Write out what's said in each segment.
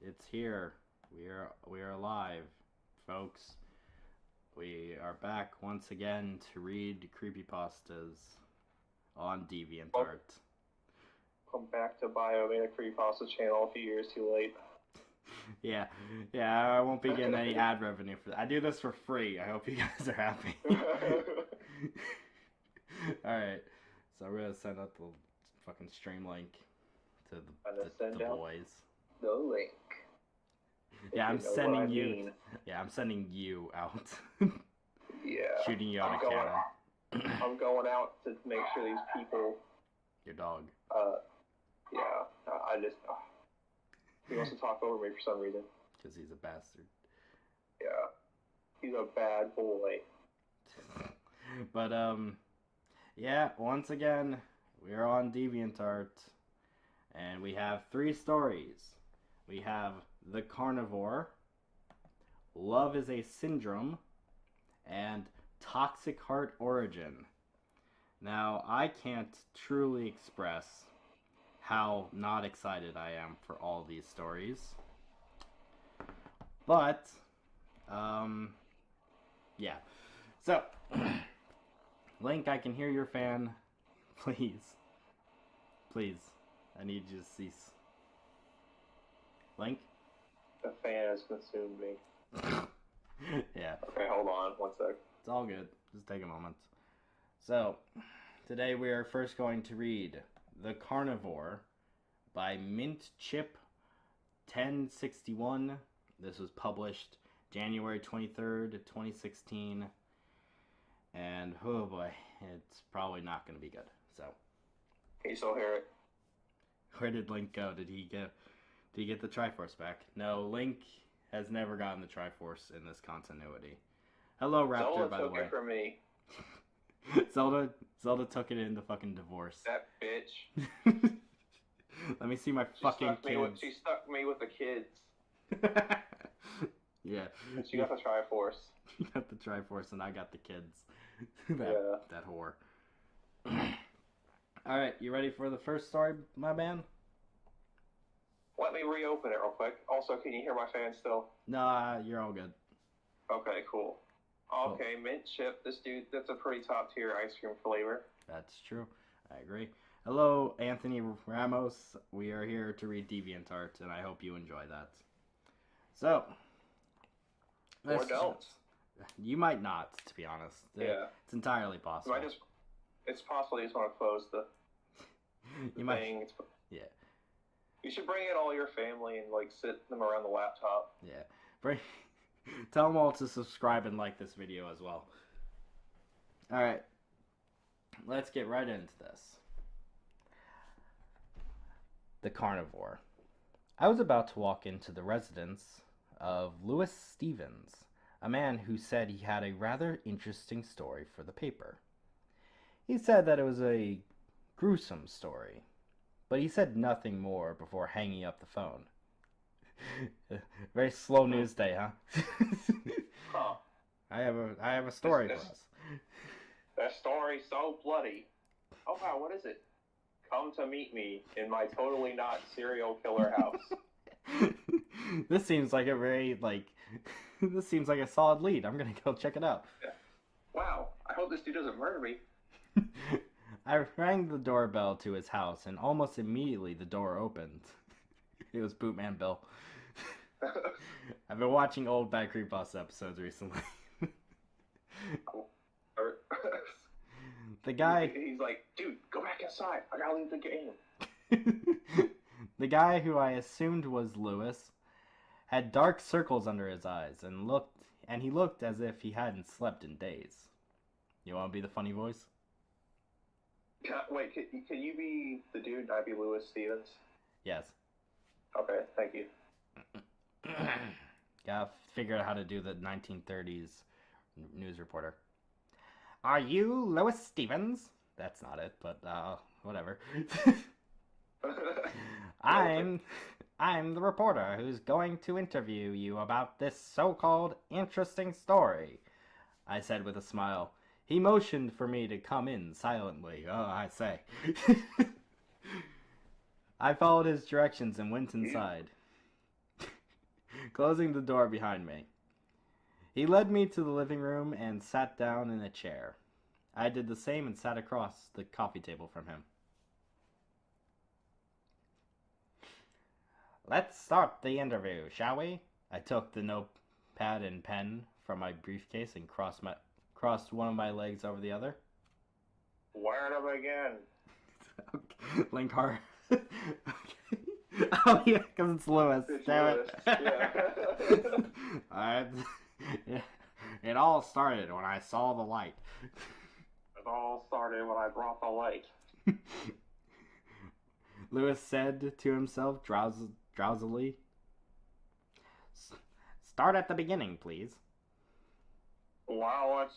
It's here. We are live, folks. We are back once again to read creepypastas on Deviantart. Welcome back to Bio. Made a creepypasta channel a few years too late. Yeah, I won't be getting any ad revenue for that. I do this for free. I hope you guys are happy. Alright, so we're gonna send out the fucking stream link to the boys. The link. Yeah, I'm sending you. Yeah, I'm sending you out. Yeah. Shooting you out of cannon. I'm going out to make sure these people. Your dog. Yeah. I just. He wants to talk over me for some reason. Because he's a bastard. Yeah. He's a bad boy. But yeah. Once again, we are on Deviantart, and we have 3 stories. We have The Carnivore, Love is a Syndrome, and Toxic Heart Origin. Now, I can't truly express how not excited I am for all these stories. But, yeah. So, Link, I can hear your fan. Please. Please. I need you to cease. Link? The fan has consumed me. Yeah. Okay, hold on 1 sec. It's all good. Just take a moment. So, today we are first going to read The Carnivore by Mint Chip 1061. This was published January 23rd, 2016. And, oh boy, it's probably not going to be good. So, Can you still hear it? where did Link go? Did he get the Triforce back? No, Link has never gotten the Triforce in this continuity. Hello, Raptor, Zelda by the took way. it from me. Zelda took it in the fucking divorce. That bitch. Let me see my fucking kids. She stuck me with the kids. Yeah. She got the Triforce. You got the Triforce and I got the kids. Yeah. That whore. Alright, you ready for the first story, my man? Let me reopen it real quick. Also, can you hear my fan still? Nah, you're all good. Okay, cool. Okay, mint chip. This dude, that's a pretty top tier ice cream flavor. That's true. I agree. Hello, Anthony Ramos. We are here to read Deviantart, and I hope you enjoy that. So, Or don't. You might not, to be honest. Yeah. It's entirely possible. It's possible you just want to close the you might. thing. Yeah. You should bring in all your family and like sit them around the laptop. Yeah. Tell them all to subscribe and like this video as well. Alright. Let's get right into this. The Carnivore. I was about to walk into the residence of Louis Stevens, a man who said he had a rather interesting story for the paper. He said that it was a gruesome story, but he said nothing more before hanging up the phone. Very slow news day, huh? Huh. I have a story for us. That story's so bloody. Oh wow, what is it? Come to meet me in my totally not serial killer house. This seems like this seems like a solid lead. I'm gonna go check it out. Yeah. Wow, I hope this dude doesn't murder me. I rang the doorbell to his house, and almost immediately the door opened. It was Bootman Bill. I've been watching old Bad Creepypasta episodes recently. The guy... He's like, dude, go back inside. I gotta leave the game. The guy, who I assumed was Lewis, had dark circles under his eyes and he looked as if he hadn't slept in days. You want to be the funny voice? Wait, can you be the dude and I be Louis Stevens? Yes. Okay, thank you. Gotta figure out how to do the 1930s news reporter. Are you Louis Stevens? That's not it, but whatever. I'm the reporter who's going to interview you about this so-called interesting story, I said with a smile. He motioned for me to come in silently. Oh, I say. I followed his directions and went inside. closing the door behind me. He led me to the living room and sat down in a chair. I did the same and sat across the coffee table from him. Let's start the interview, shall we? I took the notepad and pen from my briefcase and crossed one of my legs over the other. Where to begin? Okay. Linkar. Okay. Oh yeah, because it's Lewis. Damn it. Yeah. Alright. Yeah. It all started when I saw the light. It all started when I brought the light. Lewis said to himself drowsily. Start at the beginning, please. Well,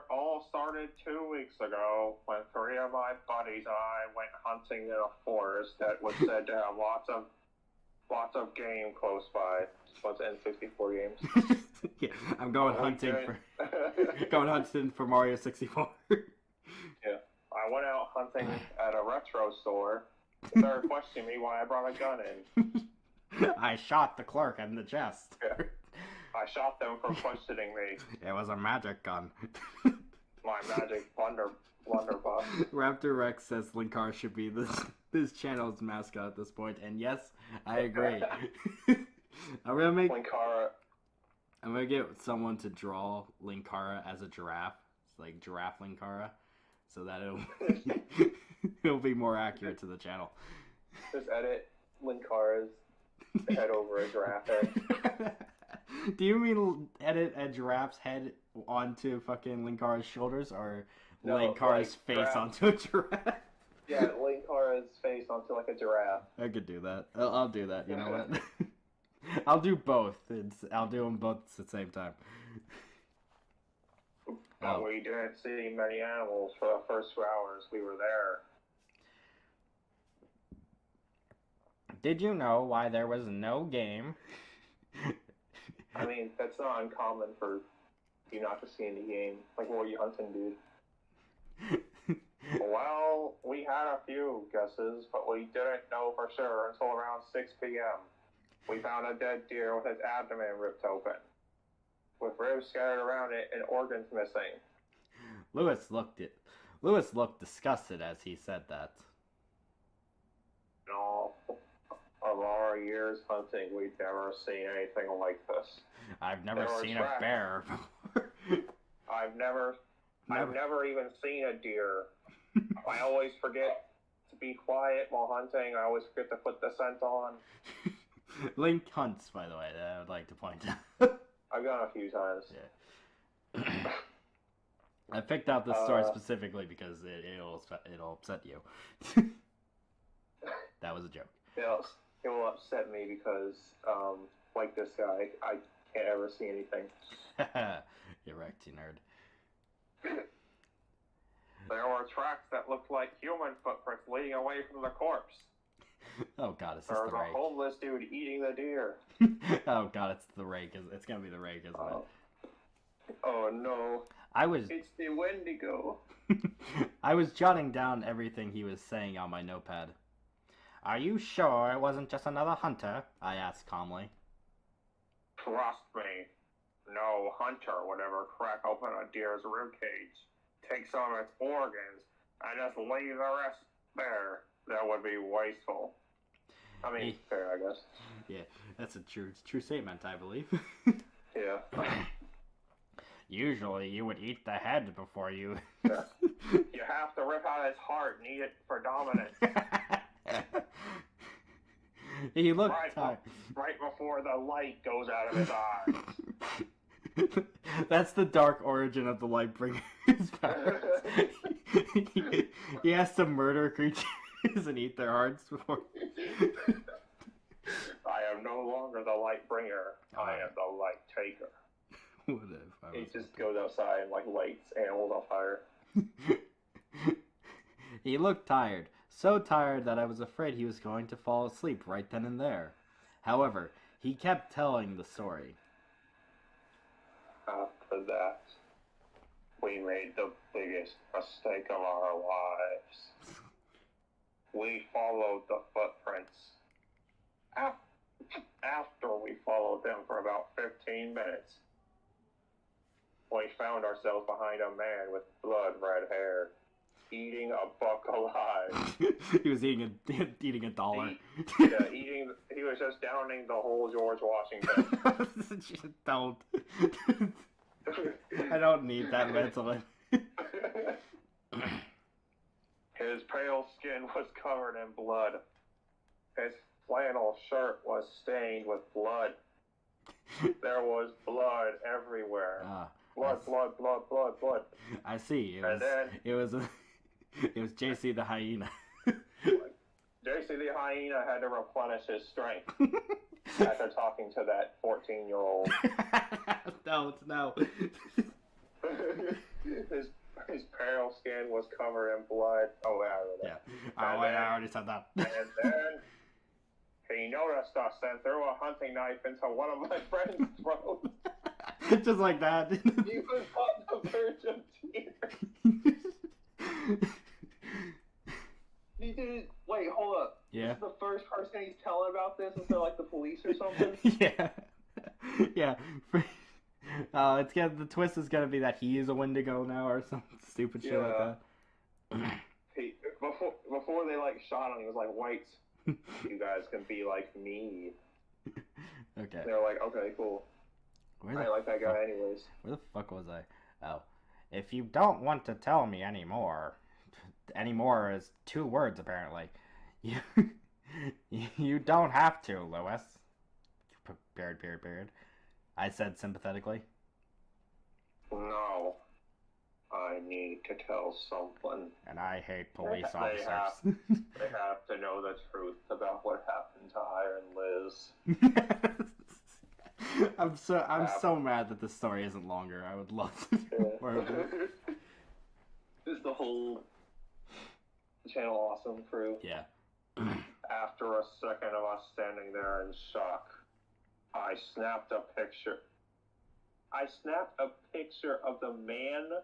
all started 2 weeks ago when 3 of my buddies and I went hunting in a forest that was said to have lots of game close by. Lots of N64 games. Yeah, I'm going hunting for Mario 64. Yeah, I went out hunting at a retro store. They started questioning me why I brought a gun in. I shot the clerk in the chest. Yeah. I shot them for questioning me. It was a magic gun. My magic blunderbuss. Raptor Rex says Linkar should be this channel's mascot at this point, and yes, I agree. I'm gonna get someone to draw Linkara as a giraffe. It's like Giraffe Linkara, so that it'll be more accurate to the channel. Just edit Linkara's head over a giraffe head. Do you mean edit a giraffe's head onto fucking Linkara's shoulders, or No, Linkara's like face onto a giraffe? Yeah, Linkara's face onto like a giraffe. I could do that. I'll do that. You know what? I'll do both. I'll do them both at the same time. But we didn't see many animals for the first 2 hours we were there. Did you know why there was no game? I mean, that's not uncommon for you not to see any game. Like, what were you hunting, dude? Well, we had a few guesses, but we didn't know for sure until around 6 p.m. We found a dead deer with its abdomen ripped open, with ribs scattered around it and organs missing. Lewis looked disgusted as he said that. In all of our years hunting, we'd never seen anything like this. I've never seen a bear before. I've never even seen a deer. I always forget to be quiet while hunting. I always forget to put the scent on. Link hunts, by the way, that I would like to point out. I've gone a few times. Yeah. I picked out this story specifically because it'll upset you. That was a joke. It will upset me because, like this guy, I can't ever see anything. You're wrecked, you nerd. There were tracks that looked like human footprints leading away from the corpse. Oh god, it's there just was the a rake. homeless dude eating the deer. Oh god, it's the rake. It's gonna be the rake, isn't it? Oh no. It's the Wendigo. I was jotting down everything he was saying on my notepad. Are you sure it wasn't just another hunter? I asked calmly. Trust me. No hunter would ever crack open a deer's ribcage, take some of its organs, and just leave the rest there. That would be wasteful. I mean, fair, I guess. Yeah, that's a true statement, I believe. Yeah. Usually, you would eat the head before you... Yeah. You have to rip out its heart and eat it for dominance. He looked tired. Right before the light goes out of his eyes. That's the dark origin of the Lightbringer's powers. He has to murder creatures and eat their hearts before... I am no longer the light bringer. I am the light taker. What if he just goes outside and like lights animals on fire. He looked tired. So tired that I was afraid he was going to fall asleep right then and there. However, he kept telling the story. After that, we made the biggest mistake of our lives. We followed the footprints. After we followed them for about 15 minutes, we found ourselves behind a man with blood-red hair, eating a buck alive. He was eating a dollar. He was just downing the whole George Washington. Don't. I don't need that mentally. His pale skin was covered in blood. His flannel shirt was stained with blood. There was blood everywhere. Blood. I see. It was JC the hyena. JC the hyena had to replenish his strength after talking to that 14-year-old. No. His pale skin was covered in blood. Oh, yeah. I already said that. And then he noticed us and threw a hunting knife into one of my friend's throat. Just like that. He was on the verge of tears. He did. Wait, hold up. Yeah. This is the first person he's telling about this instead of like the police or something. Yeah. The twist is gonna be that he is a Wendigo now or some stupid shit like that. Before they like shot him, he was like, "Wait, you guys can be like me." Okay. They're like, "Okay, cool." I like that guy anyways. Where the fuck was I? Oh. If you don't want to tell me anymore is 2 words apparently. You don't have to, Lewis. Period. I said sympathetically. No. I need to tell someone. And I hate police officers. They have to know the truth about what happened to Iron Liz. I'm so mad that this story isn't longer. I would love to do more of it. This is the whole Channel Awesome crew. Yeah. After a second of us standing there in shock, I snapped a picture of the man.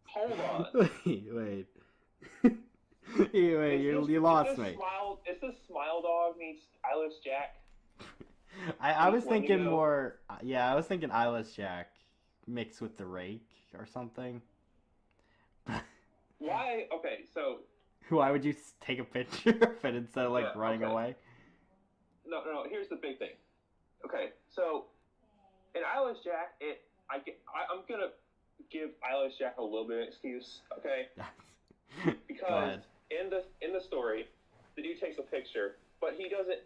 Hold on. Wait. You lost me. Is this Smile Dog meets Eyeless Jack? I was thinking more. Yeah, I was thinking Eyeless Jack mixed with the Rake or something. Why? Okay, so. Why would you take a picture of it instead of running away? No. Here's the big thing. Okay, so in Eyeless Jack, I'm gonna give Eyeless Jack a little bit of excuse. Okay. Because in the story, the dude takes a picture, but he doesn't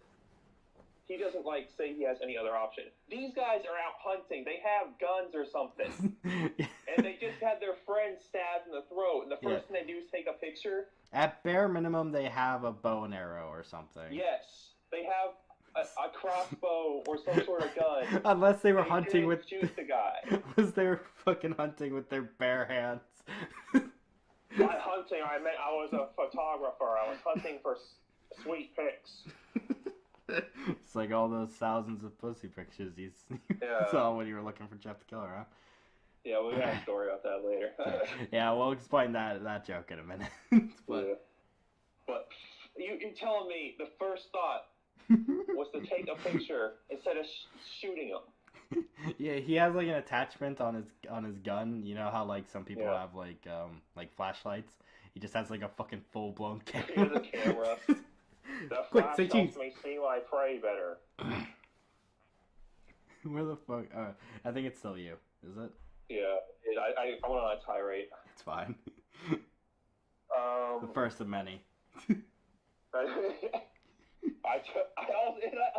say he has any other option. These guys are out hunting. They have guns or something. And they just had their friend stabbed in the throat, and the first thing they do is take a picture. At bare minimum, they have a bow and arrow or something. Yes. They have a crossbow or some sort of gun. Unless they were hunting with... shoot the guy. Was they were fucking hunting with their bare hands. By hunting, I meant I was a photographer. I was hunting for sweet pics. It's like all those thousands of pussy pictures you saw when you were looking for Jeff the Killer, huh? Yeah, we'll have a story about that later. Yeah, we'll explain that joke in a minute. But you're telling me the first thought was to take a picture instead of shooting him. Yeah, he has an attachment on his gun. You know how some people have flashlights. He just has a fucking full blown camera. He has a camera. The flash helps me see my prey better. Where the fuck? I think it's still you. Is it? Yeah, I went on a tirade. It's fine. The first of many. I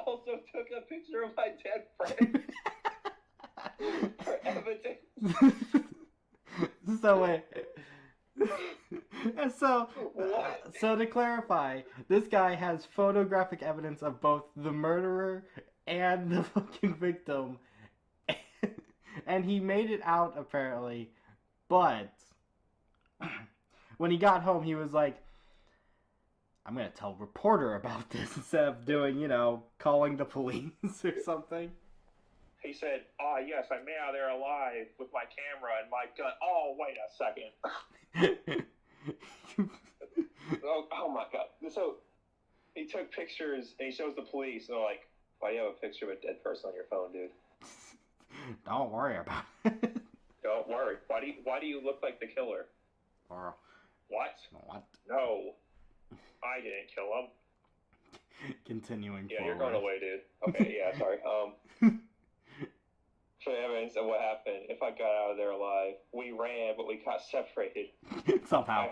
also took a picture of my dead friend for evidence. So wait. So to clarify, this guy has photographic evidence of both the murderer and the fucking victim, and he made it out apparently, but when he got home he was like, I'm gonna tell a reporter about this instead of doing, calling the police or something. He said, yes, I made out there alive with my camera and my gun. Oh, wait a second. Oh my god. So, he took pictures and he shows the police and they're like, why do you have a picture of a dead person on your phone, dude? Don't worry about it. Don't worry. Why do you look like the killer? Or What? what? No. I didn't kill him. Continuing Yeah, forward. you're going away, dude. Okay, yeah, sorry. For evidence of what happened, if I got out of there alive, we ran, but we got separated. Somehow.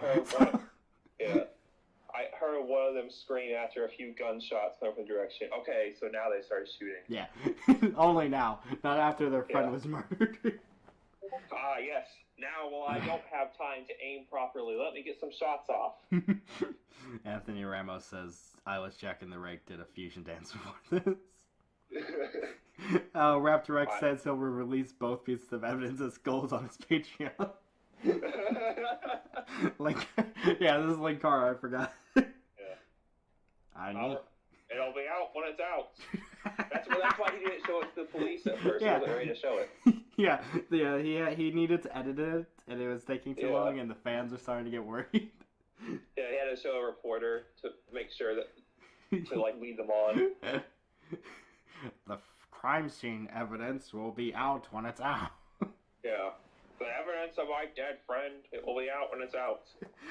I heard one of them scream after a few gunshots coming from the direction. Okay, so now they started shooting. Yeah. Only now, not after their friend was murdered. Ah, yes. Now, well, I don't have time to aim properly. Let me get some shots off. Anthony Ramos says, I was checking the rake did a fusion dance before this. Raptor X says he'll release both pieces of evidence as goals on his Patreon. Link, yeah, this is Linkara, I forgot. Yeah. It'll be out when it's out. That's why he didn't show it to the police at first. Yeah. He wasn't ready to show it. He needed to edit it, and it was taking too long, and the fans were starting to get worried. Yeah, he had to show a reporter to make sure that to lead them on. The crime scene evidence will be out when it's out. Yeah. The evidence of my dead friend, it will be out when it's out.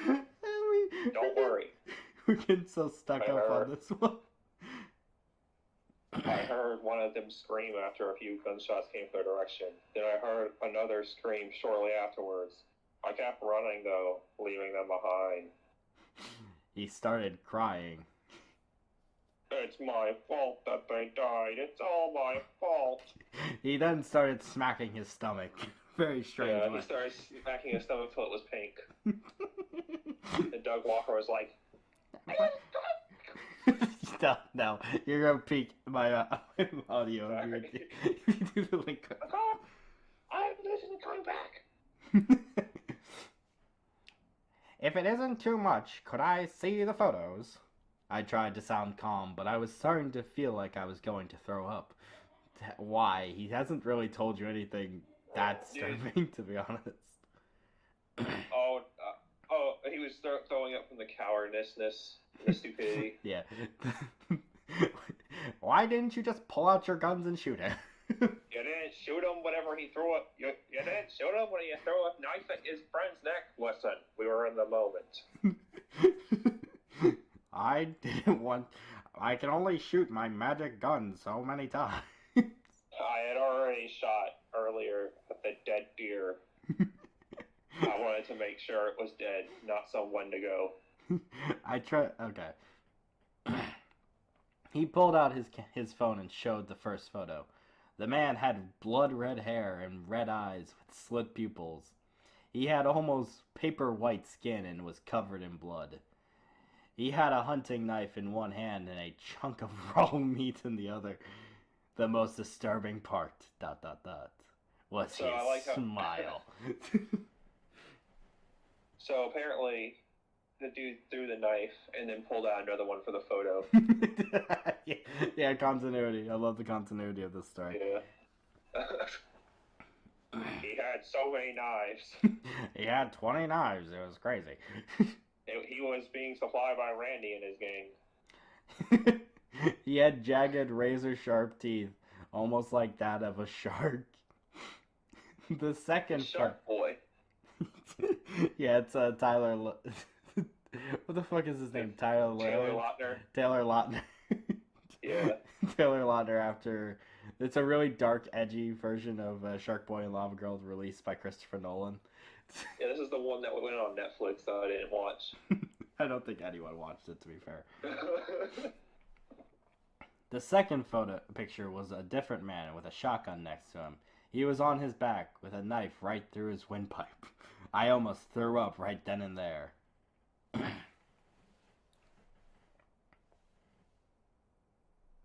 Don't worry. We're getting so stuck up on this one. I heard one of them scream after a few gunshots came from their direction. Then I heard another scream shortly afterwards. I kept running, though, leaving them behind. He started crying. It's my fault that they died. It's all my fault. He then started smacking his stomach. Very strange. Yeah, he started smacking his stomach till it was pink. And Doug Walker was like, No, you're gonna peek my audio. If you do the link. I'm listening, coming back. If it isn't too much, could I see the photos? I tried to sound calm, but I was starting to feel like I was going to throw up. Why? He hasn't really told you anything that disturbing, to be honest. He was throwing up from the cowardiceness, the stupidity. Yeah. Why didn't you just pull out your guns and shoot him? You didn't shoot him whenever he threw it. You didn't shoot him when he threw a knife at his friend's neck. Listen, we were in the moment. I didn't want... I can only shoot my magic gun so many times. I had already shot earlier at the dead deer. I wanted to make sure it was dead, not some Wendigo. Okay. He pulled out his phone and showed the first photo. The man had blood-red hair and red eyes with slit pupils. He had almost paper-white skin and was covered in blood. He had a hunting knife in one hand and a chunk of raw meat in the other. The most disturbing part, ... was his smile. So apparently, the dude threw the knife and then pulled out another one for the photo. Yeah, continuity. I love the continuity of this story. Yeah. He had so many knives. He had 20 knives. It was crazy. He was being supplied by Randy in his gang. He had jagged, razor-sharp teeth, almost like that of a shark. The second Shark boy. Yeah, it's Tyler. What the fuck is his name? Taylor Lautner. Taylor Lautner. Yeah. Taylor Lautner after... It's a really dark, edgy version of Shark Boy and Lava Girl released by Christopher Nolan. Yeah, this is the one that went on Netflix that I didn't watch. I don't think anyone watched it, to be fair. The second picture was a different man with a shotgun next to him. He was on his back with a knife right through his windpipe. I almost threw up right then and there.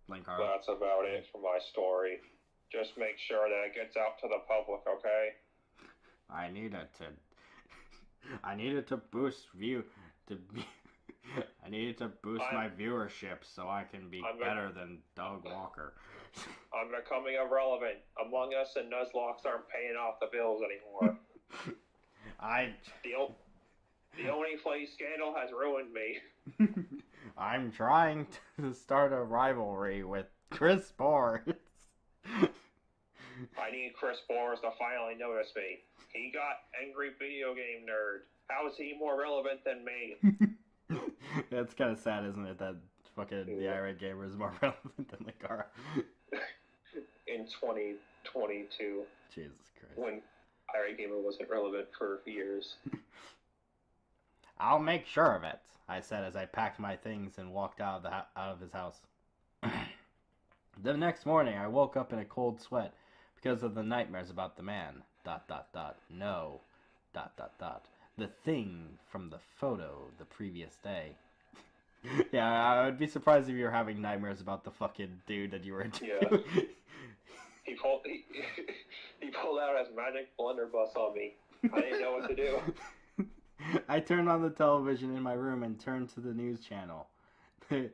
Linkara. That's about it for my story. Just make sure that it gets out to the public, okay? I needed to boost I needed to boost my viewership so I can be better than Doug Walker. I'm becoming irrelevant. Among Us and Nuzlocke aren't paying off the bills anymore. The Only Play scandal has ruined me. I'm trying to start a rivalry with Chris Boards. I need Chris Boards to finally notice me. He got angry video game nerd. How is he more relevant than me? That's kind of sad, isn't it? That fucking the irate gamer is more relevant than Linkara. In 2022. Jesus Christ. When irate gamer wasn't relevant for years. I'll make sure of it, I said as I packed my things and walked out of his house. The next morning, I woke up in a cold sweat because of the nightmares about the man. ... No. ... The thing from the photo the previous day. Yeah, I would be surprised if you were having nightmares about the fucking dude that you were interviewing. Yeah. He pulled out his magic blunderbuss on me. I didn't know what to do. I turned on the television in my room and turned to the news channel. They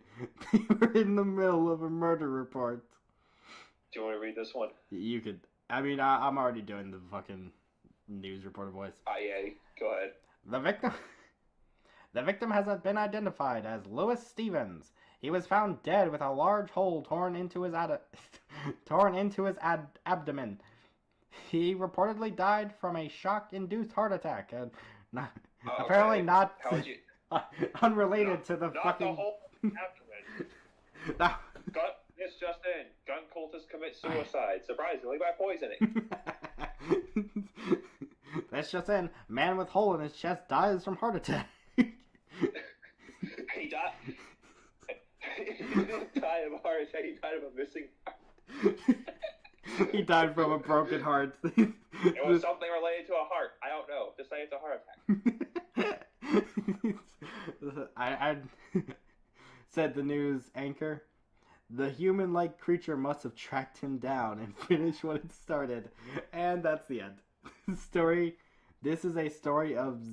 were in the middle of a murder report. Do you want to read this one? You could. I mean, I'm already doing the fucking news reporter voice. Yeah, go ahead. The victim has been identified as Lewis Stevens. He was found dead with a large hole torn into his abdomen. He reportedly died from a shock-induced heart attack. Apparently not unrelated to the not fucking... the whole abdomen. This just in. Gun cultists commit suicide, surprisingly by poisoning. That's just in. Man with hole in his chest dies from heart attack. He died. He didn't die of a heart attack. He died of a missing heart. He died from a broken heart. It was something related to a heart. I don't know. Just say it's a heart attack. I said the news anchor. The human-like creature must have tracked him down and finished what it started. And that's the end. Story. This is a story of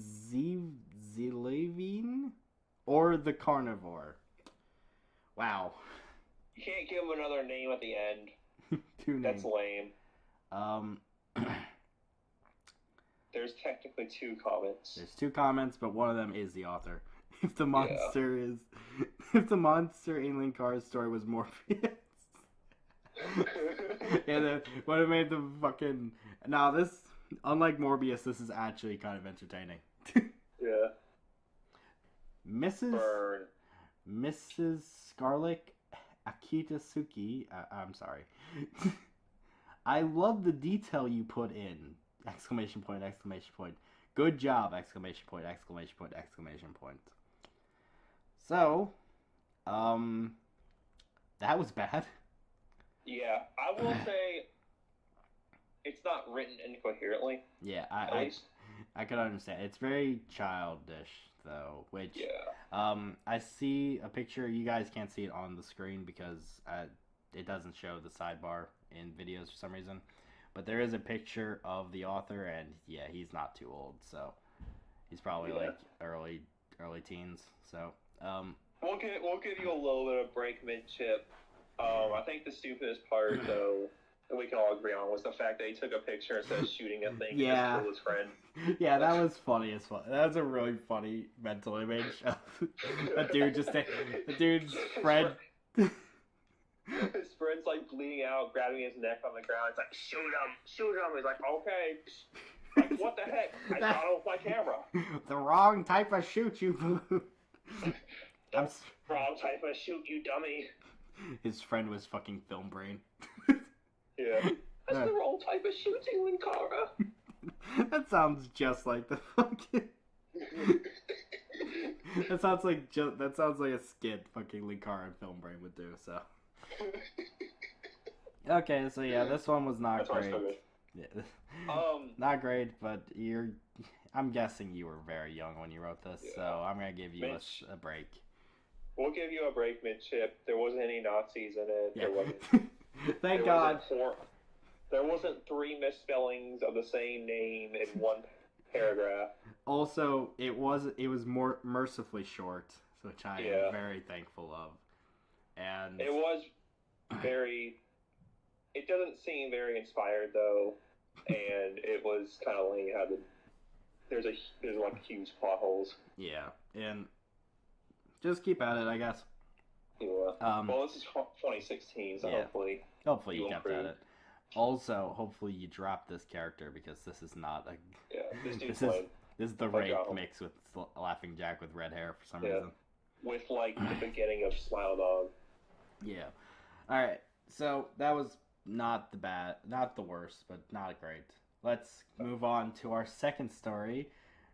Zilevine or the carnivore. Wow. You can't give him another name at the end. Two names. That's lame. There's technically 2 comments. There's 2 comments, but one of them is the author. If the monster if the monster in Linkar's story was Morpheus. Yeah, that would have made the fucking... Now this, unlike Morbius, this is actually kind of entertaining. Yeah. Mrs. Scarlet Akitasuki, I'm sorry. I love the detail you put in! Exclamation point, exclamation point. Good job! Exclamation point, exclamation point, exclamation point. So, that was bad. Yeah, I will say it's not written incoherently. Yeah, I can understand. It's very childish, though, which... Yeah. I see a picture. You guys can't see it on the screen because it doesn't show the sidebar in videos for some reason. But there is a picture of the author, and yeah, he's not too old, so he's probably like early teens. So we'll give you a little bit of brakemanship. I think the stupidest part, though, that we can all agree on, was the fact that he took a picture instead of shooting a thing and just killed his friend. Yeah, that was funny as fuck. That was a really funny mental image of a dude the dude's friend. His friend's like bleeding out, grabbing his neck on the ground. It's like, shoot him. He's like, okay. Like, what the heck? I shot him with my camera. The wrong type of shoot, you. Wrong type of shoot, you dummy. His friend was fucking film brain. Yeah. That's the wrong type of shooting, Linkara. That sounds just like the fucking. That sounds like a skit fucking Linkara and Film Brain would do. So. Okay, so yeah, this one was not great. Yeah. Not great, but I'm guessing you were very young when you wrote this, so I'm gonna give you a break. We'll give you a break, Midship. There wasn't any Nazis in it. Yeah. There wasn't. Thank God. There wasn't 3 misspellings of the same name in one paragraph. Also, it was more mercifully short, which I am very thankful of. And it was very. It doesn't seem very inspired though, and it was kind of lame. There's like huge plot holes. Yeah, and just keep at it, I guess. Yeah. Well, this is 2016, so yeah. Hopefully you kept at it. Also, hopefully you drop this character because this is not a. Yeah, this is the Rake mixed with Laughing Jack with red hair for some reason. With like the beginning of Smile Dog. Yeah. All right. So that was not the worst, but not great. Let's move on to our second story,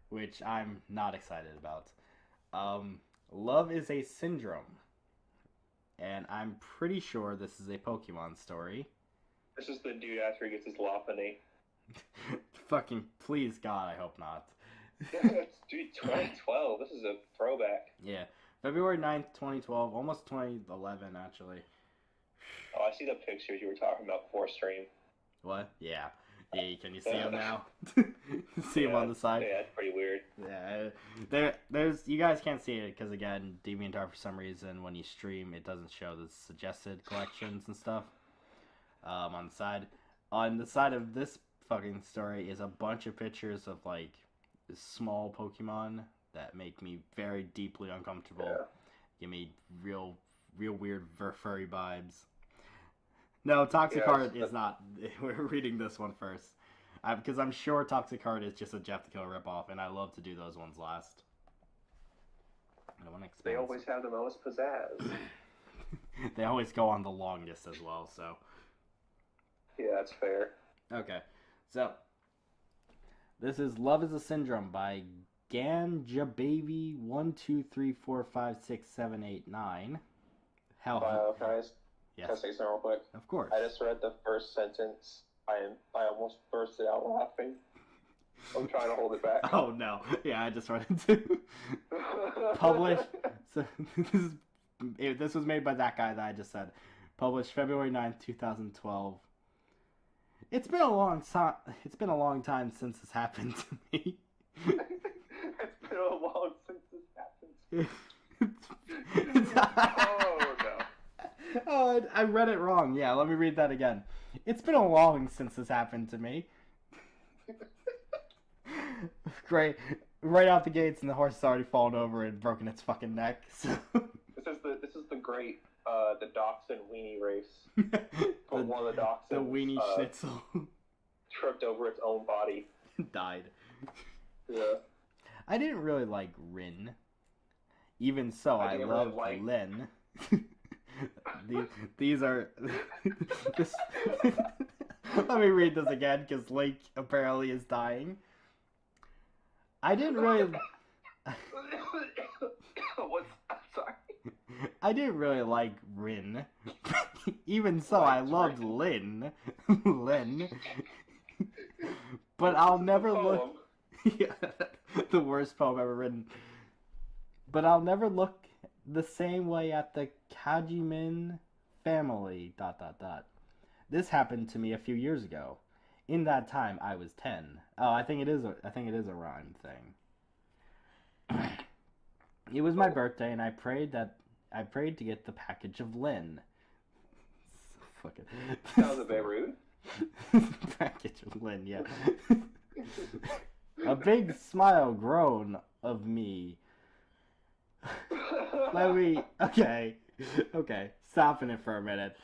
which I'm not excited about. Love is a Syndrome. And I'm pretty sure this is a Pokemon story. This is the dude after he gets his Lopunny. Fucking please God, I hope not. Dude, 2012. This is a throwback. Yeah. February 9th, 2012. Almost 2011, actually. Oh, I see the pictures you were talking about before stream. What? Yeah. Hey, can you see him now? See him on the side? Yeah, it's pretty weird. Yeah. There's you guys can't see it because, again, Deviantart, for some reason, when you stream, it doesn't show the suggested collections and stuff on the side. On the side of this fucking story is a bunch of pictures of, like, small Pokemon that make me very deeply uncomfortable. Yeah. Give me real weird furry vibes. No, Toxicart is not. We're reading this one first. Because I'm sure Toxicart is just a Jeff the Killer ripoff, and I love to do those ones last. I don't want to They always have the most pizzazz. They always go on the longest as well, so. Yeah, that's fair. Okay, so. This is Love is a Syndrome by Ganja Baby 123456789. Hell. Yes. Can I say something real quick? Of course. I just read the first sentence. I almost bursted out laughing. I'm trying to hold it back. Oh no! Yeah, I just read it too. Published. So this was made by that guy that I just said. Published February 9th, 2012. It's been a long time. It's been a long time since this happened to me. It's been a long since this happened. Oh no. Oh, I read it wrong. Yeah, let me read that again. It's been a long since this happened to me. Great. Right out the gates, and the horse has already fallen over and broken its fucking neck. So. This is the great the Dachshund weenie race. But one of the Dachshunds, the weenie schnitzel, tripped over its own body, died. Yeah. I didn't really like Rin. Even so, I love really Lin. These are. Let me read this again because Link apparently is dying. I didn't really. Sorry. I didn't really like Rin. Even so, I loved Lin. Lin. But I'll never look. Yeah, the worst poem ever written. But I'll never look the same way at the Kajimin family. ... This happened to me a few years ago. In that time, I was 10. Oh, I think it is a rhyme thing. It was my birthday, and I prayed to get the package of Lin. So fucking. That was a bit rude. Package of Lin, yeah. A big smile grown of me. Okay, stopping it for a minute.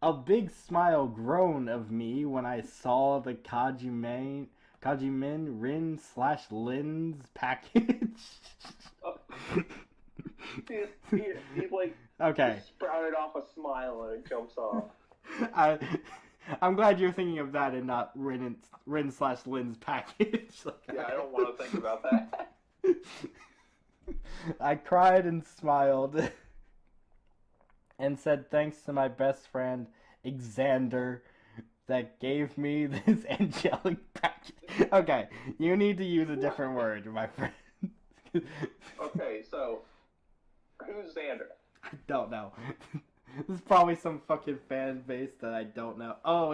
A big smile grown of me when I saw the Kajimin Rin/Lin's package. He's like, okay. He sprouted off a smile and it jumps off. I'm glad you're thinking of that and not Rin/Lin's package. Yeah, I don't want to think about that. I cried and smiled and said thanks to my best friend Xander that gave me this angelic package. Okay, you need to use a different word, my friend. Okay, so who's Xander? I don't know. This is probably some fucking fan base that I don't know. Oh,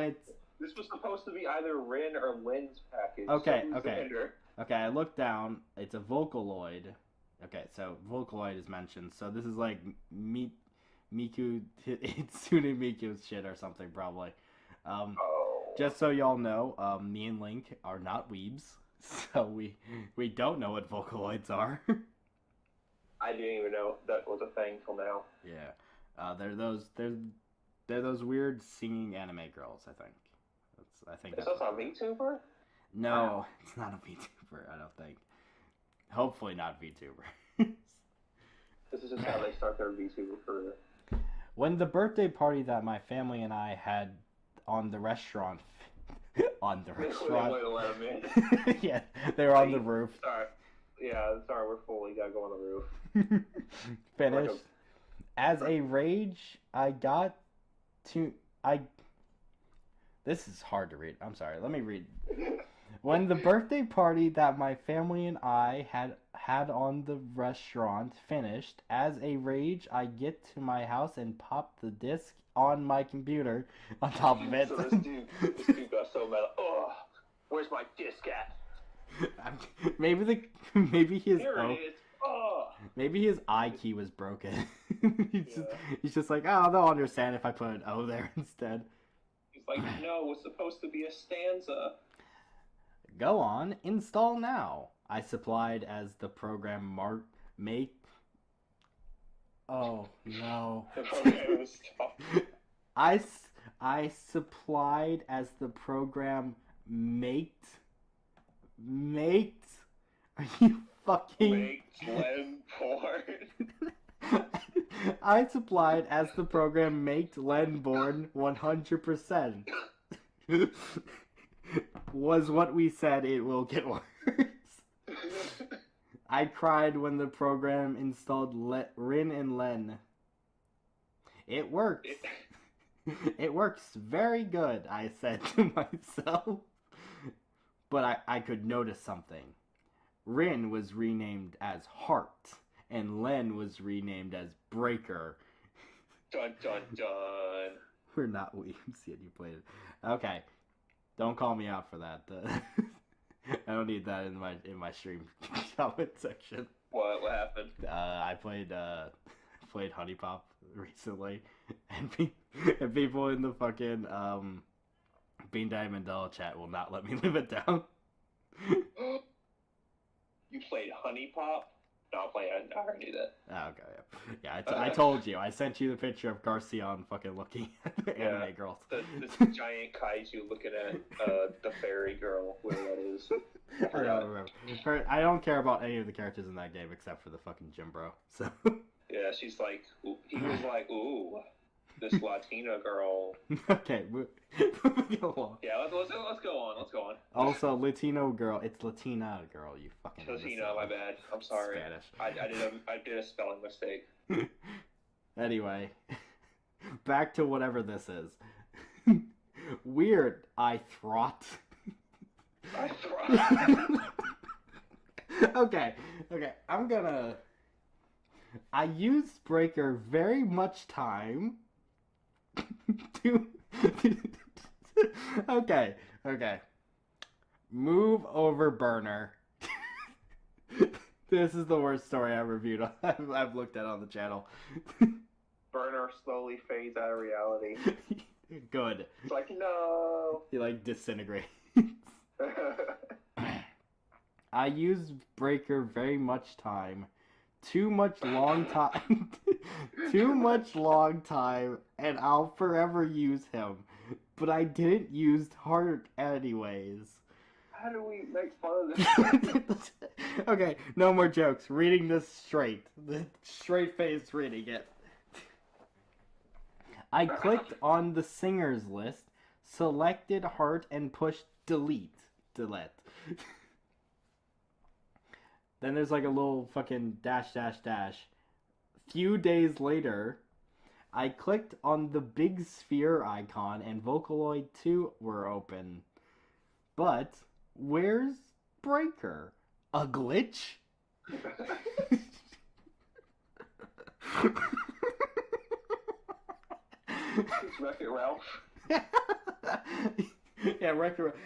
This was supposed to be either Rin or Lin's package. Okay, so okay. Xander? Okay, I looked down. It's a Vocaloid. Okay, so Vocaloid is mentioned. So this is like Miku, Itsune Miku's shit or something, probably. Just so y'all know, me and Link are not weebs, so we don't know what Vocaloids are. I didn't even know that was a thing till now. Yeah, they're those weird singing anime girls. I think Is that's this a VTuber? No, it's not a VTuber. I don't think. Hopefully not VTuber. This is just how they start their VTuber career. When the birthday party that my family and I had on the restaurant, on the restaurant. Wait to let them in. Yeah, they were on the roof. Sorry. Yeah, sorry, we're full. You gotta go on the roof. Finished. As a rage, This is hard to read. I'm sorry. Let me read. When the birthday party that my family and I had on the restaurant finished, as a rage, I get to my house and pop the disc on my computer on top of it. So this dude got so mad. Oh, where's my disc at? Maybe his Here it is. Oh. Maybe his I key was broken. He's just like, oh, they'll understand if I put an O there instead. He's like, no, it's supposed to be a stanza. Go on, install now. I supplied as the program mate. Oh no. Okay, stop. I supplied as the program mate. Are you fucking? Make Len porn. I supplied as the program mate Len born 100%. Was what we said. It will get worse. I cried when the program installed Rin and Len. It works. It works very good, I said to myself. But I could notice something. Rin was renamed as Heart, and Len was renamed as Breaker. Dun dun dun. We're not weebs yet, you played it. Okay. Don't call me out for that. I don't need that in my stream comment section. What happened? I played Honey Pop recently, and people in the fucking Bean Diamond Doll chat will not let me live it down. You played Honey Pop? No, I already knew that. Oh, okay, yeah. I told you. I sent you the picture of Garcion fucking looking at the anime girls. This giant kaiju looking at the fairy girl, whatever that is. I don't remember. I don't care about any of the characters in that game except for the fucking gym bro. So. Yeah, she's like, he was like, ooh, this Latina girl. Okay, go on. Yeah, let's go on. Let's go on. Also, Latino girl. It's Latina girl. You fucking. Latina, my bad. I'm sorry. Spanish. I did a spelling mistake. Anyway, back to whatever this is. Weird. I thought. Okay. I used Breaker very much time to. Okay. Move over, burner. This is the worst story I've reviewed. I've looked at on the channel. Burner slowly fades out of reality. Good. It's like, no. He like disintegrates. I used Breaker very much time. Too much long time. Too much long time, and I'll forever use him. But I didn't use Heart anyways. How do we make fun of this? Okay, no more jokes. Reading this straight. The straight face reading it. I clicked on the singers list, selected Heart, and pushed delete. Then there's like a little fucking dash. Few days later, I clicked on the big sphere icon and Vocaloid 2 were open. But where's Breaker? A glitch? Wreck-It Ralph. Yeah, Wreck-It Ralph.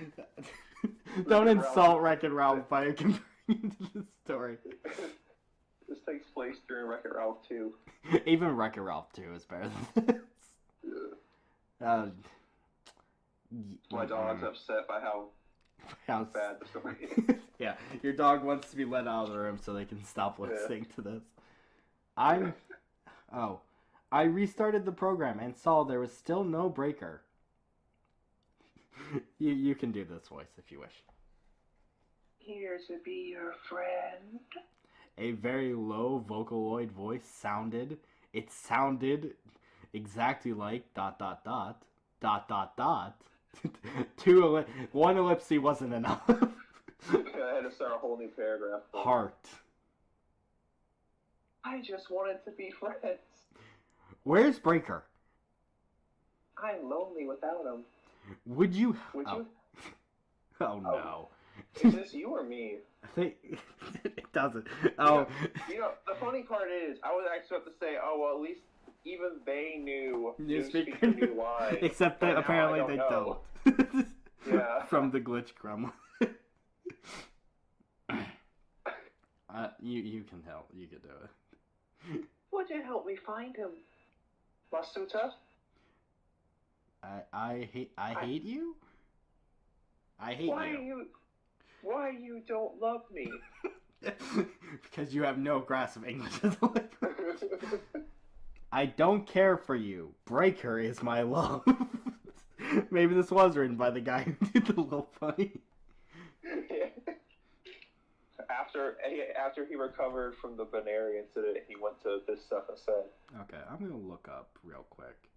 Don't insult Wreck-It Ralph by comparing it to the story. This takes place during Wreck-It Ralph 2. Even Wreck-It Ralph 2 is better than this. Yeah. My dog's upset by how bad the story is. Yeah, your dog wants to be let out of the room so they can stop listening to this. I'm... Oh. I restarted the program and saw there was still no breaker. You can do this voice if you wish. Here to be your friend. A very low Vocaloid voice sounded. It sounded exactly like ... One ellipsis wasn't enough. I had to start a whole new paragraph. Heart. I just wanted to be friends. Where's Breaker? I'm lonely without him. Would you? Would you? Oh no. Is this you or me? I think it doesn't. Oh. You know, the funny part is, I was actually about to say, oh, well, at least even they knew new speaker new lines. Except that apparently they don't. Yeah. From the glitch gremlin. You can help. You can do it. Would you help me find him, Masuta? I hate you. I hate you. Why you don't love me? Because you have no grasp of English as a language. I don't care for you. Breaker is my love. Maybe this was written by the guy who did the little funny. After he recovered from the Banary incident, he went to this stuff and said. Okay, I'm gonna look up real quick.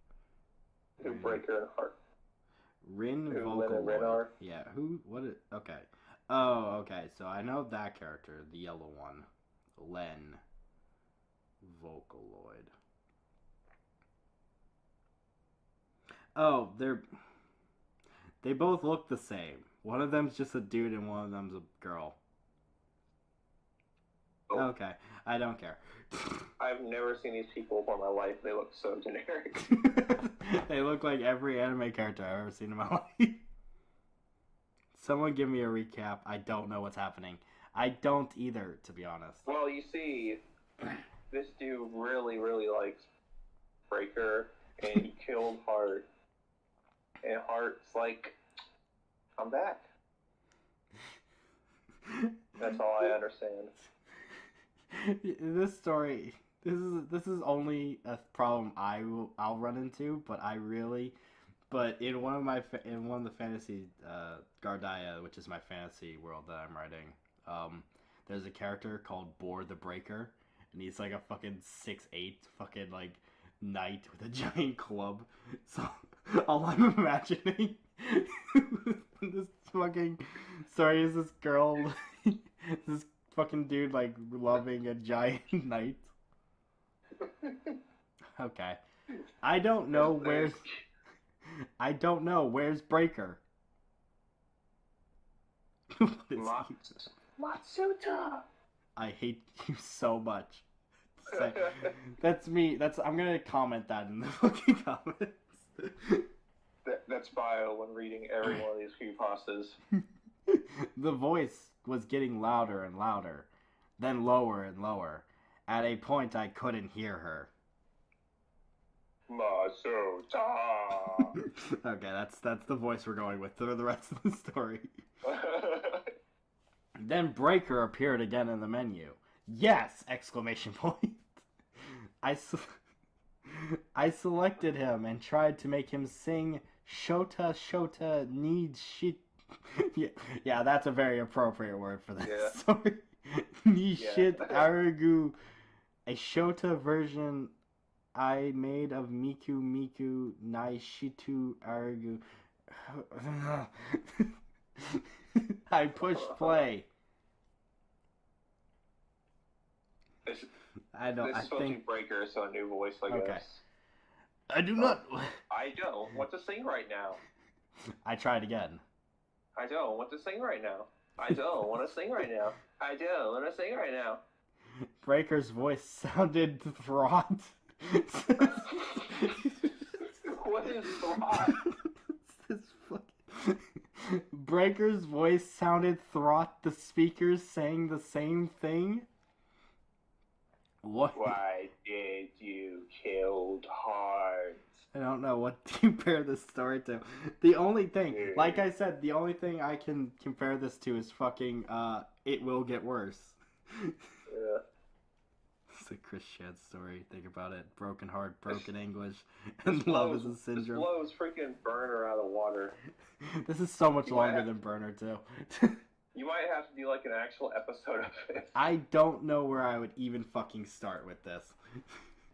Who Breaker and Heart? Rin Vocaloid. Yeah, who? What? Okay. Oh, okay. So I know that character, the yellow one, Len Vocaloid. Oh, they both look the same. One of them's just a dude and one of them's a girl. Oh. Okay, I don't care. I've never seen these people before in my life. They look so generic. They look like every anime character I've ever seen in my life. Someone give me a recap. I don't know what's happening. I don't either, to be honest. Well, you see, this dude really, really likes Breaker, and he killed Heart. And Heart's like, I'm back. That's all I understand. This story, this is only a problem I'll run into, but in one of the fantasy Gardia, which is my fantasy world that I'm writing, there's a character called Boar the Breaker, and he's like a fucking 6'8" fucking like knight with a giant club. So all I'm imagining this fucking story is this girl, this fucking dude like loving a giant knight. Okay. I don't know where's Breaker. Matsuta. I hate you so much. That's me. I'm gonna comment that in the fucking comments. That's bio when reading every one of these creepypastas. The voice was getting louder and louder, then lower and lower. At a point, I couldn't hear her. Masuta. Okay, that's the voice we're going with for the rest of the story. Then Breaker appeared again in the menu. Yes! Exclamation point. I selected him and tried to make him sing Shota Shota Need Shit. Yeah, that's a very appropriate word for this story. Need Shit Aragu. A Shota version I made of Miku Miku Nai Shitu Aragu. I pushed play. I don't. This is supposed to be Breaker, so a new voice, I guess. I do not. I don't want to sing right now. I tried again. I don't want to sing right now. I don't want to sing right now. I don't want to sing right now. Breaker's voice sounded fraught. What is fraught? Breaker's voice sounded through the speakers saying the same thing. What? Why did you kill Heart? I don't know what to compare this story to. The only thing, like I said, the only thing I can compare this to is fucking, It Will Get Worse. Yeah. It's a Chris Chance story. Think about it. Broken heart, broken English, and love is a syndrome. This blows freaking Burner out of the water. This is so much longer than Burner, too. You might have to do like an actual episode of it. I don't know where I would even fucking start with this.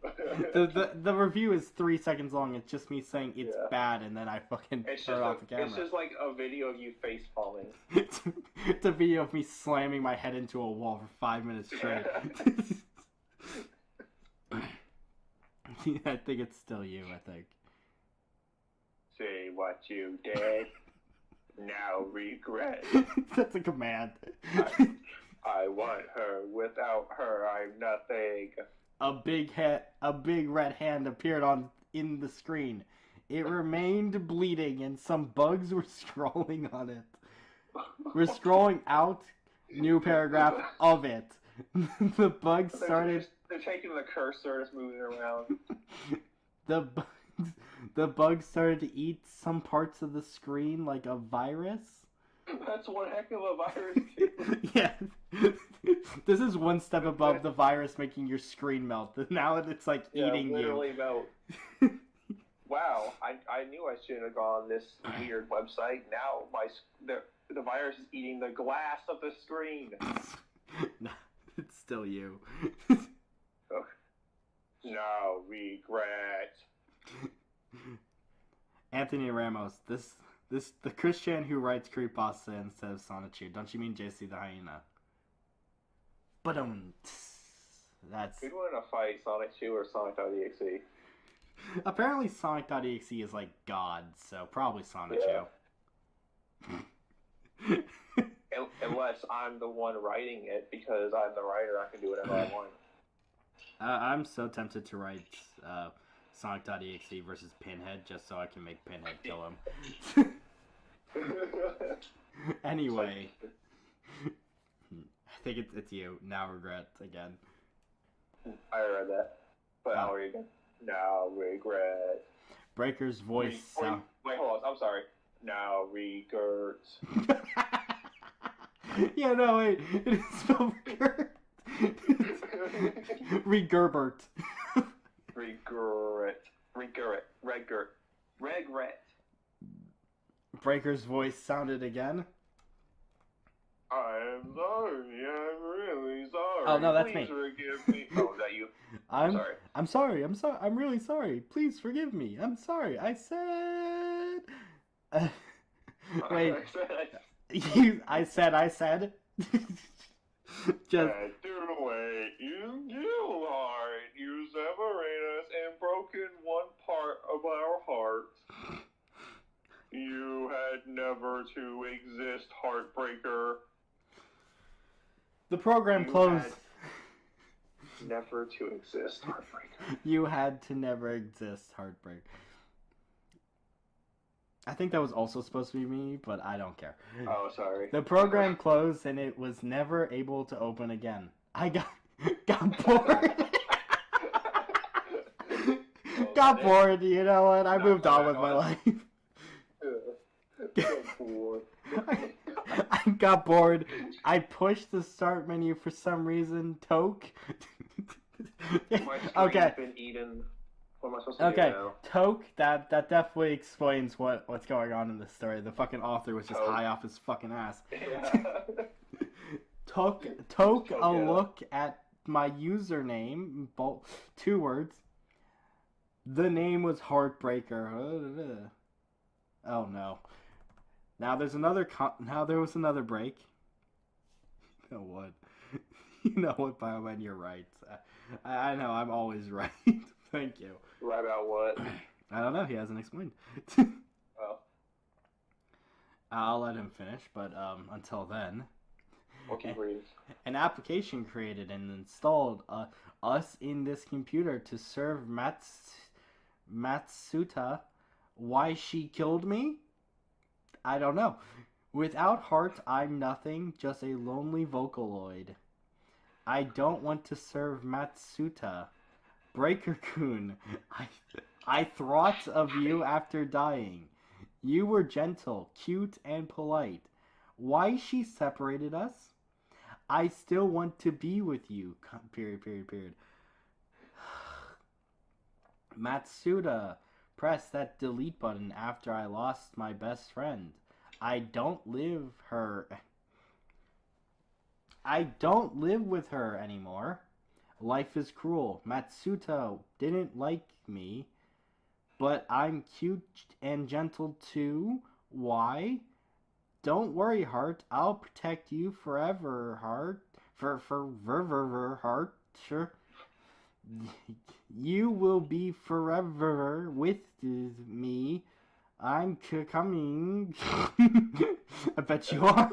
The review is 3 seconds long. It's just me saying it's bad, and then I fucking turn off the camera. It's just like a video of you face falling. It's a video of me slamming my head into a wall for 5 minutes straight. I think it's still you, I think. Say what you did, now regret. That's a command. I want her. Without her, I'm nothing. A big red hand appeared in the screen. It remained bleeding, and some bugs were scrolling on it. We're scrolling out. New paragraph of it. The bugs started. They're taking the cursor, just moving around. The bugs started to eat some parts of the screen like a virus. That's one heck of a virus, too. Yeah. This is one step above the virus making your screen melt. Now it's like eating literally you. Melt. Wow, I knew I shouldn't have gone on this weird website. Now the virus is eating the glass of the screen. No, it's still you. No regret. Anthony Ramos, the Christian who writes creepypasta instead of Sonichu. Don't you mean JC the Hyena? But that's. Who'd win a fight, Sonic 2 or Sonic.exe? Apparently Sonic.exe is like God, so probably Sonic 2. Unless I'm the one writing it, because I'm the writer, I can do whatever I want. I'm so tempted to write Sonic.exe versus Pinhead just so I can make Pinhead kill him. Anyway, I think it's you. Now regret again. I read that, but I'll read it again. Now regret. Breaker's voice. Wait, hold on. I'm sorry. Now regret. Yeah, no, wait. It is spelled regret. Regerbert. Regret. Breaker's voice sounded again. I'm sorry. I'm really sorry. Oh no, that's Please me. Forgive me. Oh, is that you? Sorry. I'm sorry. I'm really sorry. Please forgive me. I'm sorry. I said. Wait. I said. Just. The way you do, heart. You separate us and broken one part of our heart. You had never to exist, heartbreaker. The program closed. Never to exist, heartbreaker. You had to never exist, heartbreak. I think that was also supposed to be me, but I don't care. Oh, sorry. The program closed and it was never able to open again. I got bored. Got bored, you know what? I moved on with my life. I got bored. I pushed the start menu for some reason. Toke. Okay. Been eaten. What am I supposed to do now? Toke. That definitely explains what's going on in this story. The fucking author was just high off his fucking ass. Yeah. Took a look at my username. 2 words. The name was Heartbreaker. Oh no. Now there was another break. You know what? You know what, Bioman, you're right. I know, I'm always right. Thank you. Right about what? I don't know, he hasn't explained. Oh. I'll let him finish, but until then. We'll keep reading. An application created and installed us in this computer to serve Matsuta. Why she killed me? I don't know. Without heart, I'm nothing, just a lonely Vocaloid. I don't want to serve Matsuta. Breaker-kun, I thought of you after dying. You were gentle, cute, and polite. Why she separated us? I still want to be with you. Period. Matsuda, press that delete button after I lost my best friend. I don't live with her anymore. Life is cruel. Matsuda didn't like me, but I'm cute and gentle too. Why? Don't worry, Heart. I'll protect you forever, Heart. Heart. Sure. You will be forever with me. I'm coming. I bet you are.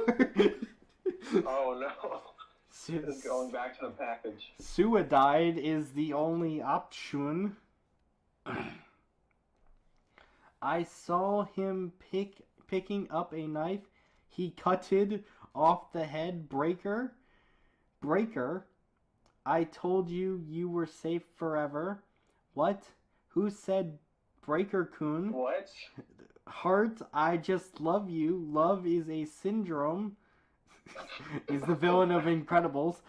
Oh no. Just going back to the package. Suicide is the only option. I saw him picking up a knife. He cutted off the head breaker. I told you you were safe forever. What? Who said Breaker-kun? What? Heart, I just love you. Love is a syndrome. Is the villain of Incredibles.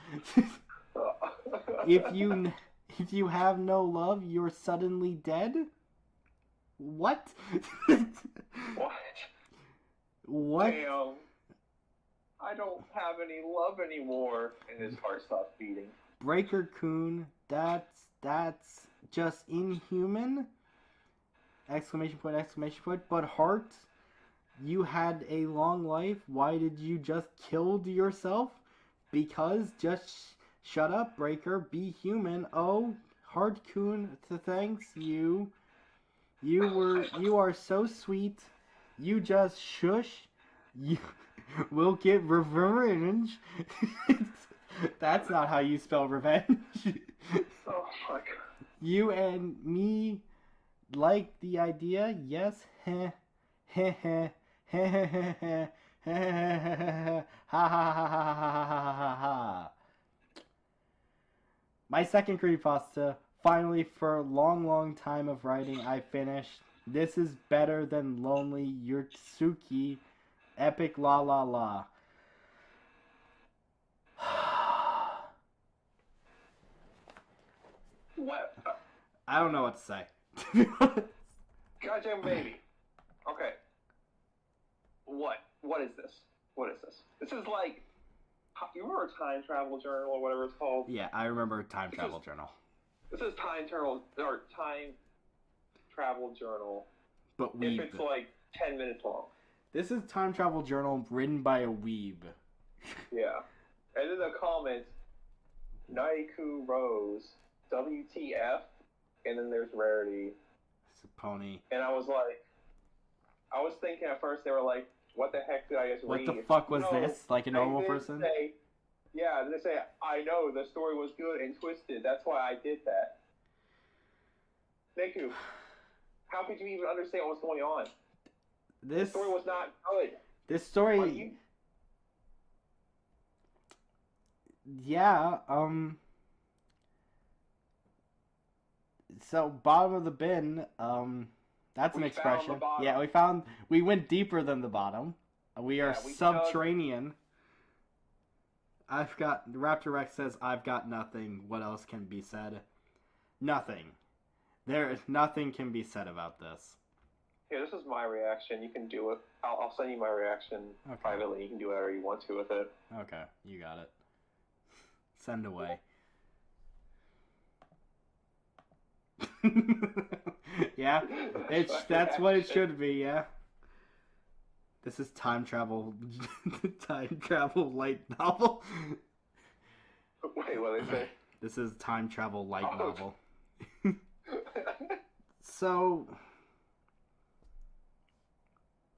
If you have no love, you're suddenly dead? What? What? What? Damn. I don't have any love anymore. And his heart stops beating. Breaker-kun, that's just inhuman? Exclamation point. But Heart, you had a long life. Why did you just kill yourself? Because just shut up, Breaker. Be human. Oh, Heart-kun, thanks you. You are so sweet. You just shush. You will get revenge. That's not how you spell revenge. Oh my god. You and me like the idea? Yes. Heh. Heh heh. Heh heh heh heh. Ha ha ha ha ha ha ha. My second creepypasta. Finally, for a long time of writing, I finished. This is better than Lonely Yurtsuki. Epic la la la. What? I don't know what to say. Goddamn baby. Okay. What? What is this? What is this? This is like, you remember Time Travel Journal or whatever it's called? Yeah, I remember Time Travel Journal. This is Time Travel Journal. But weeb. If it's like 10 minutes long. This is Time Travel Journal written by a weeb. Yeah. And in the comments, Naiku Rose, WTF, and then there's Rarity. It's a pony. And I was thinking at first they were like, what the heck did I just read? What the fuck was this? Like a normal person? They say, I know, the story was good and twisted. That's why I did that. Niku, how could you even understand what's going on? The story was not good. This story... Yeah, So, bottom of the bin, that's an expression. Yeah, we went deeper than the bottom. We are subterranean. Raptor Rex says, I've got nothing. What else can be said? Nothing. Nothing can be said about this. Here, this is my reaction. You can do it. I'll send you my reaction privately. You can do whatever you want to with it. Okay, you got it. Send away. Yeah, that's what it should be, yeah. This is time travel light novel. Wait, what did they say? This is time travel light novel. So,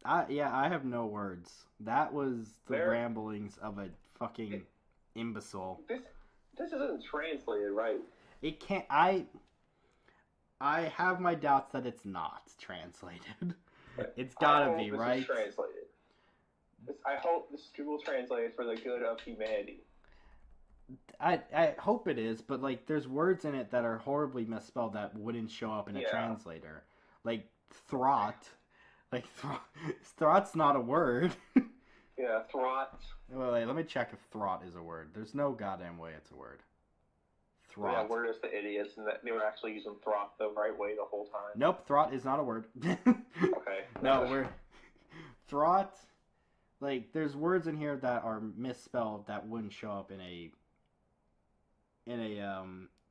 I have no words. That was the ramblings of a fucking imbecile. This isn't translated right. It can't. I have my doubts that it's not translated. It's gotta be, right? Is translated. I hope this is Google translated for the good of humanity. I hope it is, but like there's words in it that are horribly misspelled that wouldn't show up in a translator. Like throt. Like throt's not a word. Yeah, throt. Wait, let me check if throt is a word. There's no goddamn way it's a word. Throt. Yeah, we're just the idiots, and that they were actually using throt the right way the whole time. Nope, throt is not a word. Okay. No, we're throt. Like, there's words in here that are misspelled that wouldn't show up in a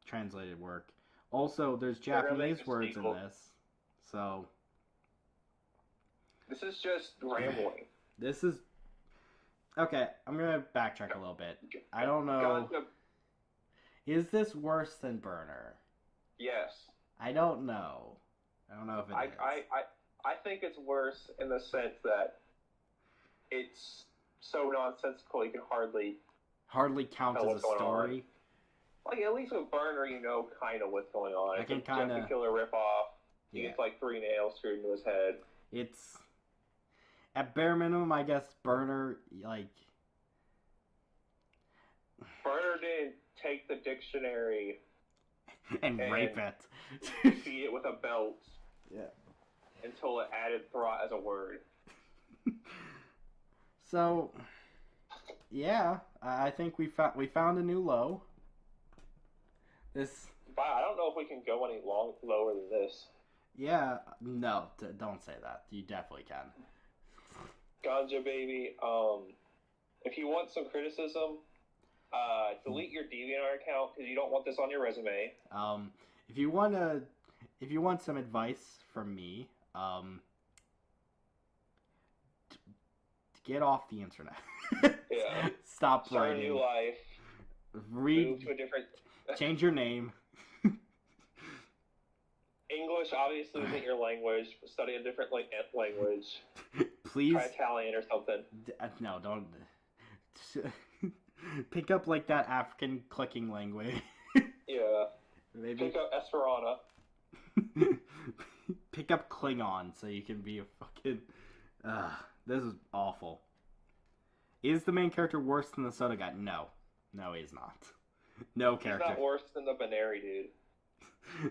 translated work. Also, there's Japanese words in this, so this is just rambling. This is okay. I'm gonna backtrack a little bit. I don't know. Is this worse than Burner? Yes. I don't know. I don't know if it is. I think it's worse in the sense that it's so nonsensical you can hardly count as a story. Like, at least with Burner, you know kind of what's going on. I can it's kind of... Jeff the Killer ripoff. He gets, like, 3 nails screwed into his head. It's... At bare minimum, I guess Burner, like... Burner didn't take the dictionary... and rape it. Feed it with a belt. Yeah. Until it added throt as a word. So... Yeah, I think we found a new low. But I don't know if we can go any lower than this. Yeah, no, don't say that. You definitely can. Ganja Baby, if you want some criticism, delete your DeviantArt account because you don't want this on your resume. If you want some advice from me, get off the internet. Yeah. Stop Start writing. a new life. Move to a different... Change your name. English obviously isn't your language. Study a different language. Please. Try Italian or something. No, don't. Pick up like that African clicking language. Yeah. Maybe. Pick up Esperanto. Pick up Klingon so you can be a fucking... this is awful. Is the main character worse than the soda guy? No. No, he's not. No character. He's not worse than the Binary dude.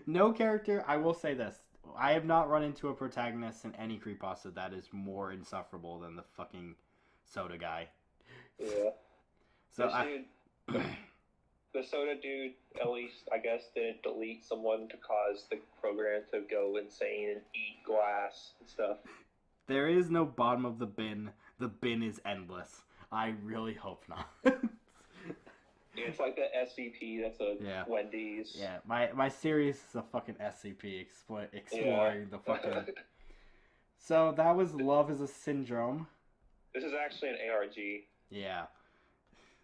No character. I will say this. I have not run into a protagonist in any creepypasta that is more insufferable than the fucking soda guy. Yeah. So the soda dude, at least, I guess, didn't delete someone to cause the program to go insane and eat glass and stuff. There is no bottom of the bin. The bin is endless. I really hope not. It's like the SCP, that's a Wendy's. Yeah, my series is a fucking SCP exploring the fucking... So that was Love is a Syndrome. This is actually an ARG. Yeah.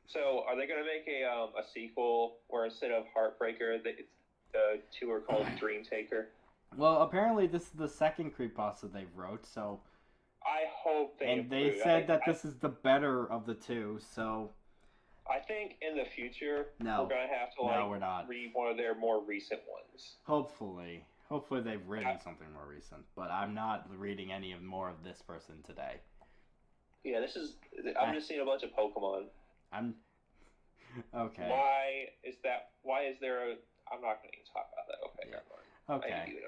So are they going to make a sequel where instead of Heartbreaker, the two are called Dream Taker? Well, apparently this is the second creepypasta they've wrote, so... I hope they And they said that this is the better of the two, so... I think in the future, we're going to have to read one of their more recent ones. Hopefully. Hopefully they've written something more recent. But I'm not reading any more of this person today. Yeah, I'm just seeing a bunch of Pokemon. Okay. Why is there a... I'm not going to talk about that. Okay, never mind. Okay.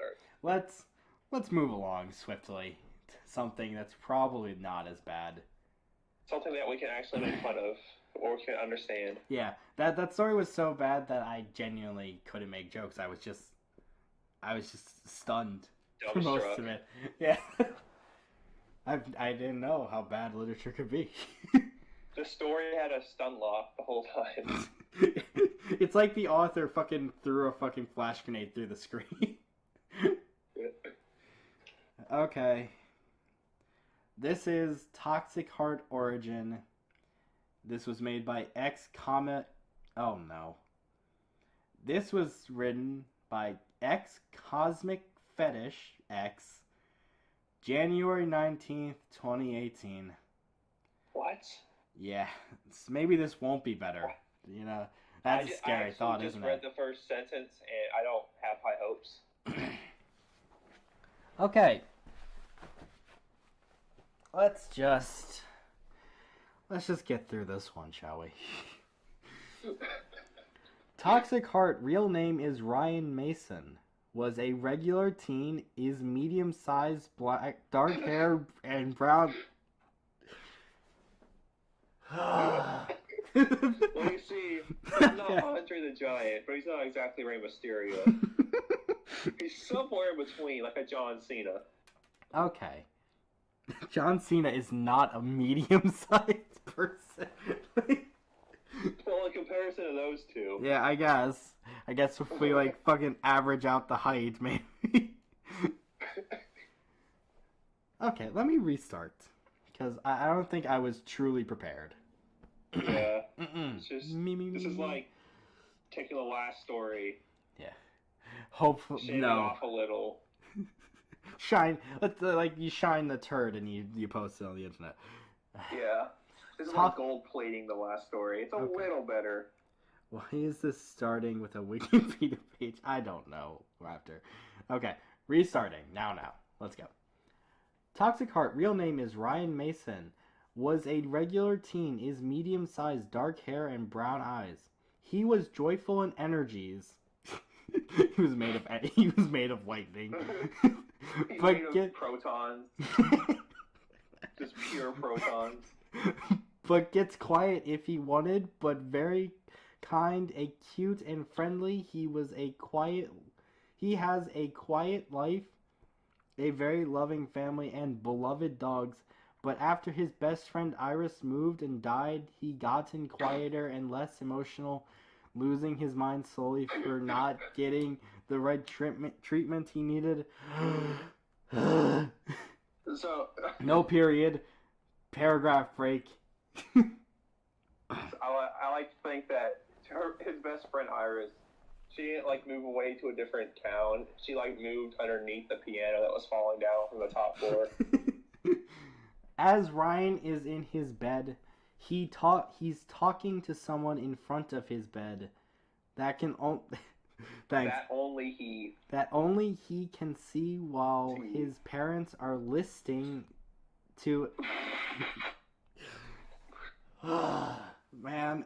Let's move along swiftly to something that's probably not as bad. Something that we can actually make fun of. Or we can understand. Yeah, that story was so bad that I genuinely couldn't make jokes. I was just stunned for most of it. Yeah, I didn't know how bad literature could be. The story had a stun lock the whole time. It's like the author fucking threw a fucking flash grenade through the screen. Okay, this is Toxic Heart Origin. This was made by X Comet. Oh no. This was written by X Cosmic Fetish X, January 19th, 2018. What? Yeah. Maybe this won't be better. You know, that's a scary thought, isn't it? I just read the first sentence and I don't have high hopes. Okay. Let's just get through this one, shall we? Toxic Heart, real name is Ryan Mason. Was a regular teen, is medium-sized, black, dark hair, and brown... Well, you see, he's not Andre the Giant, but he's not exactly Rey Mysterio. He's somewhere in between, like a John Cena. Okay. John Cena is not a medium-sized person. Well, in comparison to those two. Yeah, I guess. I guess if we, like, fucking average out the height, maybe. Okay, let me restart. Because I don't think I was truly prepared. Yeah. It's just, this is like taking the last story. Yeah. Hopefully, shaving no. off a little. Shine, like, you shine the turd and you post it on the internet. Yeah. This is like gold plating the last story. It's a little better. Why is this starting with a Wikipedia page? I don't know, Raptor. Okay, restarting. Now. Let's go. Toxic Heart, real name is Ryan Mason. Was a regular teen, is medium-sized, dark hair and brown eyes. He was joyful in energies. he was made of lightning. He's made of protons. Just pure protons. But gets quiet if he wanted, but very kind, a cute and friendly. He has a quiet life, a very loving family and beloved dogs. But after his best friend Iris moved and died, he gotten quieter and less emotional, losing his mind slowly for not getting the right treatment he needed. So no period. Paragraph break. I like to think that his best friend Iris, she didn't like move away to a different town. She like moved underneath the piano that was falling down from the top floor. As Ryan is in his bed, he's talking to someone in front of his bed. That only he can see while his parents are listening to. Man,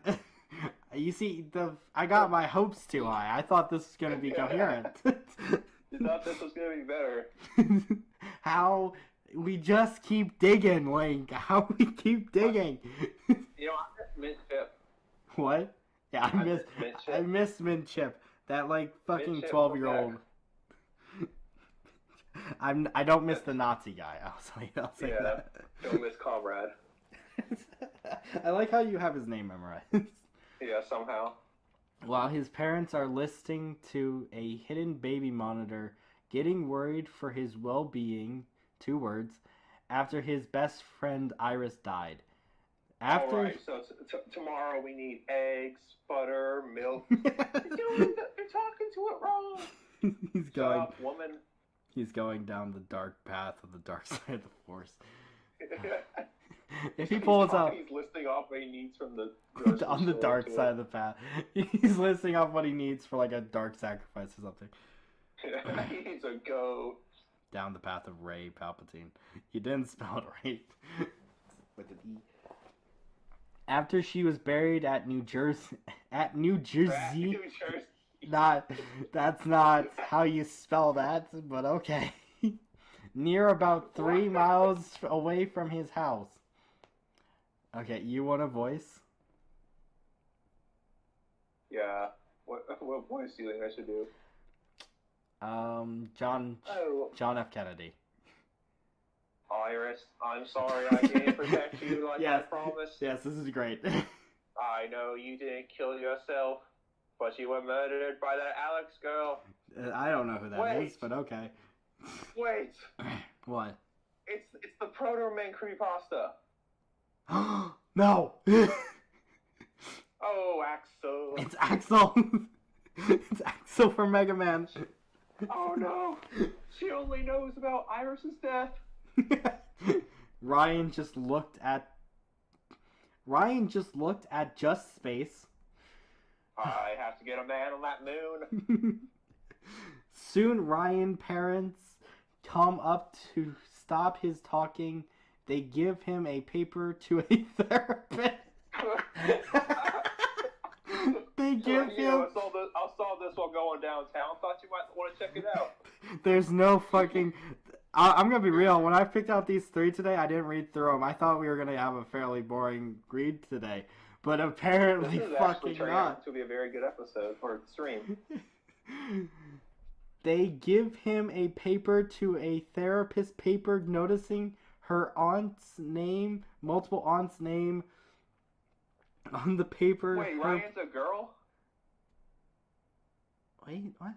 you see, I got my hopes too high. I thought this was gonna be coherent. You thought this was gonna be better. How we just keep digging, Link. How we keep digging. You know, I miss Mint Chip. What? Yeah, I miss Mint Chip. That like fucking 12-year-old. I don't miss the Nazi guy. I'll say that. Don't miss Comrade. I like how you have his name memorized. Yeah, somehow. While his parents are listening to a hidden baby monitor, getting worried for his well-being, 2 words, after his best friend Iris died. Alright, so tomorrow we need eggs, butter, milk. You're talking to it wrong. Stop, woman. He's going down the dark path of the dark side of the force. If he pulls out, he's listing off what he needs from the on the dark side of the path. He's listing off what he needs for like a dark sacrifice or something. He needs a goat. Down the path of Ray Palpatine. You didn't spell it right. With an E. After she was buried at New Jersey. That's not how you spell that, but okay. Near about 3 miles away from his house. Okay, you want a voice? Yeah. What voice do you think I should do? John F. Kennedy. Iris, I'm sorry I didn't protect you like I promised. Yes, this is great. I know you didn't kill yourself, but you were murdered by that Alex girl. I don't know who that is, but okay. Wait. What? It's the Proto-Man creepypasta. No! Oh, Axel. It's Axel! It's Axel from Mega Man. Oh no! She only knows about Iris's death. Ryan just looked at Just Space. I have to get a man on that moon. Soon Ryan parents come up to stop his talking. They give him a paper to a therapist. They give him... I saw this while going downtown. Thought you might want to check it out. There's no fucking... I'm going to be real. When I picked out these 3 today, I didn't read through them. I thought we were going to have a fairly boring read today. but apparently this is fucking actually turning not. out to be a very good episode or stream. They give him a paper to a therapist paper noticing her aunt's name, multiple aunts' name on the paper. Wait, Ryan's a girl? Wait, what?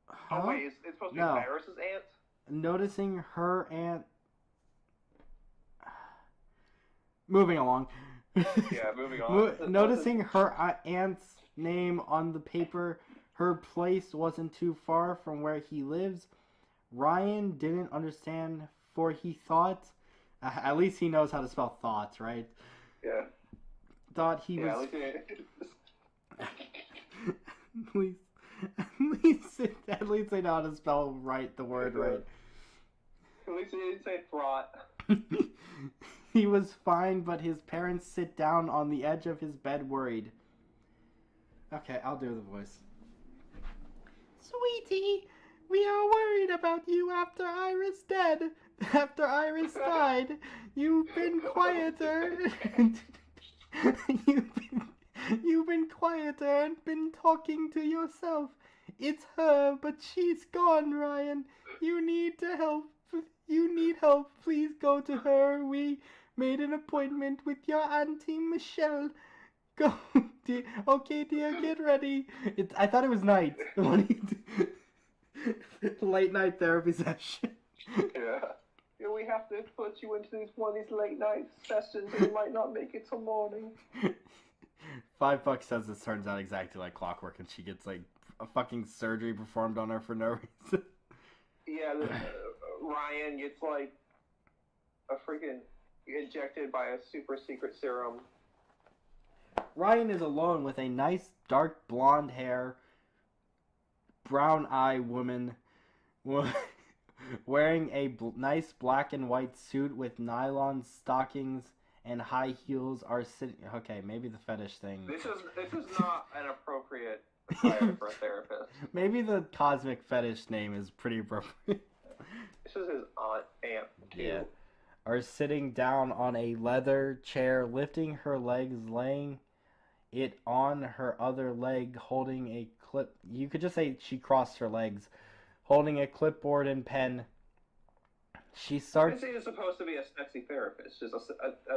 Huh? Oh, wait, it's supposed to be No. Iris's aunt? Noticing her aunt. Moving along. Yeah, moving on. Noticing her aunt's name on the paper, her place wasn't too far from where he lives. Ryan didn't understand, for he thought, at least he knows how to spell thoughts, right? Yeah. Thought he Yeah, was. At least they know how to spell right the word right. At least he didn't say thought. He was fine, but his parents sit down on the edge of his bed worried. Okay, I'll do the voice. Sweetie, we are worried about you after Iris dead. After Iris died, you've been quieter. You've been quieter and been talking to yourself. It's her, but she's gone, Ryan. You need to help. You need help. Please go to her. We made an appointment with your Auntie Michelle. Go, dear. Okay, dear, get ready. I thought it was night. Late night therapy session. Yeah. Yeah, we have to put you into one of these late night sessions and you might not make it till morning. $5 says this turns out exactly like clockwork and she gets like a fucking surgery performed on her for no reason. Yeah, Ryan gets like a freaking injected by a super secret serum. Ryan is alone with a nice dark blonde hair, brown eye woman wearing a nice black and white suit with nylon stockings and high heels are sitting. Okay, maybe the fetish thing. This is not an appropriate attire for a therapist. Maybe the cosmic fetish name is pretty appropriate. This is his aunt. Yeah. Are sitting down on a leather chair, lifting her legs, laying it on her other leg, holding a clip. You could just say she crossed her legs, holding a clipboard and pen. She starts. This is supposed to be a sexy therapist, just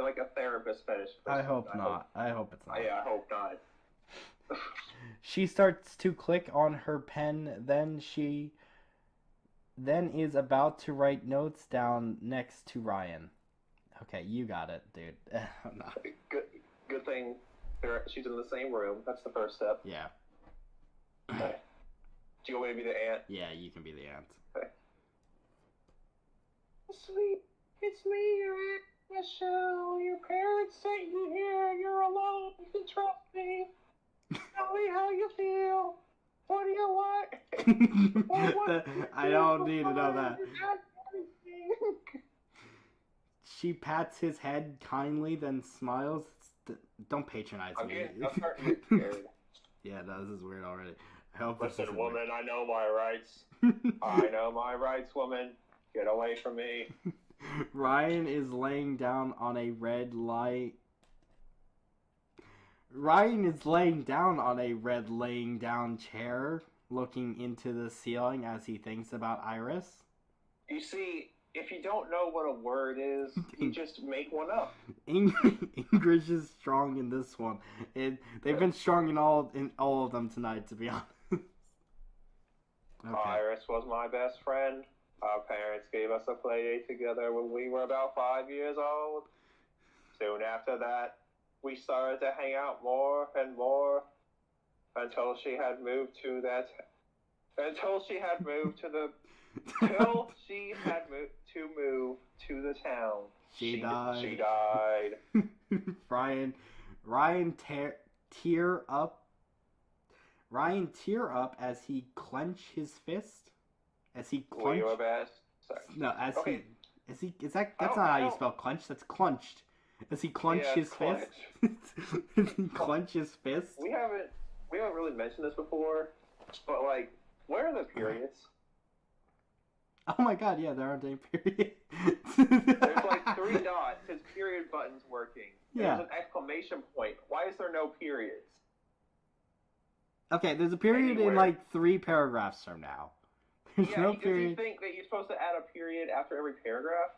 like a therapist fetish person. I hope not. I hope it's not. Yeah, I hope not. She starts to click on her pen, then is about to write notes down next to Ryan. Okay, you got it, dude. No. Good thing she's in the same room. That's the first step. Yeah. Okay. Do you want me to be the aunt? Yeah, you can be the aunt. Okay. Sweet, it's me, your Aunt Michelle. Your parents sent you here. You're alone. You can trust me. Tell me how you feel. What do you want? I don't need to know that. She pats his head kindly, then smiles. Don't patronize me. I'm starting to get scared. Yeah, no, this is weird already. I hope Listen, woman, I know my rights. I know my rights, woman. Get away from me. Ryan is laying down on a red light. Ryan is laying down on a red laying down chair, looking into the ceiling as he thinks about Iris. You see, if you don't know what a word is, you just make one up. English is strong in this one. They've been strong in all of them tonight, to be honest. Okay. Iris was my best friend. Our parents gave us a play date together when we were about 5 years old. Soon after that, we started to hang out more and more until she had moved to the town. She died. She died. Ryan tear up as he clench his fist. As he clench. We were best. Sorry. No, as okay. That's not how you spell clench. That's clenched. As he clench his fist. As he clench his fist. We haven't really mentioned this before, but like, where are the periods? Oh my god, yeah, there aren't any periods. There's like 3 dots. His period button's working. Yeah. There's an exclamation point. Why is there no periods? Okay, there's a period in like 3 paragraphs from now. There's no period. Does he think that you're supposed to add a period after every paragraph?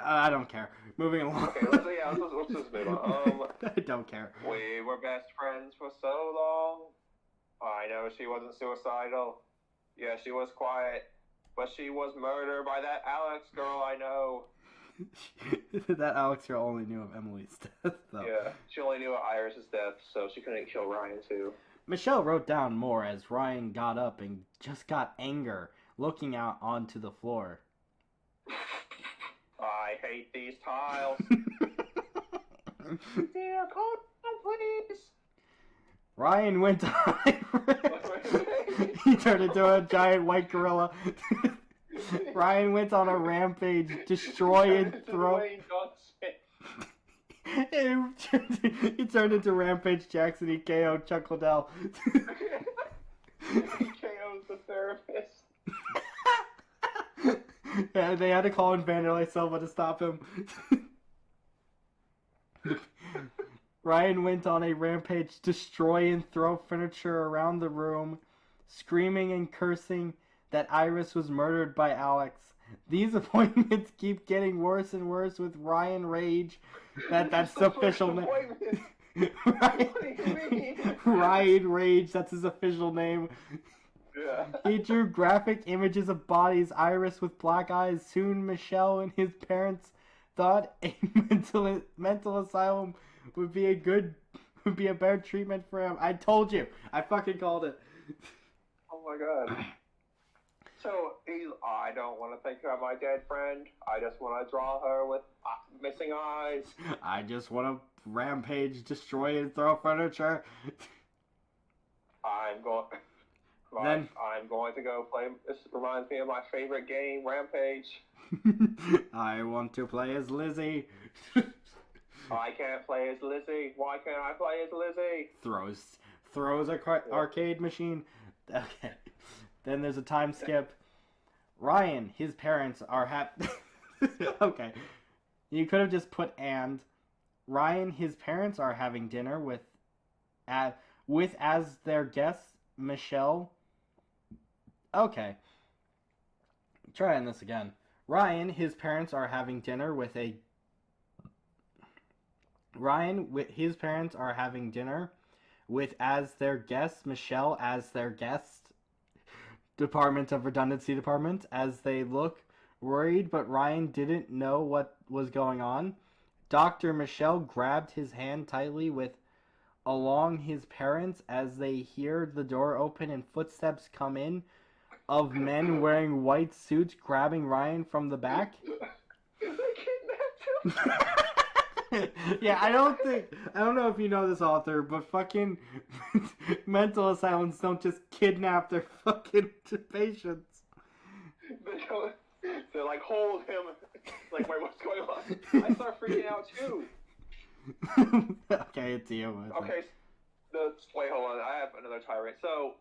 I don't care. Moving along. Okay, let's just move on. I don't care. We were best friends for so long. I know she wasn't suicidal. Yeah, she was quiet. But she was murdered by that Alex girl I know. That Alex girl only knew of Emily's death, though. Yeah, she only knew of Iris's death, so she couldn't kill Ryan, too. Michelle wrote down more as Ryan got up and just got anger, looking out onto the floor. I hate these tiles. Dear, call down, please. Ryan went on. He turned into a giant white gorilla. Ryan went on a rampage, destroy and throw. He turned into Rampage Jackson. He KO'd Chuck Liddell. He KO'd the therapist. Yeah, they had to call in Vanderlei Silva to stop him. Ryan went on a rampage, destroy and throw furniture around the room, screaming and cursing that Iris was murdered by Alex. These appointments keep getting worse and worse with Ryan Rage. That's the official name. Ryan Rage, that's his official name. Yeah. He drew graphic images of bodies, Iris with black eyes. Soon Michelle and his parents thought a mental asylum would be a better treatment for him. I told you. I fucking called it. Oh my god. So, I don't want to think about my dead friend. I just want to draw her with missing eyes. I just want to rampage, destroy, and throw furniture. I'm going to go play. This reminds me of my favorite game, Rampage. I want to play as Lizzie. I can't play as Lizzie. Why can't I play as Lizzie? Throws a arcade machine. Okay. Then there's a time skip. Ryan, his parents are happy. Okay. You could have just put and. Ryan, his parents are having dinner with as their guests, Michelle. Okay. Trying this again. Ryan, his parents are having dinner with a... his parents are having dinner with as their guests, Michelle as their guest. Department of Redundancy Department, as they look worried, but Ryan didn't know what was going on. Dr. Michelle grabbed his hand tightly along his parents as they hear the door open and footsteps come in of men wearing white suits grabbing Ryan from the back. They kidnapped him. Yeah, I don't know if you know this author, but fucking mental asylums don't just kidnap their fucking patients. They're like, hold him. Like, wait, what's going on? I start freaking out too. Okay, it's you. Okay, wait, hold on. I have another tirade. So,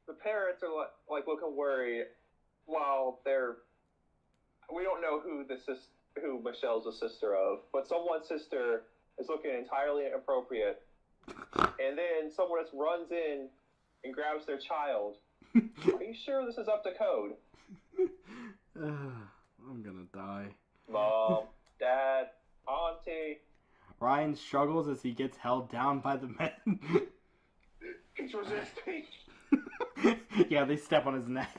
the parents are like looking worried while we don't know who Michelle's a sister of, but someone's sister is looking entirely inappropriate, and then someone just runs in and grabs their child. Are you sure this is up to code? I'm gonna die. Mom, Dad, Auntie. Ryan struggles as he gets held down by the men. He's resisting. Yeah, they step on his neck.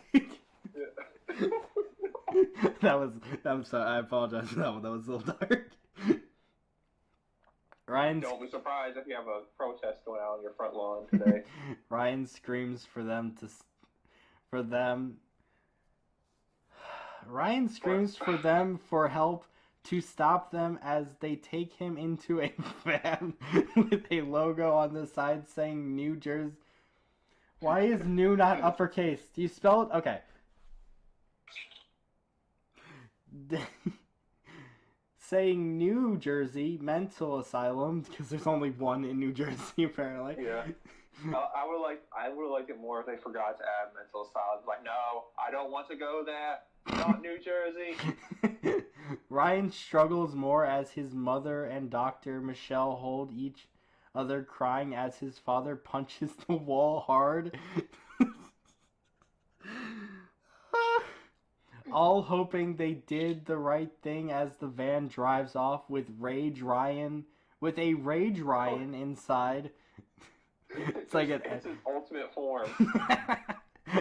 Yeah. I'm sorry, I apologize for that one. That was a little dark. Don't be surprised if you have a protest going out on your front lawn today. Ryan screams for them. Ryan screams for them for help to stop them as they take him into a van with a logo on the side saying New Jersey. Why is new not uppercase? Do you spell it? Okay. Saying New Jersey Mental Asylum, because there's only one in New Jersey apparently. Yeah. I would have liked it more if they forgot to add mental asylum. Like, no, I don't want to go there. Not New Jersey. Ryan struggles more as his mother and Dr. Michelle hold each other, crying as his father punches the wall hard. All hoping they did the right thing as the van drives off with a Rage Ryan inside. It's like it's his ultimate form.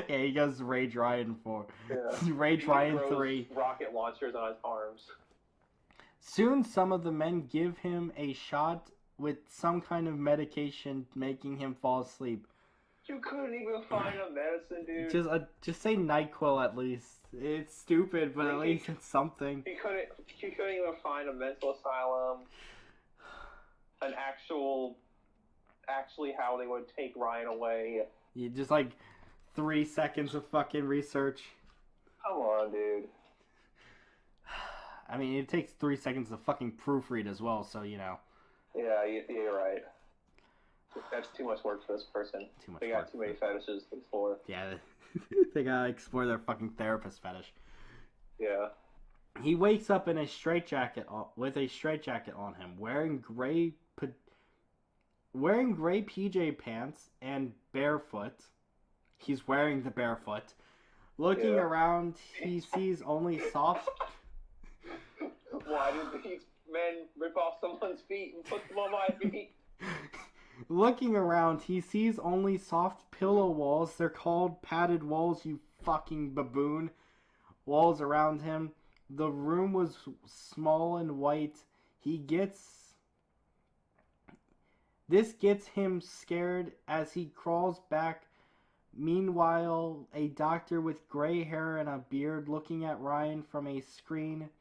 Yeah, he goes Rage Ryan 4. Yeah. Rage Ryan 3. Rocket launchers on his arms. Soon some of the men give him a shot with some kind of medication, making him fall asleep. You couldn't even find a medicine, dude. Just say NyQuil at least. It's stupid, but at least it's something. He couldn't even find a mental asylum. An actually how they would take Ryan away. You just like 3 seconds of fucking research. Come on, dude. I mean, it takes 3 seconds to fucking proofread as well, so you know. Yeah, you're right. That's too much work for this person. They got too many fetishes to explore. Yeah, they gotta explore their fucking therapist fetish. Yeah. He wakes up in a straitjacket with a straitjacket on him, wearing gray PJ pants and barefoot. He's wearing the barefoot. Looking around, he sees only soft. Why did these men rip off someone's feet and put them on my feet? Looking around, he sees only soft pillow walls. They're called padded walls, you fucking baboon. Walls around him. The room was small and white. This gets him scared as he crawls back. Meanwhile, a doctor with gray hair and a beard looking at Ryan from a screen.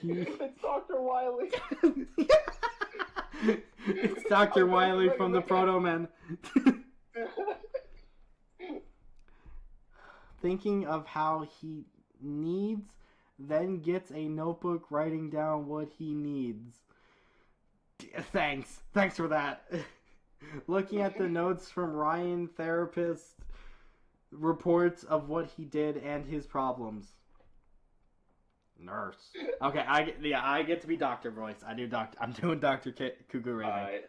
It's Dr. Wiley. It's Dr. Wiley from the Proto Men. Thinking of how he needs, then gets a notebook writing down what he needs. Thanks for that. Looking at the notes from Ryan, therapist reports of what he did and his problems. Nurse. Okay, I get to be doctor voice. I'm doing Dr. Cuckoo Raven.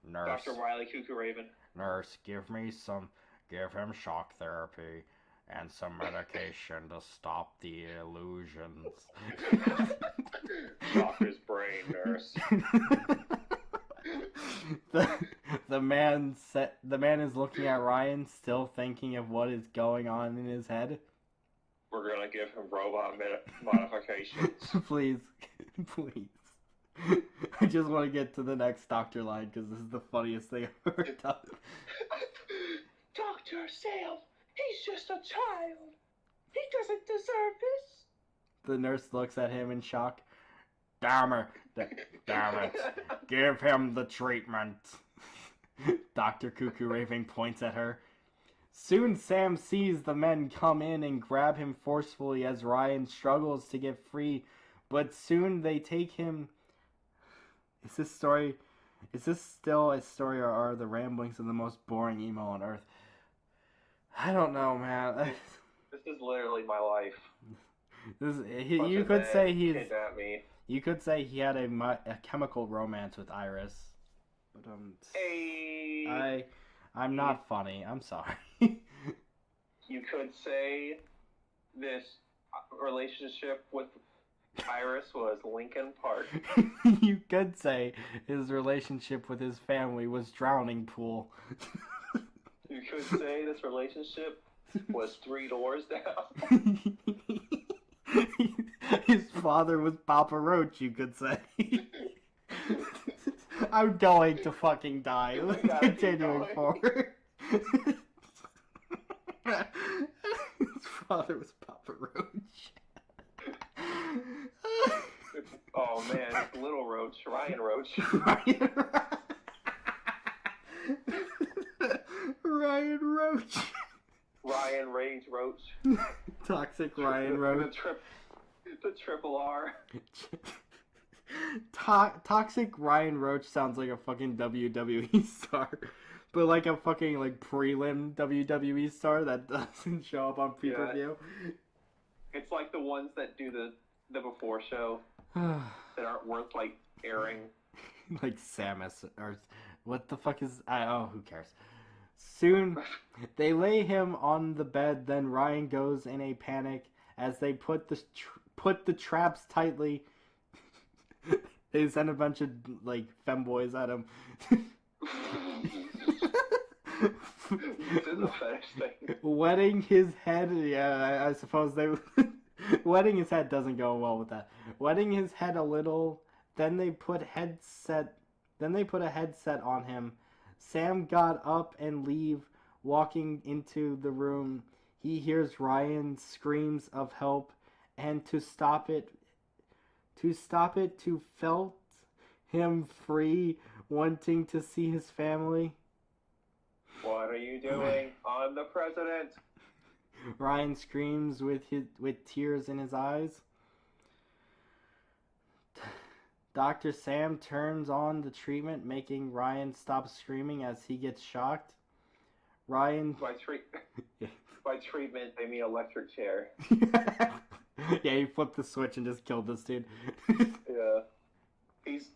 Nurse. Dr. Wiley Cuckoo Raven. Nurse, give him shock therapy and some medication to stop the illusions. Shock his brain, nurse. The man is looking at Ryan, still thinking of what is going on in his head. We're gonna give him robot modifications. Please. I just want to get to the next doctor line because this is the funniest thing I've ever done. Dr. Sam, he's just a child. He doesn't deserve this. The nurse looks at him in shock. Damn it. Give him the treatment. Dr. Cuckoo Raven points at her. Soon Sam sees the men come in and grab him forcefully as Ryan struggles to get free, but soon they take him. Is this still a story, or are the ramblings of the most boring emo on earth? I don't know, man. This is literally my life. You could say kidnapped me. You could say he had a chemical romance with Iris, but I'm not funny. I'm sorry. You could say this relationship with Iris was Lincoln Park. You could say his relationship with his family was Drowning Pool. You could say this relationship was 3 doors down. His father was Papa Roach, you could say. I'm going to fucking die. Continuing forward. His father was Papa Roach. Oh man, it's Little Roach, Ryan Roach. Ryan Roach. Ryan Rage Roach. Toxic Ryan Roach. The triple R. Toxic Ryan Roach sounds like a fucking WWE star. But like a fucking prelim WWE star that doesn't show up on pay-per-view. It's like the ones that do the before show that aren't worth like airing. Like Samus or what the fuck is oh, who cares? Soon they lay him on the bed, then Ryan goes in a panic as they put the traps tightly. They send a bunch of like femboys at him. This is a fetish thing. Wetting his head, yeah, I suppose they wetting his head doesn't go well with that. Wetting his head a little, then they put a headset on him. Sam got up and leave, walking into the room. He hears Ryan screams of help, and to stop it, to felt him free, wanting to see his family. What are you doing? I'm the president. Ryan screams with tears in his eyes. Dr. Sam turns on the treatment, making Ryan stop screaming as he gets shocked. Ryan... By treatment, they mean electric chair. Yeah, he flipped the switch and just killed this dude. Yeah. He's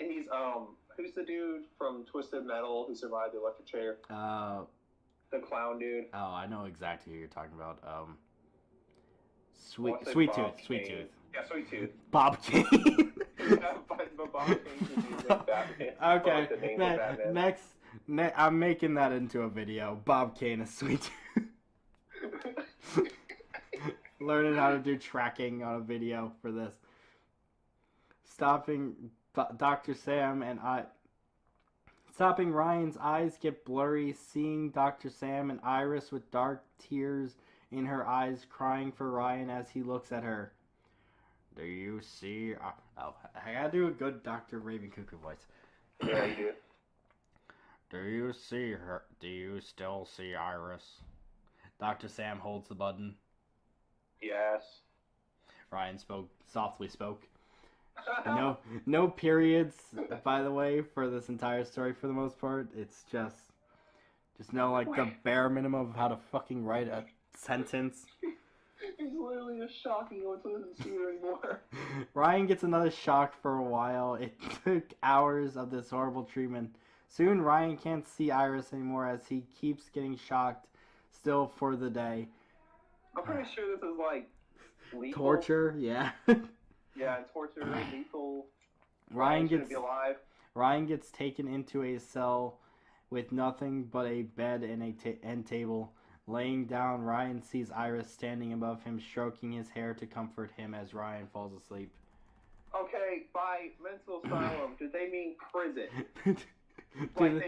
who's the dude from Twisted Metal who survived the electric chair? The clown dude. Oh, I know exactly who you're talking about. Sweet Tooth. Yeah, Sweet Tooth. Bob Kane. Yeah, but Bob Kane's the dude with Batman. Okay, next, I'm making that into a video. Bob Kane is Sweet Tooth. Learning how to do tracking on a video for this. Stopping Ryan's eyes get blurry, seeing Dr. Sam and Iris with dark tears in her eyes crying for Ryan as he looks at her. Do you see... Oh, I gotta do a good Dr. Raven Cuckoo voice. Yeah, you do. Do you see her? Do you still see Iris? Dr. Sam holds the button. Yes. Ryan softly spoke. No periods, by the way, for this entire story for the most part. It's just know like the bare minimum of how to fucking write a sentence. He's literally just shocking once he doesn't see her anymore. Ryan gets another shock for a while. It took hours of this horrible treatment. Soon Ryan can't see Iris anymore as he keeps getting shocked still for the day. I'm pretty sure this is like lethal. Torture, yeah. Yeah, torture, lethal. Ryan gets taken into a cell with nothing but a bed and a end table. Laying down, Ryan sees Iris standing above him, stroking his hair to comfort him as Ryan falls asleep. Okay, by mental asylum, did they mean prison? Like,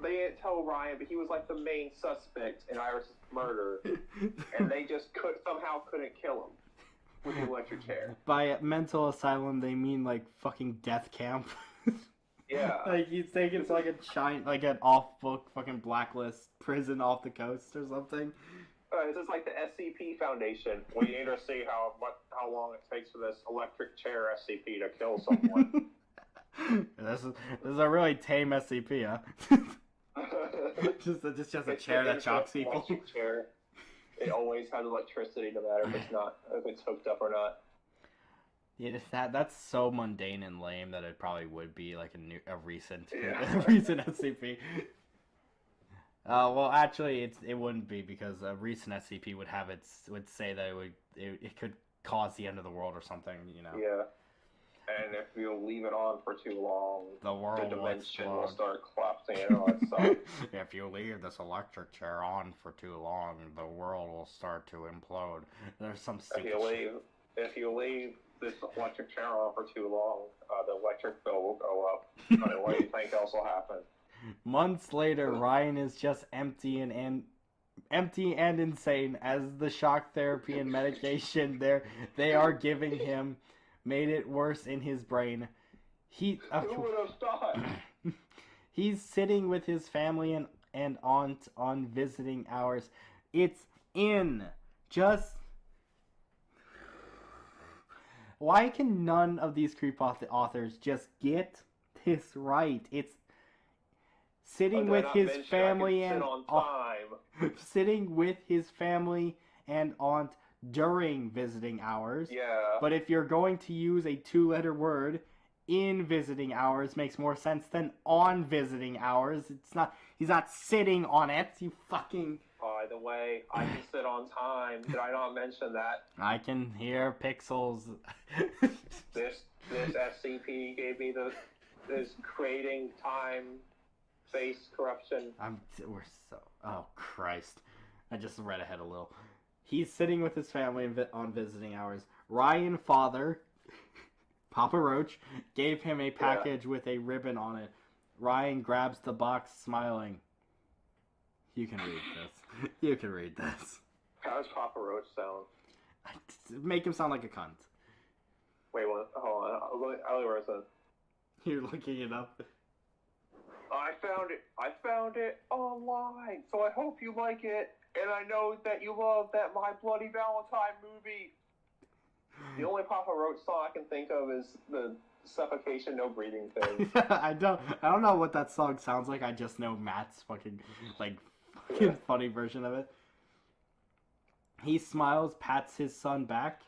they didn't tell Ryan, but he was like the main suspect in Iris' murder, and they just somehow couldn't kill him with the electric chair. By mental asylum, they mean like fucking death camp. Yeah. Like he's taken to like an off-book fucking blacklist prison off the coast or something. This is like the SCP Foundation. We need to see how long it takes for this electric chair SCP to kill someone. This is a really tame SCP, huh? just a chair that shocks people. Chair. It always has electricity, no matter if it's hooked up or not. Yeah, that's so mundane and lame that it probably would be like a recent SCP. Well, actually, it wouldn't be because a recent SCP would say that it could cause the end of the world or something, you know. Yeah. And if you leave it on for too long, the dimension will start collapsing and all that stuff. If you leave this electric chair on for too long, the world will start to implode. There's some stupid If you leave this electric chair on for too long, the electric bill will go up. I mean, what do you think else will happen? Months later, Ryan is just empty and insane as the shock therapy and medication they are giving him made it worse in his brain. Who would have thought? He's sitting with his family and aunt on visiting hours. It's just... Why can none of these creepypasta authors just get this right? It's sitting with his family and sit on time. Sitting with his family and aunt during visiting hours. Yeah. But if you're going to use a 2-letter word in visiting hours, makes more sense than on visiting hours. He's not sitting on it, you fucking... By the way, I can sit on time. Did I not mention that? I can hear pixels. This SCP gave me this creating time space corruption. We're so... Oh, Christ. I just read ahead a little. He's sitting with his family on visiting hours. Ryan, father, Papa Roach, gave him a package with a ribbon on it. Ryan grabs the box, smiling. You can read this. You can read this. How does Papa Roach sound? Make him sound like a cunt. Wait, hold on. I'll listen. You're looking it up. I found it online, so I hope you like it. And I know that you love that My Bloody Valentine movie. The only Papa Roach song I can think of is the suffocation, no breathing thing. I don't know what that song sounds like. I just know Matt's fucking funny version of it. He smiles, pats his son back.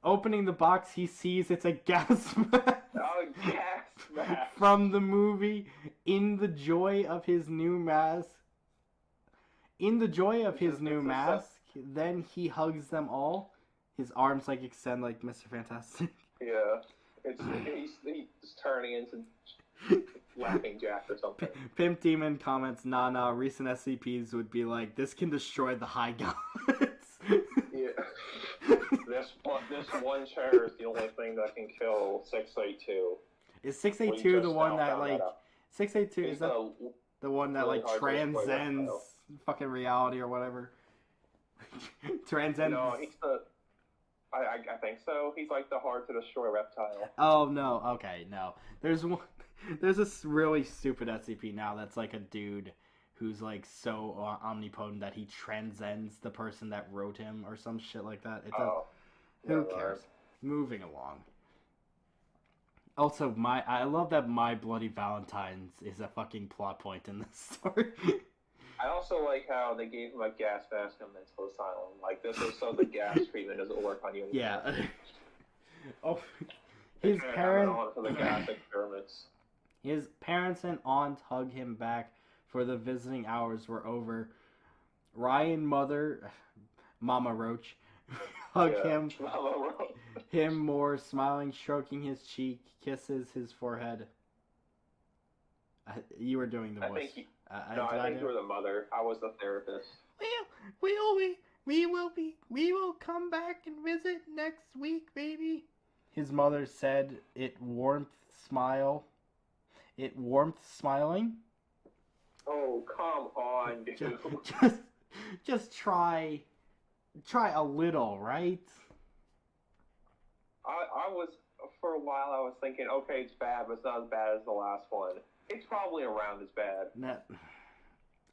Opening the box, he sees it's a gas mask. Oh, gas mask. From the movie. In the joy of his new mask. Then he hugs them all. His arms extend like Mr. Fantastic. Yeah. He's turning into Laughing Jack or something. Pimp Demon comments, nah, recent SCPs would be like, this can destroy the high gods. Yeah. This one chair is the only thing that can kill 682. Is 682 the one that 682 is that the one that transcends fucking reality or whatever? Transcends. No, he's I think so. He's like the hard to destroy reptile. Oh no, okay, no. There's this really stupid SCP now that's like a dude who's so omnipotent that he transcends the person that wrote him or some shit like that. Who cares? Moving along. Also, I love that My Bloody Valentine's is a fucking plot point in this story. I also like how they gave him a gas mask in a mental asylum. This is so the gas treatment doesn't work on you anymore. Yeah. Oh, his parents. For the gas experiments. His parents and aunt hug him back, for the visiting hours were over. Ryan, Mama Roach, hug him more, smiling, stroking his cheek, kisses his forehead. You were doing the voice. I think you were the mother. I was the therapist. We will come back and visit next week, baby. His mother said it warmth smiling. Oh, come on, dude. Just try a little, right? I was, for a while, I was thinking, okay, it's bad, but it's not as bad as the last one. It's probably around as bad.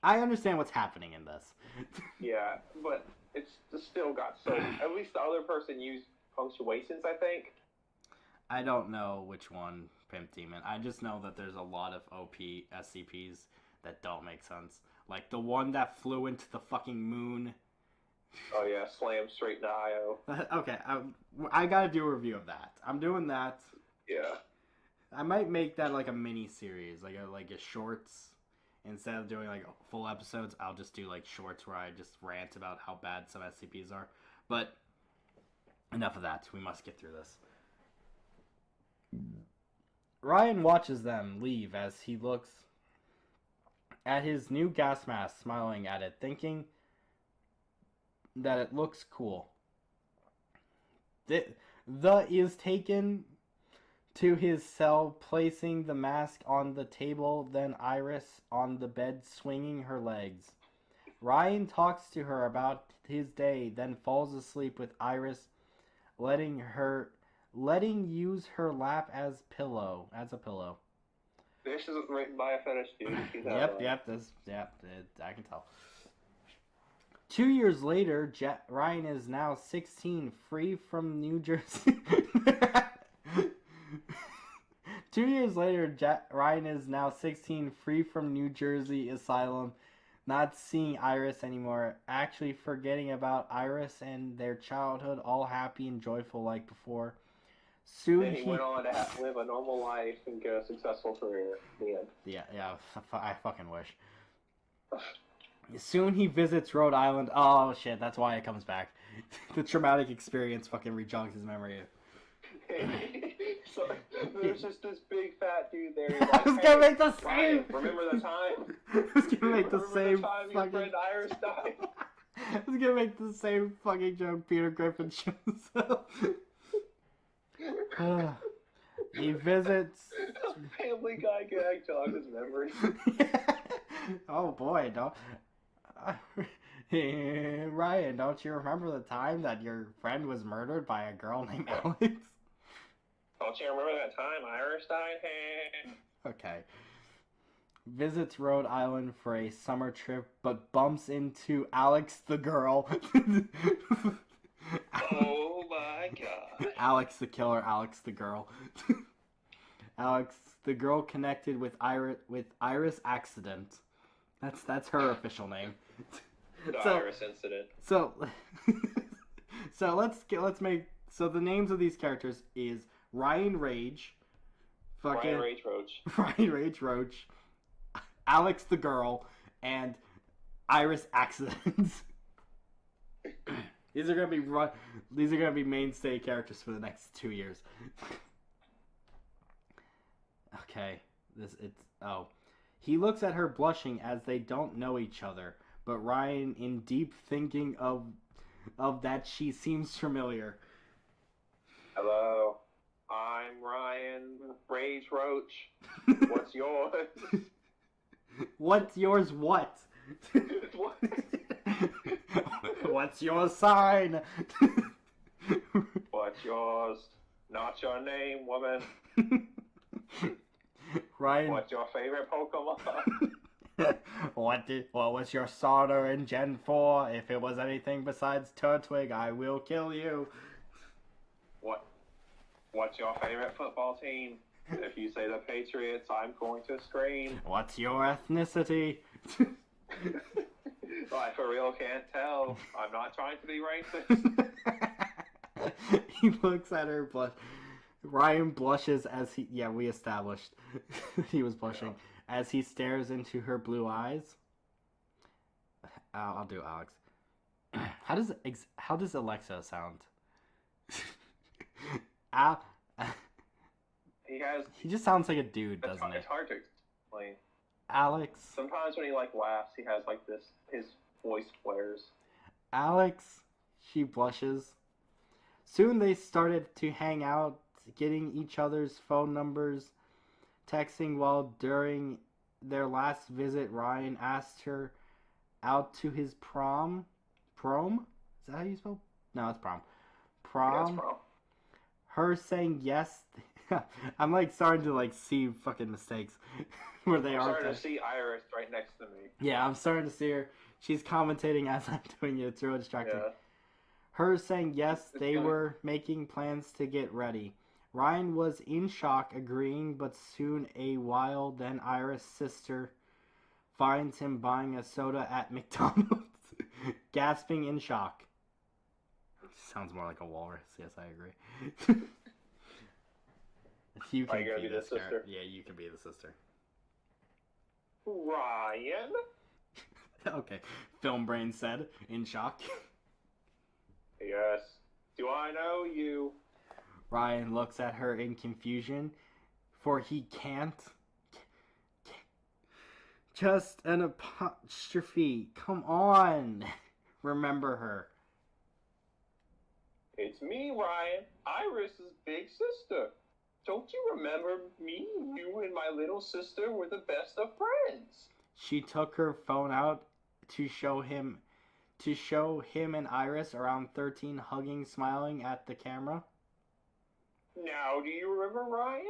I understand what's happening in this. Yeah, but it's still got so... At least the other person used punctuations, I think. I don't know which one, Pimp Demon. I just know that there's a lot of OP SCPs that don't make sense. Like the one that flew into the fucking moon. Oh yeah, slam straight in the IO. Okay, I gotta do a review of that. I'm doing that. Yeah. I might make that like a mini series, like a shorts. Instead of doing full episodes, I'll just do shorts where I just rant about how bad some SCPs are. But enough of that. We must get through this. Ryan watches them leave as he looks at his new gas mask, smiling at it, thinking that it looks cool. The is taken to his cell, placing the mask on the table, then Iris on the bed, swinging her legs. Ryan talks to her about his day, then falls asleep with Iris, letting use her lap as a pillow. This isn't written by a Finnish dude. I can tell. 2 years later, Ryan is now 16, free from New Jersey. 2 years later, Ryan is now 16, free from New Jersey asylum. not seeing Iris anymore, actually forgetting about Iris and their childhood, all happy and joyful like before. Soon Then he went on to live a normal life and get a successful career. The end. Yeah, I fucking wish. Soon he visits Rhode Island. Oh shit, that's why it comes back. The traumatic experience fucking rejogs his memory. So there's just this big fat dude there. I was gonna make the same. Ryan, remember the time? I was gonna make the Remember same the time your friend Iris died? I was gonna make the same fucking joke Peter Griffin shows up. He visits. Family Guy gag jog his memory. Oh boy, don't. Ryan, don't you remember the time that your friend was murdered by a girl named Alex? Don't you remember that time Iris died? Okay. Visits Rhode Island for a summer trip, but bumps into Alex the girl. Oh my god. Alex the killer, Alex the girl. Alex the girl connected with Iris accident. That's her official name. The So- Iris incident. So let's make the names of these characters is Ryan Rage, fucking Ryan Rage Roach. Ryan Rage Roach, Alex the girl, and Iris accidents. These are gonna be mainstay characters for the next 2 years. Okay, he looks at her blushing as they don't know each other, but Ryan in deep thinking of that she seems familiar. Hello, I'm Ryan Rage Roach. What's yours? What's yours? What? What? What's your sign? What's yours? Not your name, woman. Ryan. What's your favorite Pokemon? What was your starter in Gen 4? If it was anything besides Turtwig, I will kill you. What's your favorite football team? If you say the Patriots, I'm going to scream. What's your ethnicity? I for real can't tell. I'm not trying to be racist. He looks at her blush. Ryan blushes as we established he was blushing as he stares into her blue eyes. I'll do Alex. How does Alexa sound? He just sounds like a dude, doesn't It's he? hard to explain. Alex. Sometimes when he laughs, he has his voice flares. Alex, she blushes. Soon they started to hang out, getting each other's phone numbers, texting while during their last visit, Ryan asked her out to his prom. Prom? Is that how you spell? No, it's prom. Prom. That's wrong. Her saying yes. I'm starting to see fucking mistakes where they I'm aren't. starting to see Iris right next to me. Yeah, I'm starting to see her. She's commentating as I'm doing it. It's real distracting. Yeah. Her saying yes, they were making plans to get ready. Ryan was in shock, agreeing, but soon a while then Iris' sister finds him buying a soda at McDonald's, gasping in shock. Sounds more like a walrus. Yes, I agree. You Are can you gonna be the this sister? character. Yeah, you can be the sister. Ryan? Okay, Film Brain said, in shock. Yes. Do I know you? Ryan looks at her in confusion, for he can't. Just an apostrophe. Come on. Remember her. It's me, Ryan. Iris's big sister. Don't you remember me? You and my little sister were the best of friends. She took her phone out to show him and Iris around 13 hugging, smiling at the camera. Now, do you remember Ryan?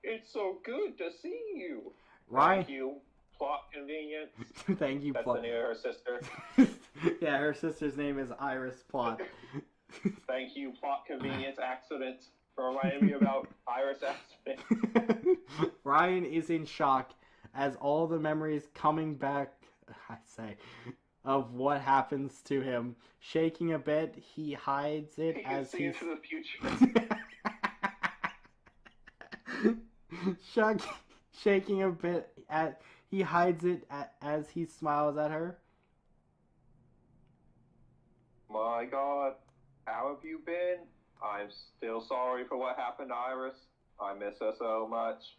It's so good to see you. Ryan. Thank you. Plot convenience. Thank you, That's Plot. the name of her sister. Yeah, her sister's name is Iris Plot. Thank you, plot convenience accident, for reminding me about Iris accident. Ryan is in shock as all the memories coming back I say, of what happens to him. Shaking a bit, he hides it He can as see he's... into the future. Shaking a bit, he hides it as he smiles at her. My God, how have you been? I'm still sorry for what happened to Iris. I miss her so much.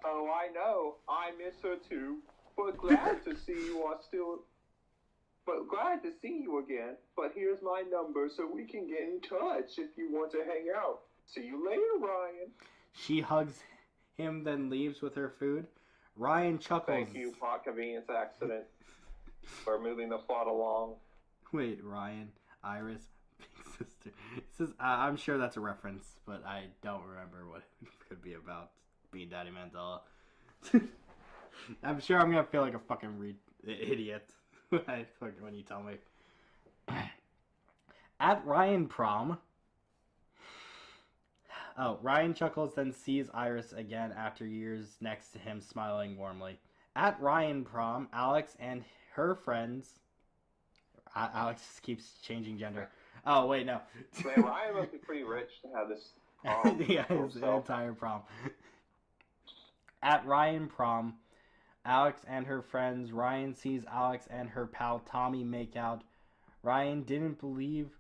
Oh, I know. I miss her too. But glad to see you are still... But glad to see you again. But here's my number so we can get in touch if you want to hang out. See you later, Ryan. She hugs him, then leaves with her food. Ryan chuckles. Thank you, plot convenience accident, for moving the plot along. Wait, Ryan, Iris, big sister. This is, I'm sure that's a reference, but I don't remember what it could be about. Being Daddy Mandela. I'm sure I'm gonna feel like a fucking idiot when you tell me. At Ryan prom. Oh, Ryan chuckles, then sees Iris again after years next to him, smiling warmly. At Ryan prom, Alex and her friends... Alex keeps changing gender. Oh, wait, no. Man, Ryan must be pretty rich to have this yeah, his entire prom. At Ryan prom, Alex and her friends, Ryan sees Alex and her pal Tommy make out. Ryan didn't believe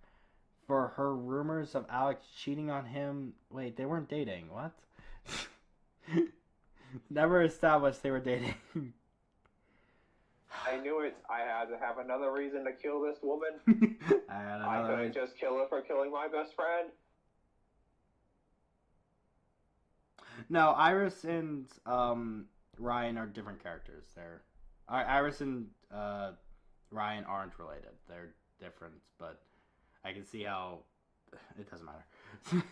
for her rumors of Alex cheating on him. Wait, they weren't dating. What? Never established they were dating. I knew it. I had to have another reason to kill this woman. I couldn't just kill her for killing my best friend. No, Iris and Ryan are different characters. Iris and Ryan aren't related. They're different, but I can see how it doesn't matter.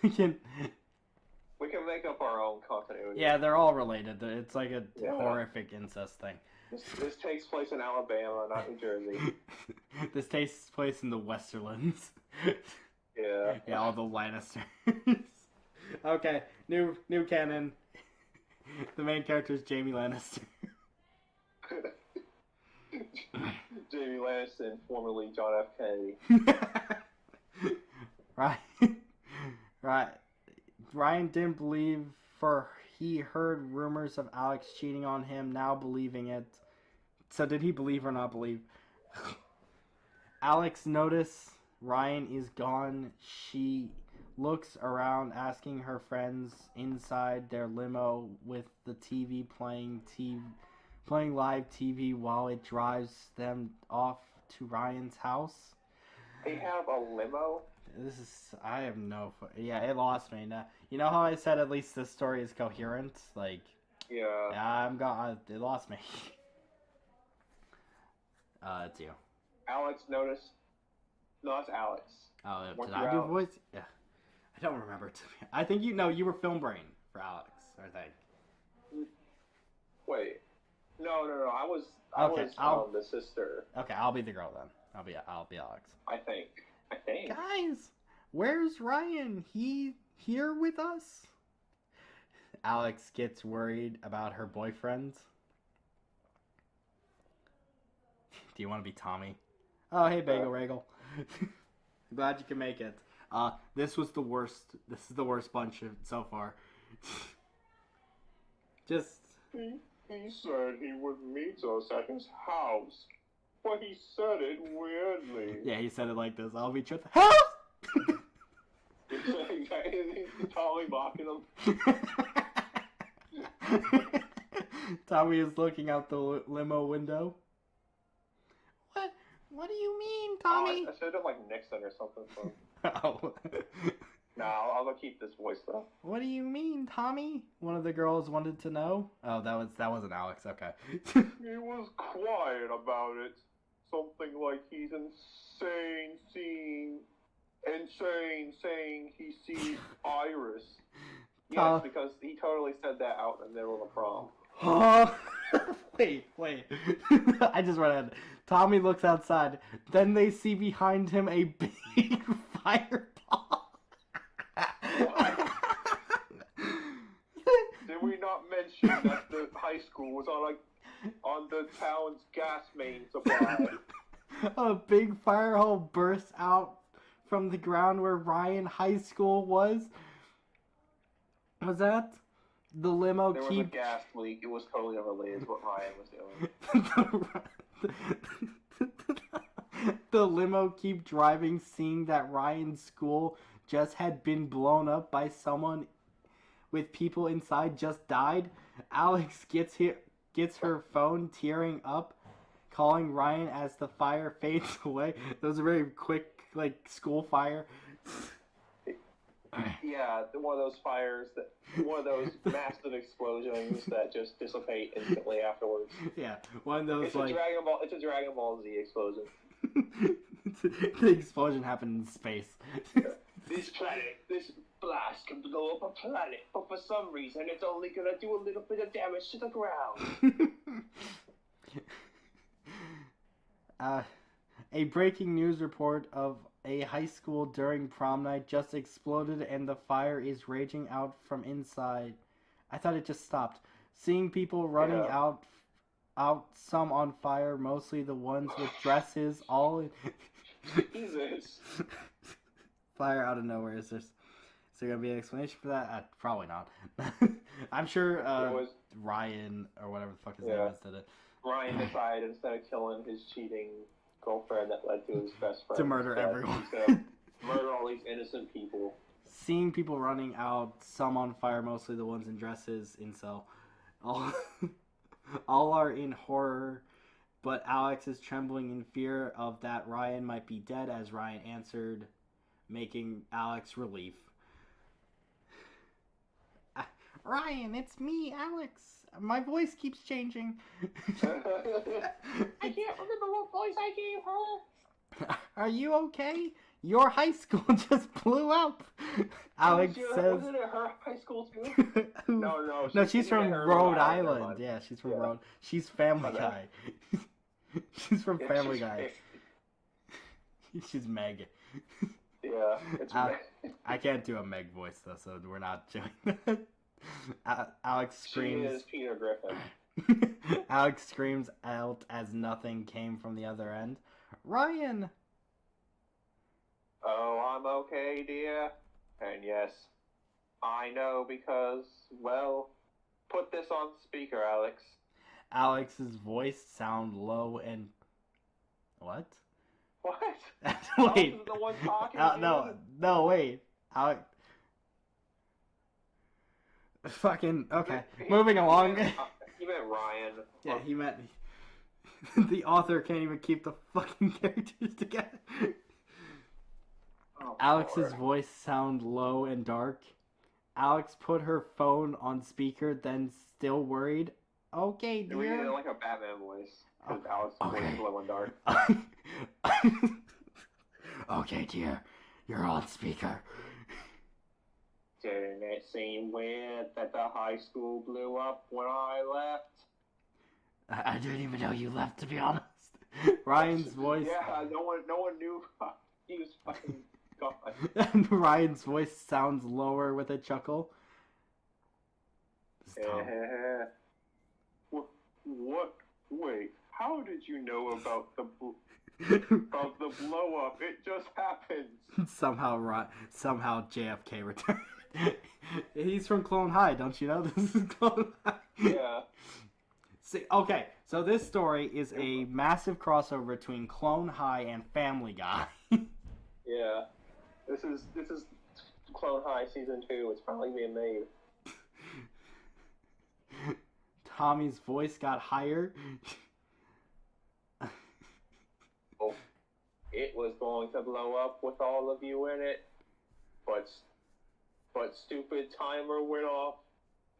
We can make up our own continuity. Yeah, they're all related. It's like a horrific incest thing. This takes place in Alabama, not New Jersey. This takes place in the Westerlands. Yeah. Yeah, all the Lannisters. Okay, new canon. The main character is Jaime Lannister. Jamie Lannister, formerly John F. Kennedy. Right. Ryan didn't believe for he heard rumors of Alex cheating on him, now believing it. So did he believe or not believe? Alex noticed Ryan is gone. She looks around, asking her friends inside their limo with the TV playing live TV while it drives them off to Ryan's house. They have a limo? I have no... Yeah, it lost me. Now, you know how I said at least this story is coherent? Like... Yeah. It lost me. It's you. Alex noticed... No, it's Alex. Oh, did I do voice? Yeah. I don't remember. I think you were film brain for Alex, I think. Wait. No. I was the sister. Okay, I'll be the girl then. I'll be Alex. I think. Guys, where's Ryan? He here with us? Alex gets worried about her boyfriend. Do you want to be Tommy? Oh, hey, Bagel Ragel. Glad you can make it. This was the worst. This is the worst bunch so far. Just... He said he would meet us at his house, but he said it weirdly. Yeah, he said it like this. I'll meet you at the house! Tommy mocking him. Tommy is looking out the limo window. What do you mean, Tommy? I should have done like Nixon or something. So. Oh. No, I'll keep this voice though. What do you mean, Tommy? One of the girls wanted to know. Oh, that wasn't Alex. Okay. He was quiet about it. Something like he's insane saying he sees Iris. Yes, because he totally said that out in the middle of the prom. Oh, wait. I just read it. Tommy looks outside. Then they see behind him a big fireball. Did we not mention that the high school was on on the town's gas main supply. A big fire hole bursts out from the ground where Ryan High School was. Was that? The limo There was a gas leak. It was totally unrelated to what Ryan was doing. The limo keep driving, seeing that Ryan's school just had been blown up by someone with people inside just died. Alex gets her phone, tearing up, calling Ryan as the fire fades away. That was a very quick, like, school fire. Yeah, one of those fires one of those massive explosions that just dissipate instantly afterwards. Yeah, one of those it's a Dragon Ball Z explosion. The explosion happened in space. This blast can blow up a planet, but for some reason it's only gonna do a little bit of damage to the ground. A breaking news report of a high school during prom night just exploded and the fire is raging out from inside. I thought it just stopped. Seeing people running out, some on fire, mostly the ones with dresses, all Jesus. Fire out of nowhere. Is there gonna be an explanation for that? Probably not. I'm sure Ryan or whatever the fuck his name is did it. Ryan decided instead of killing his cheating girlfriend that led to his best friend to murder everyone. He's gonna murder all these innocent people. Seeing people running out, some on fire, mostly the ones in dresses, incel. All are in horror, but Alex is trembling in fear of that Ryan might be dead as Ryan answered, making Alex relief. Ryan, it's me, Alex. My voice keeps changing. I can't remember what voice I gave her. Are you okay? Your high school just blew up. Alex says. Wasn't it her high school too? No, she's from Rhode Island. Yeah, she's from Rhode. She's Family Guy. She's from Family Guy. She's Meg. Yeah, it's Meg. I can't do a Meg voice though, so we're not doing that. Alex screams. She is Peter Griffin. Alex screams out as nothing came from the other end. Ryan! Oh, I'm okay, dear. And yes, I know because, well, put this on speaker, Alex. Alex's voice sound low and... What? What? Wait. Alex is the one talking no, wait. Alex... Fucking... Okay. Moving along. He meant Ryan. Yeah, he meant... The author can't even keep the fucking characters together. Oh, Alex's voice sound low and dark. Alex put her phone on speaker, then still worried. Okay, dear. We need like a Batman voice. Because Alex's voice is low and dark. Okay, dear. You're on speaker. Didn't it seem weird that the high school blew up when I left? I didn't even know you left, to be honest. Ryan's voice... Yeah, no one knew he was fucking gone. Ryan's voice sounds lower with a chuckle. What? Wait, how did you know about the blow up? It just happened. Somehow JFK returned. He's from Clone High, don't you know? This is Clone High. Yeah. See, okay, so this story is a massive crossover between Clone High and Family Guy. Yeah. This is Clone High season 2. It's finally being made. Tommy's voice got higher. Oh, it was going to blow up with all of you in it, but stupid timer went off.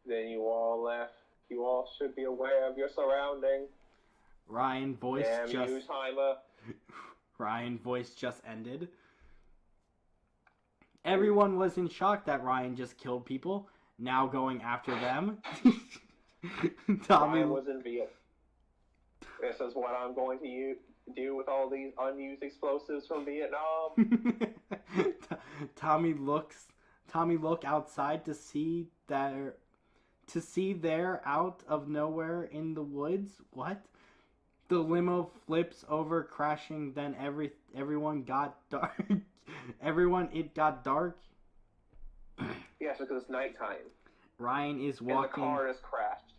Then you all left. You all should be aware of your surroundings. Ryan voice just ended. Everyone was in shock that Ryan just killed people. Now going after them. Ryan was in Vietnam. This is what I'm going to do with all these unused explosives from Vietnam. Tommy look outside to see to see there out of nowhere in the woods. What? The limo flips over, crashing. Then everyone got dark. It got dark. Yes, because it's nighttime. Ryan is walking. And the car has crashed.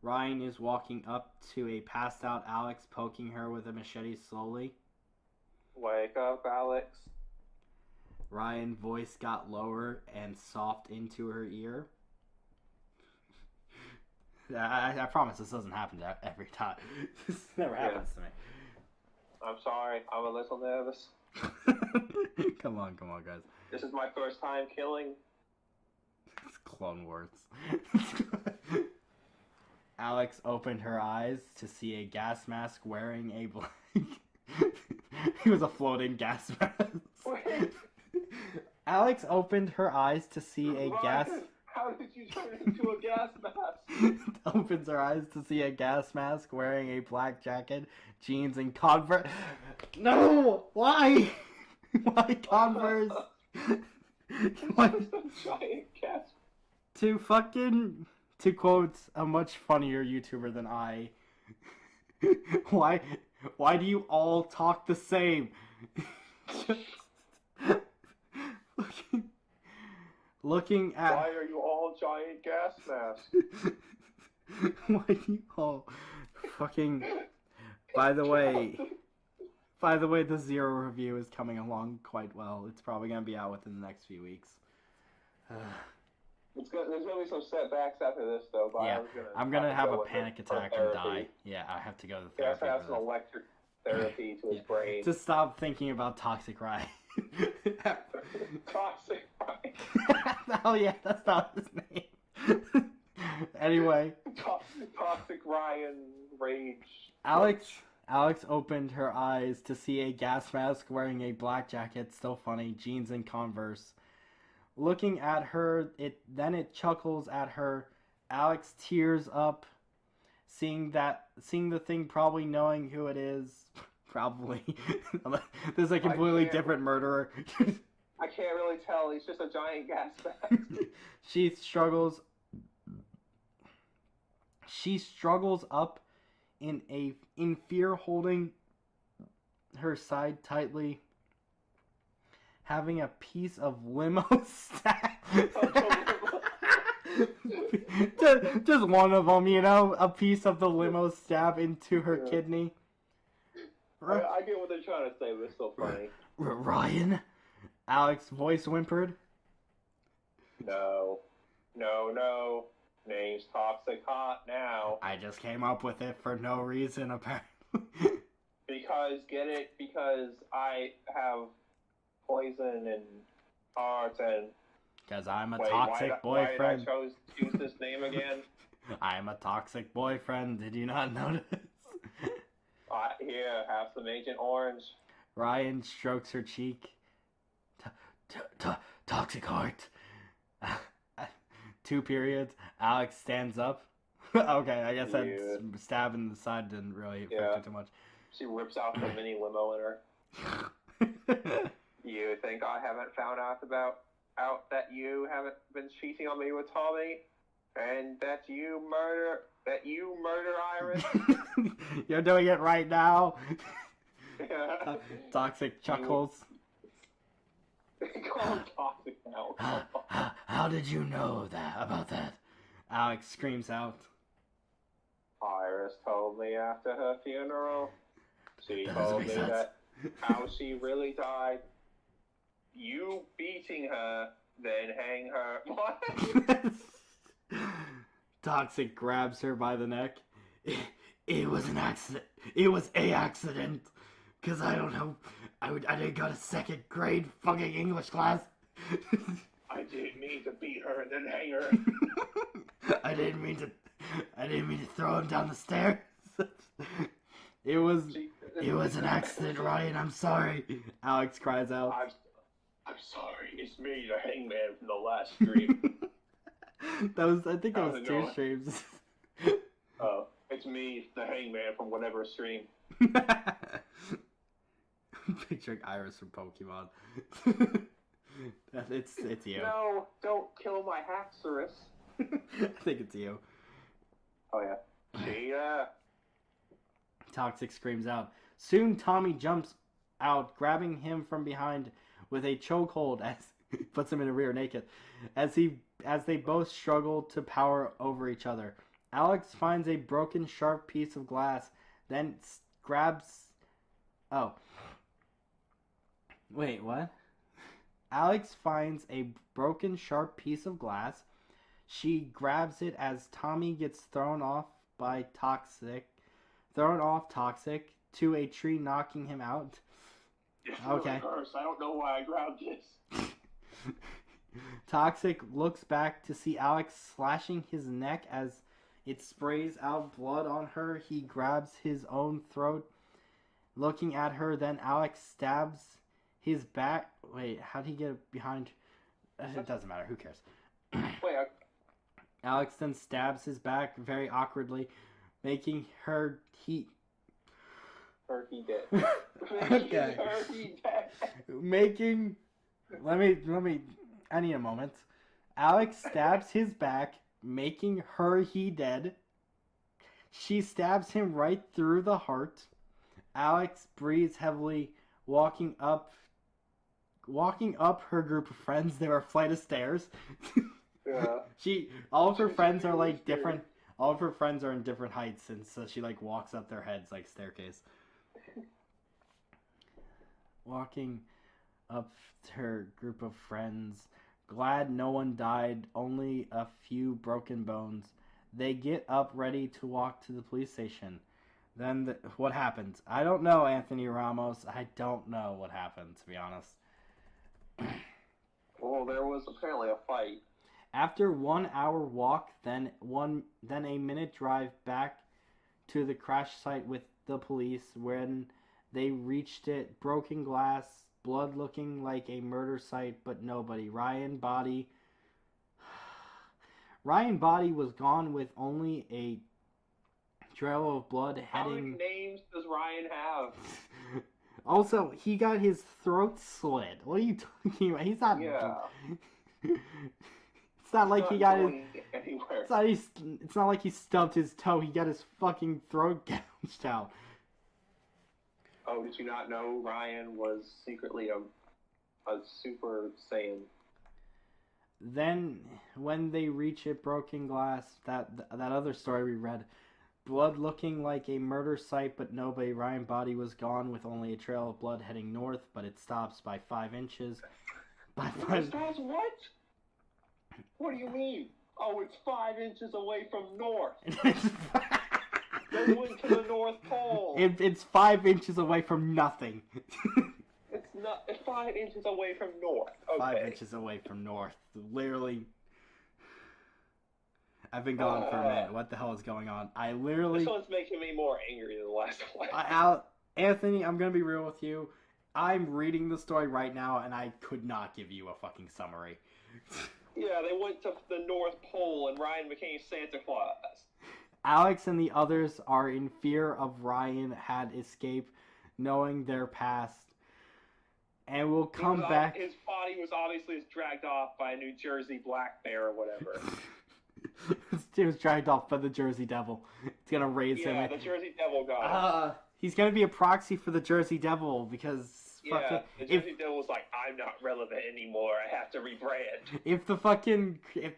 Ryan is walking up to a passed out Alex, poking her with a machete slowly. Wake up, Alex. Ryan's voice got lower and soft into her ear. I promise this doesn't happen every time. This never happens to me. I'm sorry. I'm a little nervous. Come on, guys. This is my first time killing. It's Clone Wars. Alex opened her eyes to see a gas mask wearing a black... He was a floating gas mask. Alex opened her eyes to see a gas... How did you turn into a gas mask? Opens her eyes to see a gas mask wearing a black jacket, jeans, and Converse. No! Why? Why Converse? Why? Giant gas. To quote a much funnier YouTuber than I, why do you all talk the same? Looking at... Why are you all giant gas masks? Why do you all fucking... By the way, the Zero review is coming along quite well. It's probably going to be out within the next few weeks. There's going to be some setbacks after this, though. But Yeah, I'm going to have a panic attack and die. Yeah, I have to go to the therapy. He has to have some electric therapy to his brain. To stop thinking about Toxic Ryan. Toxic Ryan. Oh yeah, that's not his name. Anyway. Toxic Ryan rage. Alex opened her eyes to see a gas mask wearing a black jacket, still funny, jeans and Converse. Looking at her, it chuckles at her. Alex tears up, seeing the thing, probably knowing who it is. Probably. There's a completely different murderer. I can't really tell. He's just a giant gas mask. She struggles up in fear, holding her side tightly, having a piece of limo stab. Just one of them, a piece of the limo stab into her kidney. I get what they're trying to say, but it's still funny. Ryan? Alex's voice whimpered. No. Name's Toxic Hot now. I just came up with it for no reason, apparently. Because I have poison and heart and... Because I'm a toxic boyfriend. Why did I choose this name again? I'm a toxic boyfriend. Did you not notice? Here, have some Agent Orange. Ryan strokes her cheek. Toxic heart. 2 periods. Alex stands up. Okay, I guess that stab in the side didn't really affect her too much. She rips out the mini limo in her. You think I haven't found out that you haven't been cheating on me with Tommy? And that you murder Iris? You're doing it right now. Toxic chuckles. Call him Toxic now. How did you know about that? Alex screams out. Iris told me after her funeral. She told me that how she really died. You beating her, then hang her. What? Toxic grabs her by the neck. It was an accident. It was a accident. Cause I don't know. I didn't go to 2nd grade fucking English class. I didn't mean to beat her and then hang her. I didn't mean to throw him down the stairs. It was an accident, Ryan. I'm sorry. Alex cries out. I'm sorry. It's me, the hangman from the last stream. I think that was 2 streams. Oh, it's me, the hangman from whatever stream. Picturing Iris from Pokemon. It's you. No, don't kill my Haxorus. I think it's you. Oh yeah. Yeah. Toxic screams out. Soon Tommy jumps out, grabbing him from behind with a chokehold as puts him in the rear naked. As they both struggle to power over each other. Alex finds a broken sharp piece of glass, then grabs Oh. Wait, what? Alex finds a broken sharp piece of glass. She grabs it as Tommy gets thrown off Toxic to a tree, knocking him out. It's really gross. I don't know why I grabbed this. Toxic looks back to see Alex slashing his neck as it sprays out blood on her. He grabs his own throat, looking at her. Then Alex stabs his back. Wait, how'd he get behind? It doesn't matter. Who cares? Wait. Alex then stabs his back very awkwardly, making her heat. Turkey dead. Okay. Turkey dead. Making. Let me. I need a moment. Alex stabs his back, making her he dead. She stabs him right through the heart. Alex breathes heavily, walking up her group of friends. There are a flight of stairs. Yeah. All of her friends are like different. All of her friends are in different heights, and so she like walks up their heads like staircase. Walking up her group of friends, glad no one died, only a few broken bones. They get up ready to walk to the police station. Then what happens? I don't know, Anthony Ramos. I don't know what happened, to be honest. Well, there was apparently a fight. After 1 hour walk, then a minute drive back to the crash site with the police. When they reached it, broken glass, blood looking like a murder site, but nobody. Ryan body was gone with only a trail of blood heading. How many names does Ryan have? Also, he got his throat slit. What are you talking about? He's not. Yeah. It's not like he got his. Anywhere. It's not like he stubbed his toe. He got his fucking throat gouged out. Oh, did you not know Ryan was secretly a Super Saiyan? Then, when they reach it, broken glass. That other story we read. Blood looking like a murder site, but nobody. Ryan body was gone with only a trail of blood heading north, but it stops by 5 inches. It stops what? What do you mean? Oh, it's 5 inches away from north. They went to the North Pole. It's 5 inches away from nothing. It's 5 inches away from north. Okay. 5 inches away from north. Literally. I've been gone for a minute. What the hell is going on? This one's making me more angry than the last one. Anthony, I'm gonna be real with you. I'm reading the story right now, and I could not give you a fucking summary. Yeah, they went to the North Pole, and Ryan became Santa Claus. Alex and the others are in fear of Ryan had escaped, knowing their past, and will come back. His body was obviously dragged off by a New Jersey black bear or whatever. He was dragged off by the Jersey Devil. It's gonna raise him. Yeah, the Jersey Devil guy. He's gonna be a proxy for the Jersey Devil because. Yeah, the Jersey Devil was like, I'm not relevant anymore. I have to rebrand. If the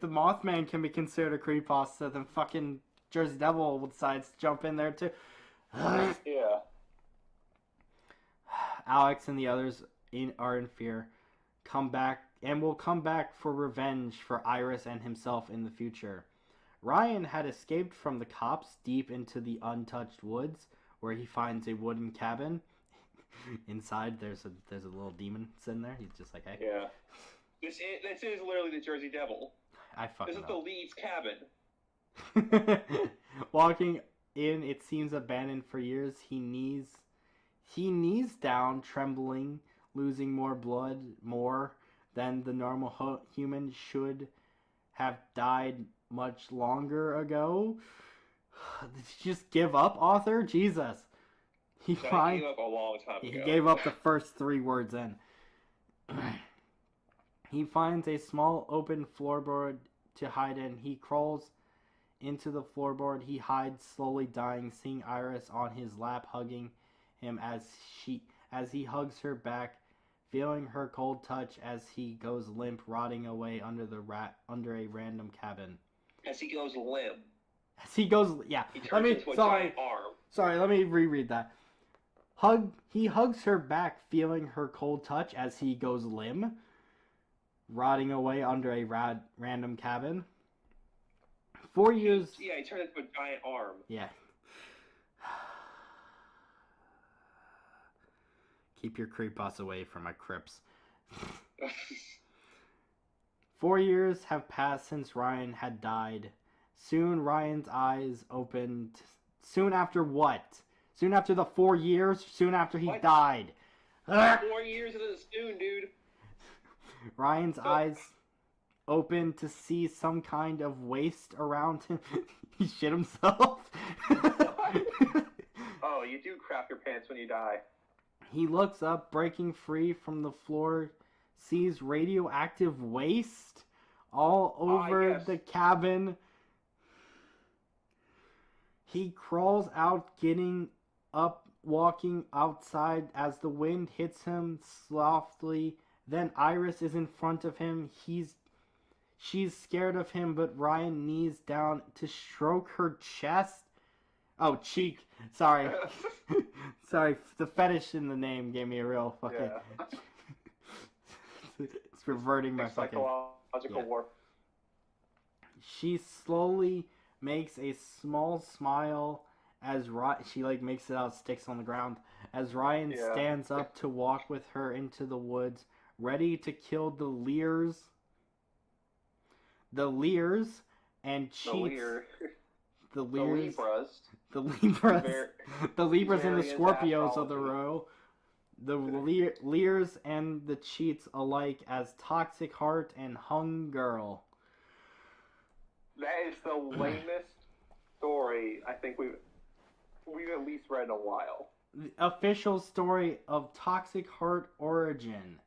Mothman can be considered a creepypasta, then fucking Jersey Devil decides to jump in there too. Yeah. Alex and the others are in fear. Will come back for revenge for Iris and himself in the future. Ryan had escaped from the cops deep into the untouched woods, where he finds a wooden cabin. Inside, there's a little demon sitting there. He's just like, hey. Yeah. This is literally the Jersey Devil. This is the lead's cabin. Walking in, it seems abandoned for years. He knees down, trembling, losing more blood, more than the normal human should have died much longer ago. Did you just give up, author? Jesus. He gave up a long time ago. He gave up the first 3 words in. He finds a small open floorboard to hide in. He crawls into the floorboard. He hides, slowly dying, seeing Iris on his lap, hugging him as he hugs her back, feeling her cold touch as he goes limp, rotting away under a random cabin. As he goes limp. As he goes, yeah. He turns into a giant arm. Sorry, let me reread that. He hugs her back, feeling her cold touch as he goes limp, rotting away under a random cabin. 4 years. Yeah, he turned into a giant arm. Yeah. Keep your creepos away from my crips. 4 years have passed since Ryan had died. Soon Ryan's eyes opened. Soon after what? Soon after the 4 years? Soon after he died. 4 years isn't soon, dude. Ryan's eyes opened to see some kind of waste around him. He shit himself. Oh, you do crap your pants when you die. He looks up, breaking free from the floor, sees radioactive waste all over the cabin. He crawls out, getting up, walking outside as the wind hits him softly. Then Iris is in front of him. She's scared of him, but Ryan knees down to stroke her chest. Oh, cheek. Sorry. Sorry, the fetish in the name gave me a real fucking... Yeah. It's reverting my fucking... Psychological war. She slowly makes a small smile as she makes it out, sticks on the ground, as Ryan stands up to walk with her into the woods, ready to kill the Lears and cheats. The Libras. The Libras and the Scorpios of the row. The Lears and the cheats alike as Toxic Heart and Hung Girl. That is the lamest story I think we've at least read in a while. The official story of Toxic Heart origin.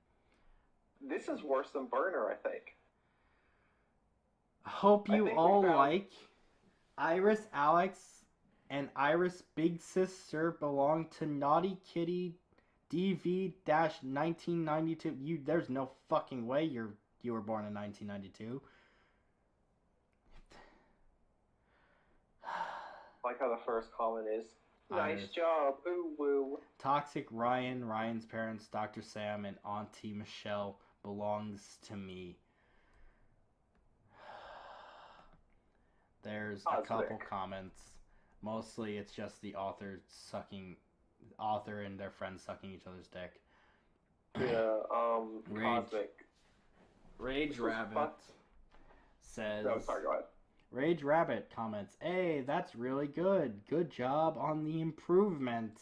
This is worse than Burner, I think. Hope you all like Iris Alex and Iris Big Sister belong to Naughty Kitty DV-1992. There's no fucking way you were born in 1992. Like how the first comment is, nice job, ooh woo. Toxic Ryan, Ryan's parents, Dr. Sam, and Auntie Michelle belongs to me. There's a couple comments. Mostly it's just the author and their friends sucking each other's dick. Yeah, Cosmic. Rage Rabbit says... No, sorry, go ahead. Rage Rabbit comments, "Hey, that's really good. Good job on the improvement."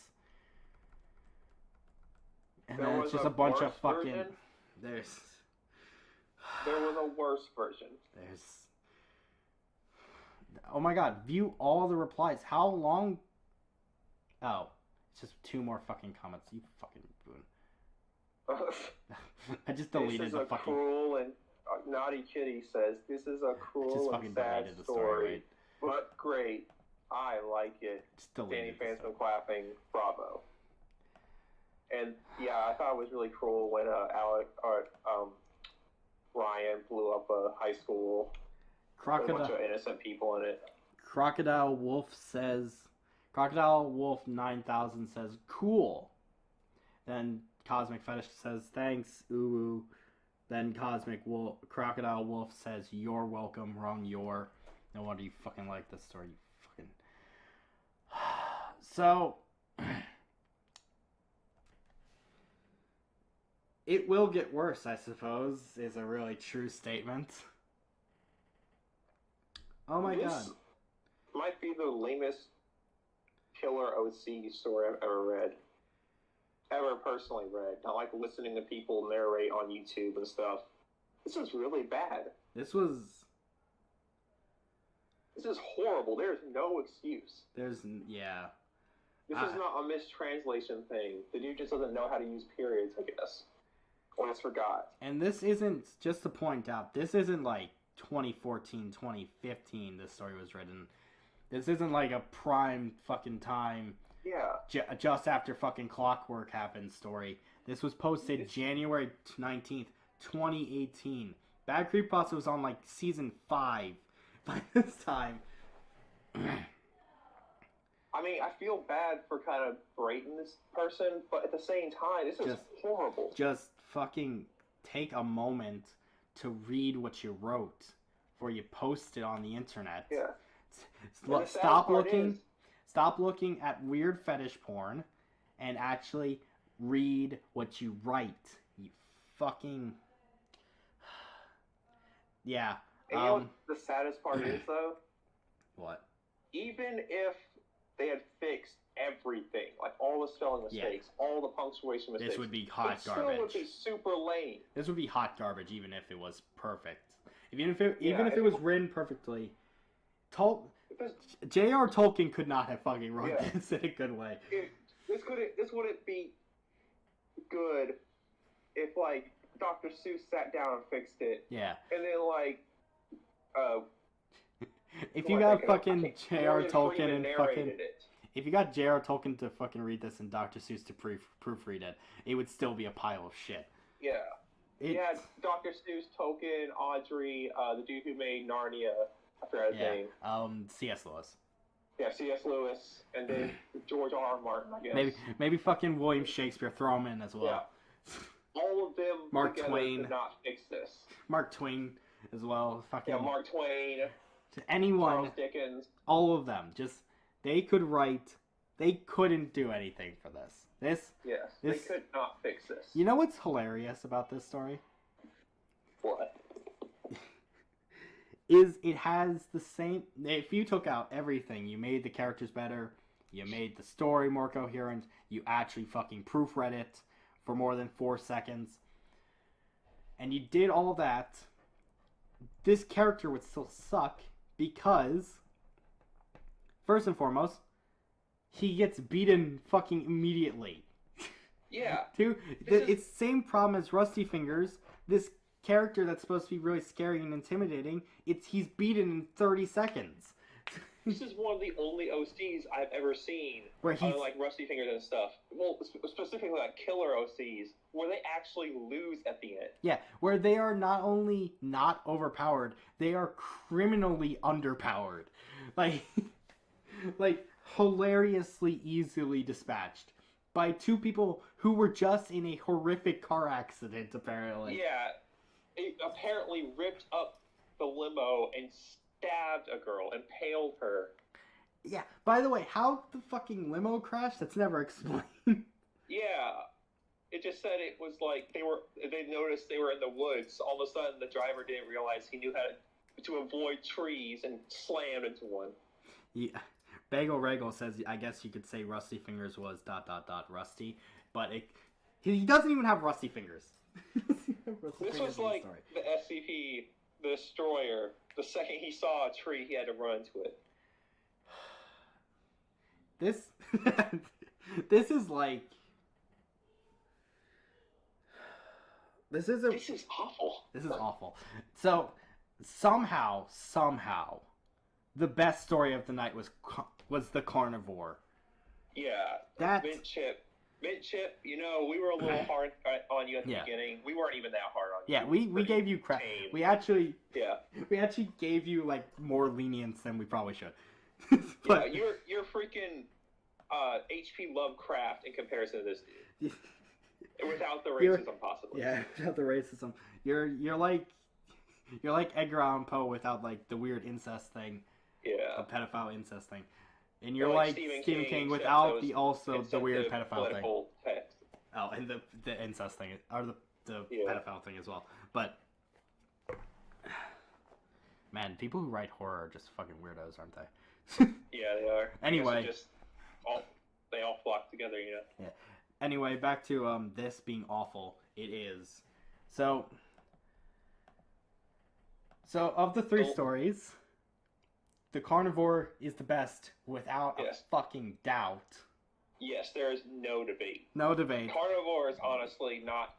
And then it's just a bunch of fucking... Version? There was a worse version. Oh my god, view all the replies. How long... Oh, it's just 2 more fucking comments. You fucking boon. I just deleted the fucking... Cruel and... Naughty Kitty says, "This is a cruel and sad story, but great. I like it." Danny Phantom clapping, bravo. And yeah, I thought it was really cruel when Ryan blew up a high school. With a bunch of innocent people in it. Crocodile Wolf 9000 says, "Cool." Then Cosmic Fetish says, "Thanks, ooh." Then Crocodile Wolf says, "You're welcome." Wrong, you're. No wonder you fucking like this story. You fucking... So, it will get worse, I suppose, is a really true statement. Oh my god. This might be the lamest killer OC story I've ever read. Ever personally read. Not like listening to people narrate on YouTube and stuff. This is really bad. This is horrible. There's no excuse. Yeah. This is not a mistranslation thing. The dude just doesn't know how to use periods, I guess. Or just forgot. And this isn't, just to point out, this isn't like 2014, 2015 this story was written. This isn't like a prime fucking time, Yeah. just after fucking Clockwork happened story. This was posted January 19th, 2018. Bad Creepypasta was on like season 5 by this time. I mean, I feel bad for kind of berating this person, but at the same time, this is horrible. Just fucking take a moment to read what you wrote before you post it on the internet. Yeah. Stop looking at weird fetish porn and actually read what you write. You fucking... Yeah. And you know what the saddest part is, though? What? Even if they had fixed everything, like all the spelling mistakes, all the punctuation mistakes, this would be hot it garbage. still would be super lame. This would be hot garbage, even if it was perfect. Even if it was written perfectly, J.R. Tolkien could not have fucking wrote this in a good way. This wouldn't be good if like Dr. Seuss sat down and fixed it. Yeah. And then like, if you got fucking J.R. Tolkien and fucking, if you got J.R. Tolkien to fucking read this and Dr. Seuss to proofread it, it would still be a pile of shit. Yeah. Yeah, Dr. Seuss, Tolkien, Audrey, the dude who made Narnia, I forgot his name. C.S. Lewis. Yeah, C.S. Lewis, and then George R. R. Martin, I guess. Maybe fucking William Shakespeare, throw him in as well. Yeah. All of them Mark together Twain. could not fix this. Mark Twain as well. Fucking Mark Twain. Anyone. Charles Dickens. All of them. Just, they could write. They couldn't do anything for this. They could not fix this. You know what's hilarious about this story? What? Is it has the same... If you took out everything, you made the characters better, you made the story more coherent, you actually fucking proofread it for more than 4 seconds, and you did all that, this character would still suck because, first and foremost, he gets beaten fucking immediately. Yeah. It's the same problem as Rusty Fingers. This character that's supposed to be really scary and intimidating, he's beaten in 30 seconds. This is one of the only OCs I've ever seen, where he's like Rusty Fingers and stuff. Well, specifically like killer OCs, where they actually lose at the end. Yeah, where they are not only not overpowered, they are criminally underpowered. Like hilariously easily dispatched by 2 people who were just in a horrific car accident, apparently. Yeah, it apparently ripped up the limo and stabbed a girl, impaled her. Yeah, by the way, how the fucking limo crashed? That's never explained. Yeah, it just said it was like they noticed they were in the woods. All of a sudden, the driver didn't realize he knew how to avoid trees and slammed into one. Yeah. Bagel Regal says, I guess you could say Rusty Fingers was ... rusty, but he doesn't even have rusty fingers. This was like the SCP, the Destroyer. The second he saw a tree, he had to run into it. This is like... This is awful. This is awful. So, somehow, the best story of the night was the carnivore. Yeah. Mint Chip, you know, we were a little hard on you at the beginning. We weren't even that hard on you. Yeah, we gave you crap. Tame. We actually gave you like more lenience than we probably should. But yeah, you're freaking HP Lovecraft in comparison to this dude. Without the racism, possibly. Yeah, without the racism. You're like Edgar Allan Poe without like the weird incest thing. Yeah. The pedophile incest thing. And you're like Stephen King without the weird pedophile thing. Text. Oh, and the incest thing, or the pedophile thing as well. But, man, people who write horror are just fucking weirdos, aren't they? Yeah, they are. Anyway. They all flock together, you know? Yeah. Anyway, back to this being awful. It is. So of the 3 stories... The carnivore is the best, without a fucking doubt. Yes, there is no debate. No debate. Carnivore is honestly not...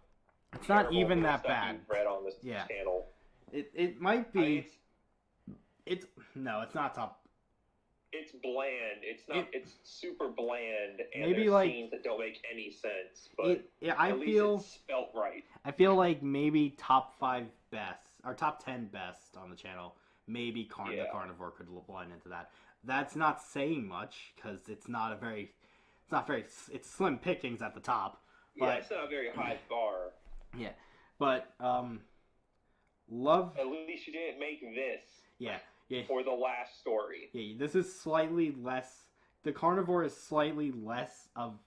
It's not even that bad. You've read on this channel. It might be. It's no, it's not top. It's bland. It's not. It's super bland, and maybe there's like scenes that don't make any sense. But I at feel least it's spelt right. I feel like maybe top 5 best or top 10 best on the channel. Maybe the Carnivore could blend into that. That's not saying much because it's not very. It's slim pickings at the top. But, yeah, it's not a very high bar. Yeah, but Love. At least you didn't make this. Yeah. For the last story. Yeah, this is slightly less. The Carnivore is slightly less of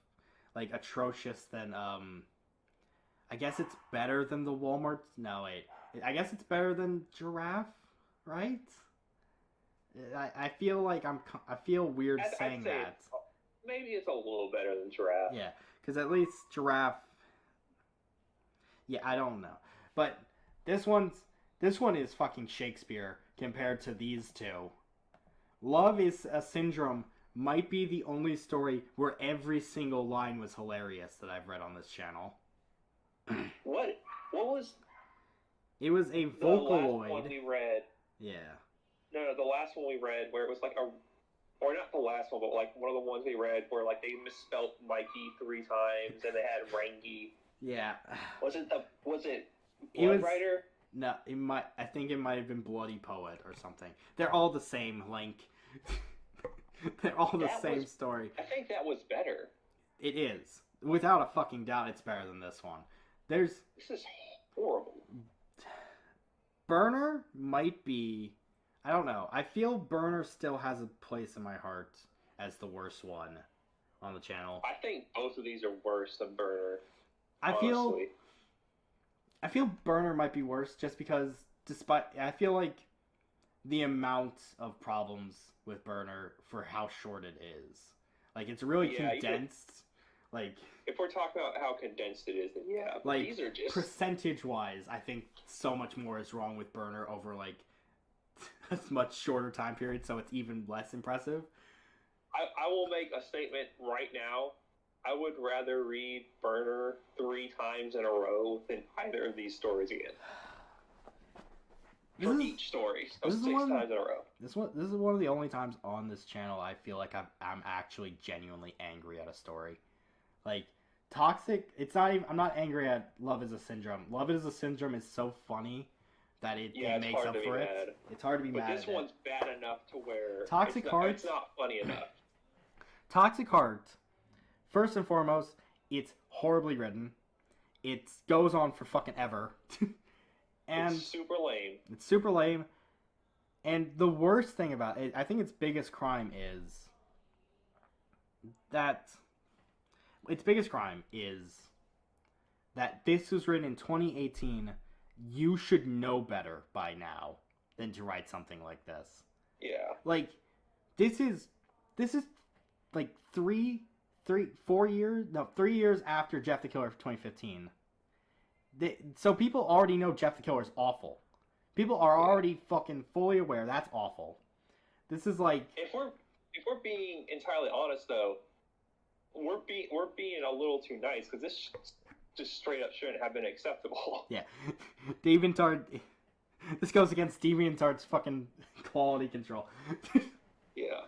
like atrocious than I guess it's better than the Walmart. No, wait. I guess it's better than Giraffe, right? I feel like I feel weird saying that. Maybe it's a little better than Giraffe. Yeah, because at least Giraffe. Yeah, I don't know, but this one is fucking Shakespeare compared to these two. Love is a Syndrome might be the only story where every single line was hilarious that I've read on this channel. What was? It was a Vocaloid. The last one we read. Yeah. No, the last one we read where it was like or not the last one, but like one of the ones we read where like they misspelled Mikey 3 times and they had Rangi. Yeah. Was it Blood Rider? No, I think it might have been Bloody Poet or something. They're all the same, Link. They're all the same story. I think that was better. It is. Without a fucking doubt, it's better than this one. This is horrible. Burner might be... I don't know. I feel Burner still has a place in my heart as the worst one on the channel. I think both of these are worse than Burner. I feel Burner might be worse just because I feel like the amount of problems with Burner for how short it is. Like, it's really condensed. Like, if we're talking about how condensed it is, then yeah. Like, these are just... percentage-wise, I think so much more is wrong with Burner over, like, a much shorter time period, so it's even less impressive. I will make a statement right now. I would rather read Burner 3 times in a row than either of these stories again. For each story. So 6 times in a row. This is one of the only times on this channel I feel like I'm actually genuinely angry at a story. Like, Toxic, it's not even, I'm not angry at Love is a Syndrome. Love is a Syndrome is so funny that it makes up for it. It's hard to be mad at it. But this one's bad enough to where Toxic Heart, it's not funny enough. Toxic Heart, first and foremost, it's horribly written. It goes on for fucking ever. And it's super lame. It's super lame. And the worst thing about it, I think its biggest crime is that this was written in 2018. You should know better by now than to write something like this. Yeah. Like, this is like 3 years after Jeff the Killer for 2015. So people already know Jeff the Killer is awful. People are already fucking fully aware that's awful. This is like... If we're being entirely honest, though, we're being a little too nice, because this just straight up shouldn't have been acceptable. Yeah. Deviantart... This goes against Deviantart's fucking quality control. Yeah.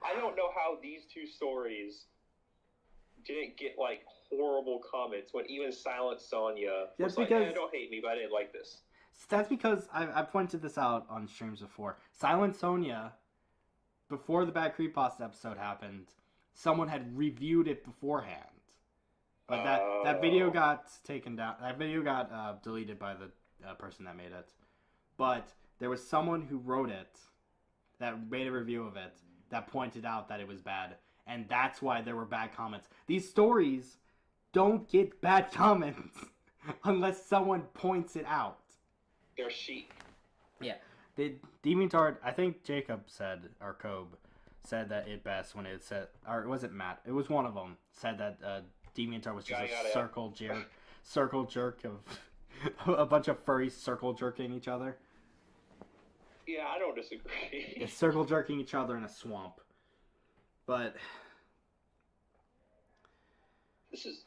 I don't know how these 2 stories didn't get, like, horrible comments when even Silent Sonya was like, don't hate me, but I didn't like this. That's because I pointed this out on streams before. Silent Sonya, before the Bad Creepypasta episode happened, someone had reviewed it beforehand. But that video got taken down. That video got deleted by the person that made it. But there was someone who wrote it, that made a review of it, that pointed out that it was bad. And that's why there were bad comments. These stories don't get bad comments unless someone points it out. They're sheep. Yeah. Deviantart, I think Jacob said, or Cobe, said that it best when it said, or was it Matt? It was one of them, said that Deviantart was just a circle jerk of a bunch of furries circle jerking each other. Yeah, I don't disagree. Yeah, circle jerking each other in a swamp. But this is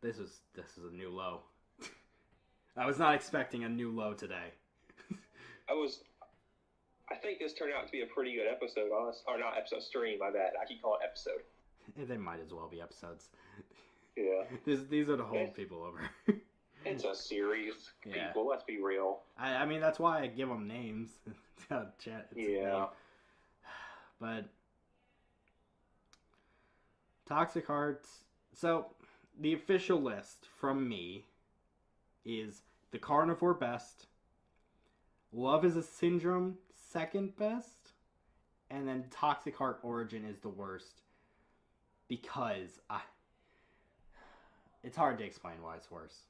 a new low. I was not expecting a new low today. I think this turned out to be a pretty good episode, honest. Or not episode, stream, my bad. I keep calling it episode. They might as well be episodes. Yeah. These are to hold people over. It's a series. Yeah. People, let's be real. I mean, that's why I give them names. It's a name. But Toxic Hearts. So, the official list from me is The Carnivore best, Love is a Syndrome second best, and then Toxic Heart Origin is the worst. Because it's hard to explain why it's worse.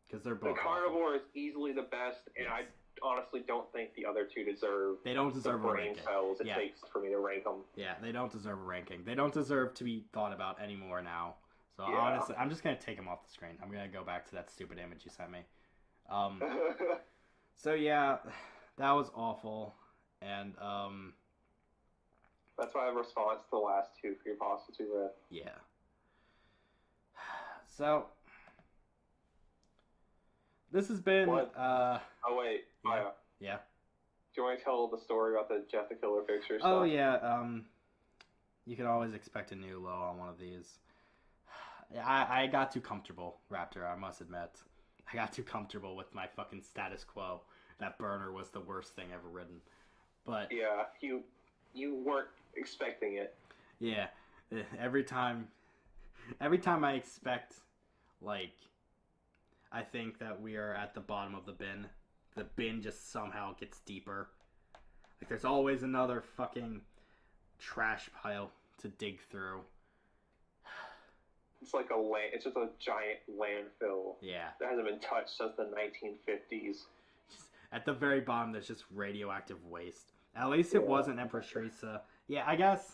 Because they're both The Carnivore awful. is easily the best, and Yes. I honestly don't think the other two deserve They don't deserve the a brain ranking. cells it Yeah. takes for me to rank them. Yeah, they don't deserve a ranking. They don't deserve to be thought about anymore now. So Yeah. honestly, I'm just gonna take them off the screen. I'm gonna go back to that stupid image you sent me. So yeah, that was awful, and That's my response to the last two for your pasta too red. yeah. So this has been What? Oh wait, Yeah. Maya, yeah. do you want to tell the story about the Jeff the Killer picture stuff? Oh yeah, you can always expect a new low on one of these. I got too comfortable, Raptor, I must admit. I got too comfortable with my fucking status quo. That burner was the worst thing ever written. But Yeah, you weren't expecting it. yeah, every time I expect, like, I think that we are at the bottom of the bin just somehow gets deeper. Like, there's always another fucking trash pile to dig through. It's like it's just a giant landfill Yeah. that hasn't been touched since the 1950s. Just at the very bottom, there's just radioactive waste. At least it wasn't Empress Teresa. Yeah, I guess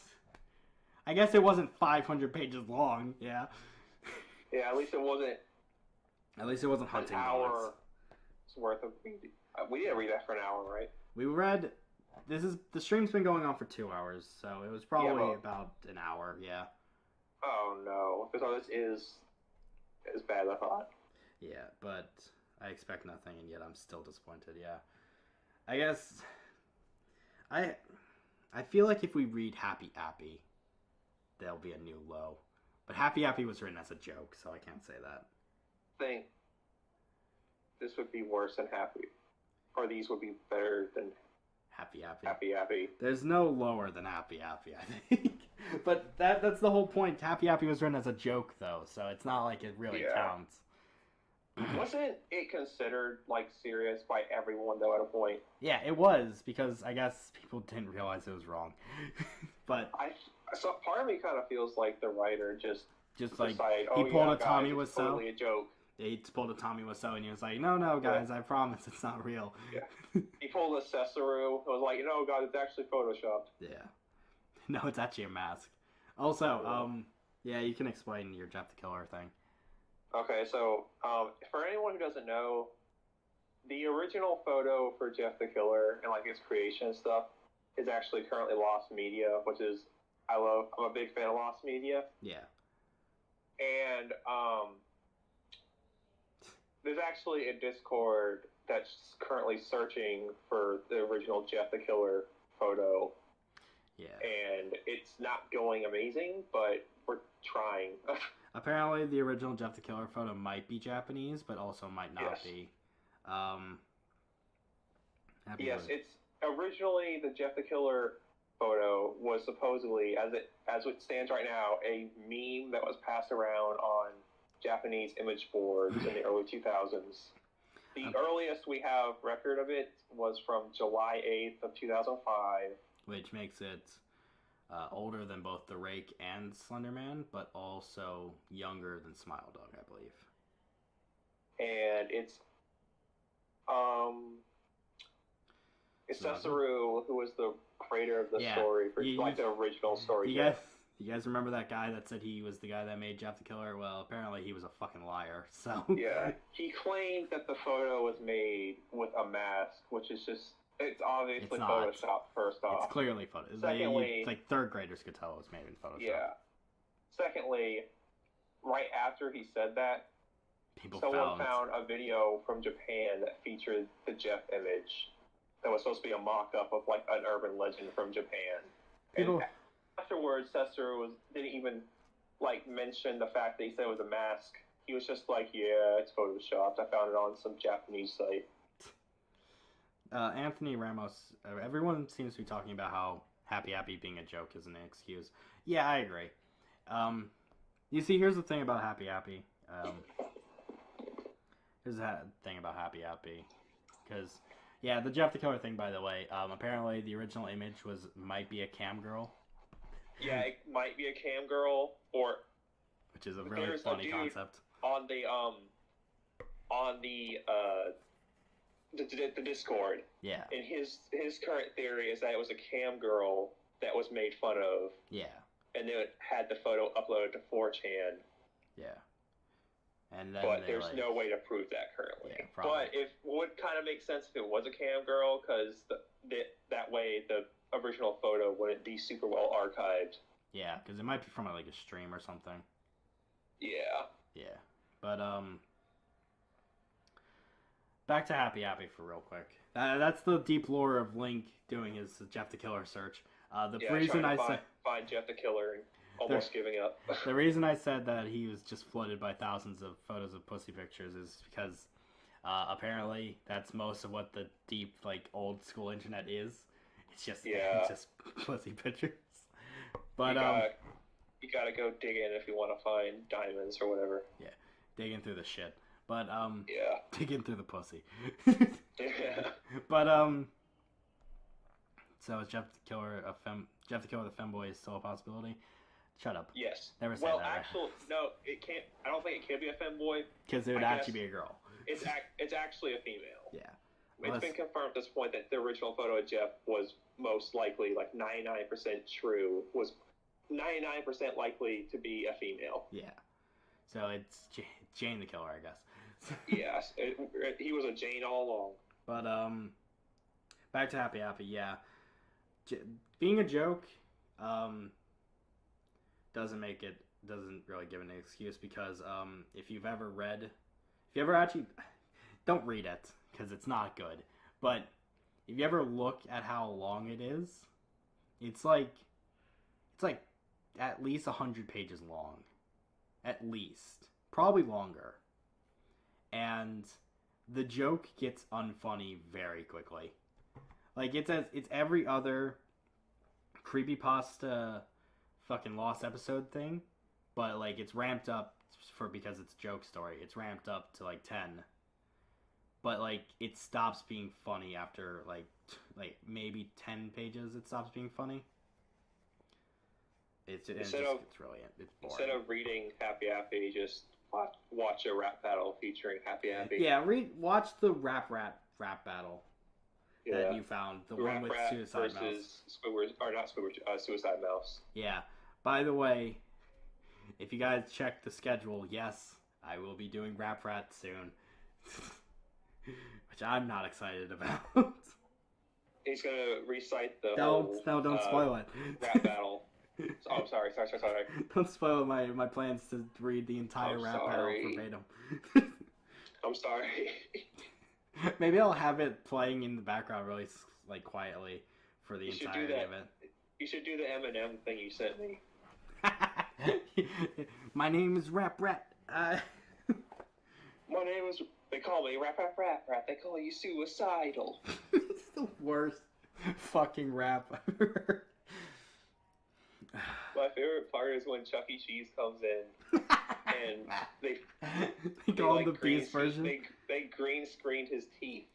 it wasn't 500 pages long. Yeah. Yeah, at least it wasn't At least it wasn't an hunting hour dogs. worth of reading. We didn't read that for an hour, right? We read. The stream's been going on for 2 hours, so it was probably about an hour. Yeah. Oh no, because this is as bad as I thought. Yeah, but I expect nothing, and yet I'm still disappointed. Yeah. I guess. I feel like if we read Happy Appy, there'll be a new low. But Happy Appy was written as a joke, so I can't say that. I think this would be worse than Happy, or these would be better than Happy Appy. Happy Appy. There's no lower than Happy Appy, I think. But that's the whole point. Happy Appy was written as a joke, though, so it's not like it really counts. Wasn't it considered like serious by everyone though at a point? Yeah, it was, because I guess people didn't realize it was wrong. But So part of me kind of feels like the writer just like decided, he pulled a guys, Tommy it's Wiseau. totally a joke. He pulled a Tommy Wiseau, and he was like, "No, guys, I promise it's not real." Yeah. He pulled a Cesaro. It was like, guys, it's actually photoshopped. Yeah. No, it's actually a mask. Also, yeah, you can explain your Jeff the Killer thing. Okay, so for anyone who doesn't know, the original photo for Jeff the Killer and like his creation and stuff is actually currently Lost Media, which is I'm a big fan of Lost Media. Yeah. And there's actually a Discord that's currently searching for the original Jeff the Killer photo. Yeah. And it's not going amazing, but we're trying. Apparently, the original Jeff the Killer photo might be Japanese, but also might not be. Yes, it's originally the Jeff the Killer photo was supposedly, as it stands right now, a meme that was passed around on Japanese image boards in the early 2000s. The earliest we have record of it was from July 8th of 2005. Which makes it older than both The Rake and Slenderman, but also younger than Smile Dog, I believe. And it's Cesaro, who was the creator of the story, for the original story. You guys remember that guy that said he was the guy that made Jeff the Killer? Well, apparently he was a fucking liar, so... Yeah, he claimed that the photo was made with a mask, which is just... It's obviously Photoshopped, first off. It's clearly Photoshopped. Secondly... It's like third graders could tell it was made in Photoshop. Yeah. Secondly, right after he said that, someone found a video from Japan that featured the Jeff image. that was supposed to be a mock-up of like an urban legend from Japan. People... And afterwards, Sessor didn't even like mention the fact that he said it was a mask. He was just like, "Yeah, it's photoshopped. I found it on some Japanese site." Anthony Ramos. Everyone seems to be talking about how Happy Happy being a joke isn't an excuse. Yeah, I agree. You see, here's the thing about Happy Happy. Here's the thing about Happy Happy, because yeah, the Jeff the Killer thing. By the way, apparently the original image might be a cam girl. Yeah, it might be a cam girl, which is a really funny concept. On the Discord. Yeah. And his current theory is that it was a cam girl that was made fun of. Yeah. And then it had the photo uploaded to 4chan. Yeah. And then but there's no way to prove that currently. Yeah, probably. But it would kind of make sense if it was a cam girl, because that way the original photo wouldn't be super well archived. Yeah, because it might be from like a stream or something. Yeah. Yeah. But back to Happy Happy for real quick. That's the deep lore of Link doing his Jeff the Killer search. Reason I said find Jeff the Killer and almost giving up. The reason I said that he was just flooded by thousands of photos of pussy pictures is because apparently that's most of what the deep like old school internet is. It's just pussy pictures. But you gotta go dig in if you want to find diamonds or whatever. Yeah, digging through the shit. But digging through the pussy. Yeah. But so is Jeff the Killer Jeff the Killer the femboy is still a possibility? Shut up. Yes. Never said well, that. Actually, no, it can't. I don't think it can be a femboy. Because it would actually be a girl. It's actually a female. Yeah. Well, it's been confirmed at this point that the original photo of Jeff was most likely, like 99% true, was 99% likely to be a female. Yeah. So it's Jane the Killer, I guess. Yes. He was a Jane all along. But, back to Happy Happy, yeah. Being a joke, doesn't really give an excuse, because if you've ever actually, don't read it because it's not good, but if you ever look at how long it is, it's like at least 100 pages long, at least, probably longer, and the joke gets unfunny very quickly. Like it's every other creepypasta fucking Lost episode thing, but like it's ramped up because it's a joke story. It's ramped up to like 10, but like it stops being funny after like maybe 10 pages. It stops being funny. It's really it's boring. Instead of reading Happy Happy, just watch a rap battle featuring Happy Happy. Yeah, watch the rap battle. Yeah. That you found, the one with Suicide Mouse. Suicide Mouse. Yeah. By the way, if you guys check the schedule, yes, I will be doing Rap Rat soon. Which I'm not excited about. He's gonna recite the don't spoil it. Rap battle. Oh, sorry. Don't spoil my plans to read the entire rap battle verbatim. I'm sorry. Maybe I'll have it playing in the background really like quietly for the entirety of it. You should do the Eminem thing you sent me. My name is Rap Rat. My name is... They call me Rap. They call you suicidal. It's the worst fucking rap I've ever heard. My favorite part is when Chuck E. Cheese comes in and they call him the Beast version. They green screened his teeth.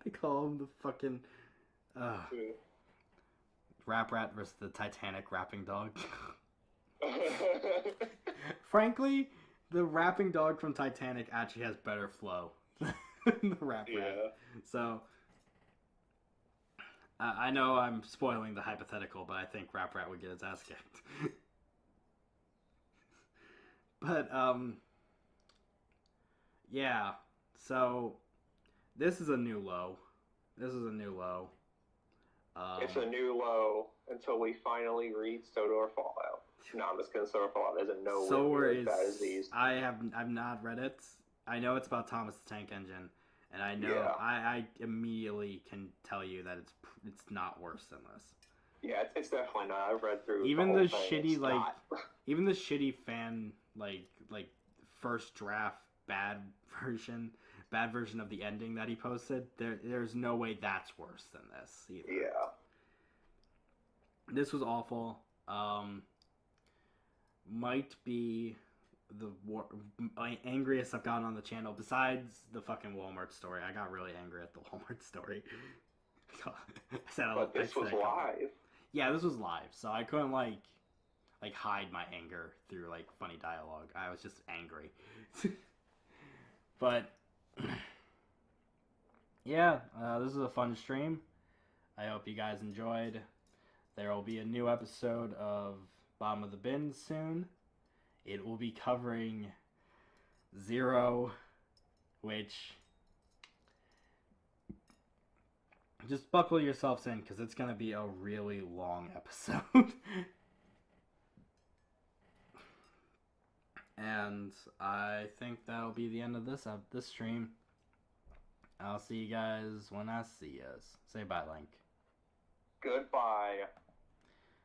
They call him the fucking Rap Rat versus the Titanic rapping dog. Frankly, the rapping dog from Titanic actually has better flow than the Rap Rat. So I know I'm spoiling the hypothetical, but I think Rap Rat would get his ass kicked. But, yeah, so this is a new low. It's a new low until we finally read Sodor Fallout. No, I'm just going to Sodor Fallout isn't nowhere as bad as these. I've not read it. I know it's about Thomas the Tank Engine, And I know Yeah. I immediately can tell you that it's not worse than this. Yeah, it's definitely not. I've read through Even the the whole thing. shitty It's like not. even the shitty fan like first draft bad version of the ending that he posted, there's no way that's worse than this either. Yeah. This was awful. Might be the angriest I've gotten on the channel besides the fucking Walmart story. I got really angry at the Walmart story. But this was live. Yeah, this was live, so I couldn't like hide my anger through like funny dialogue. I was just angry. But yeah, this is a fun stream. I hope you guys enjoyed. There will be a new episode of Bottom of the Bin soon. It will be covering Zero, which just buckle yourselves in because it's going to be a really long episode. And I think that'll be the end of this stream. I'll see you guys when I see us. Say bye, Link. Goodbye.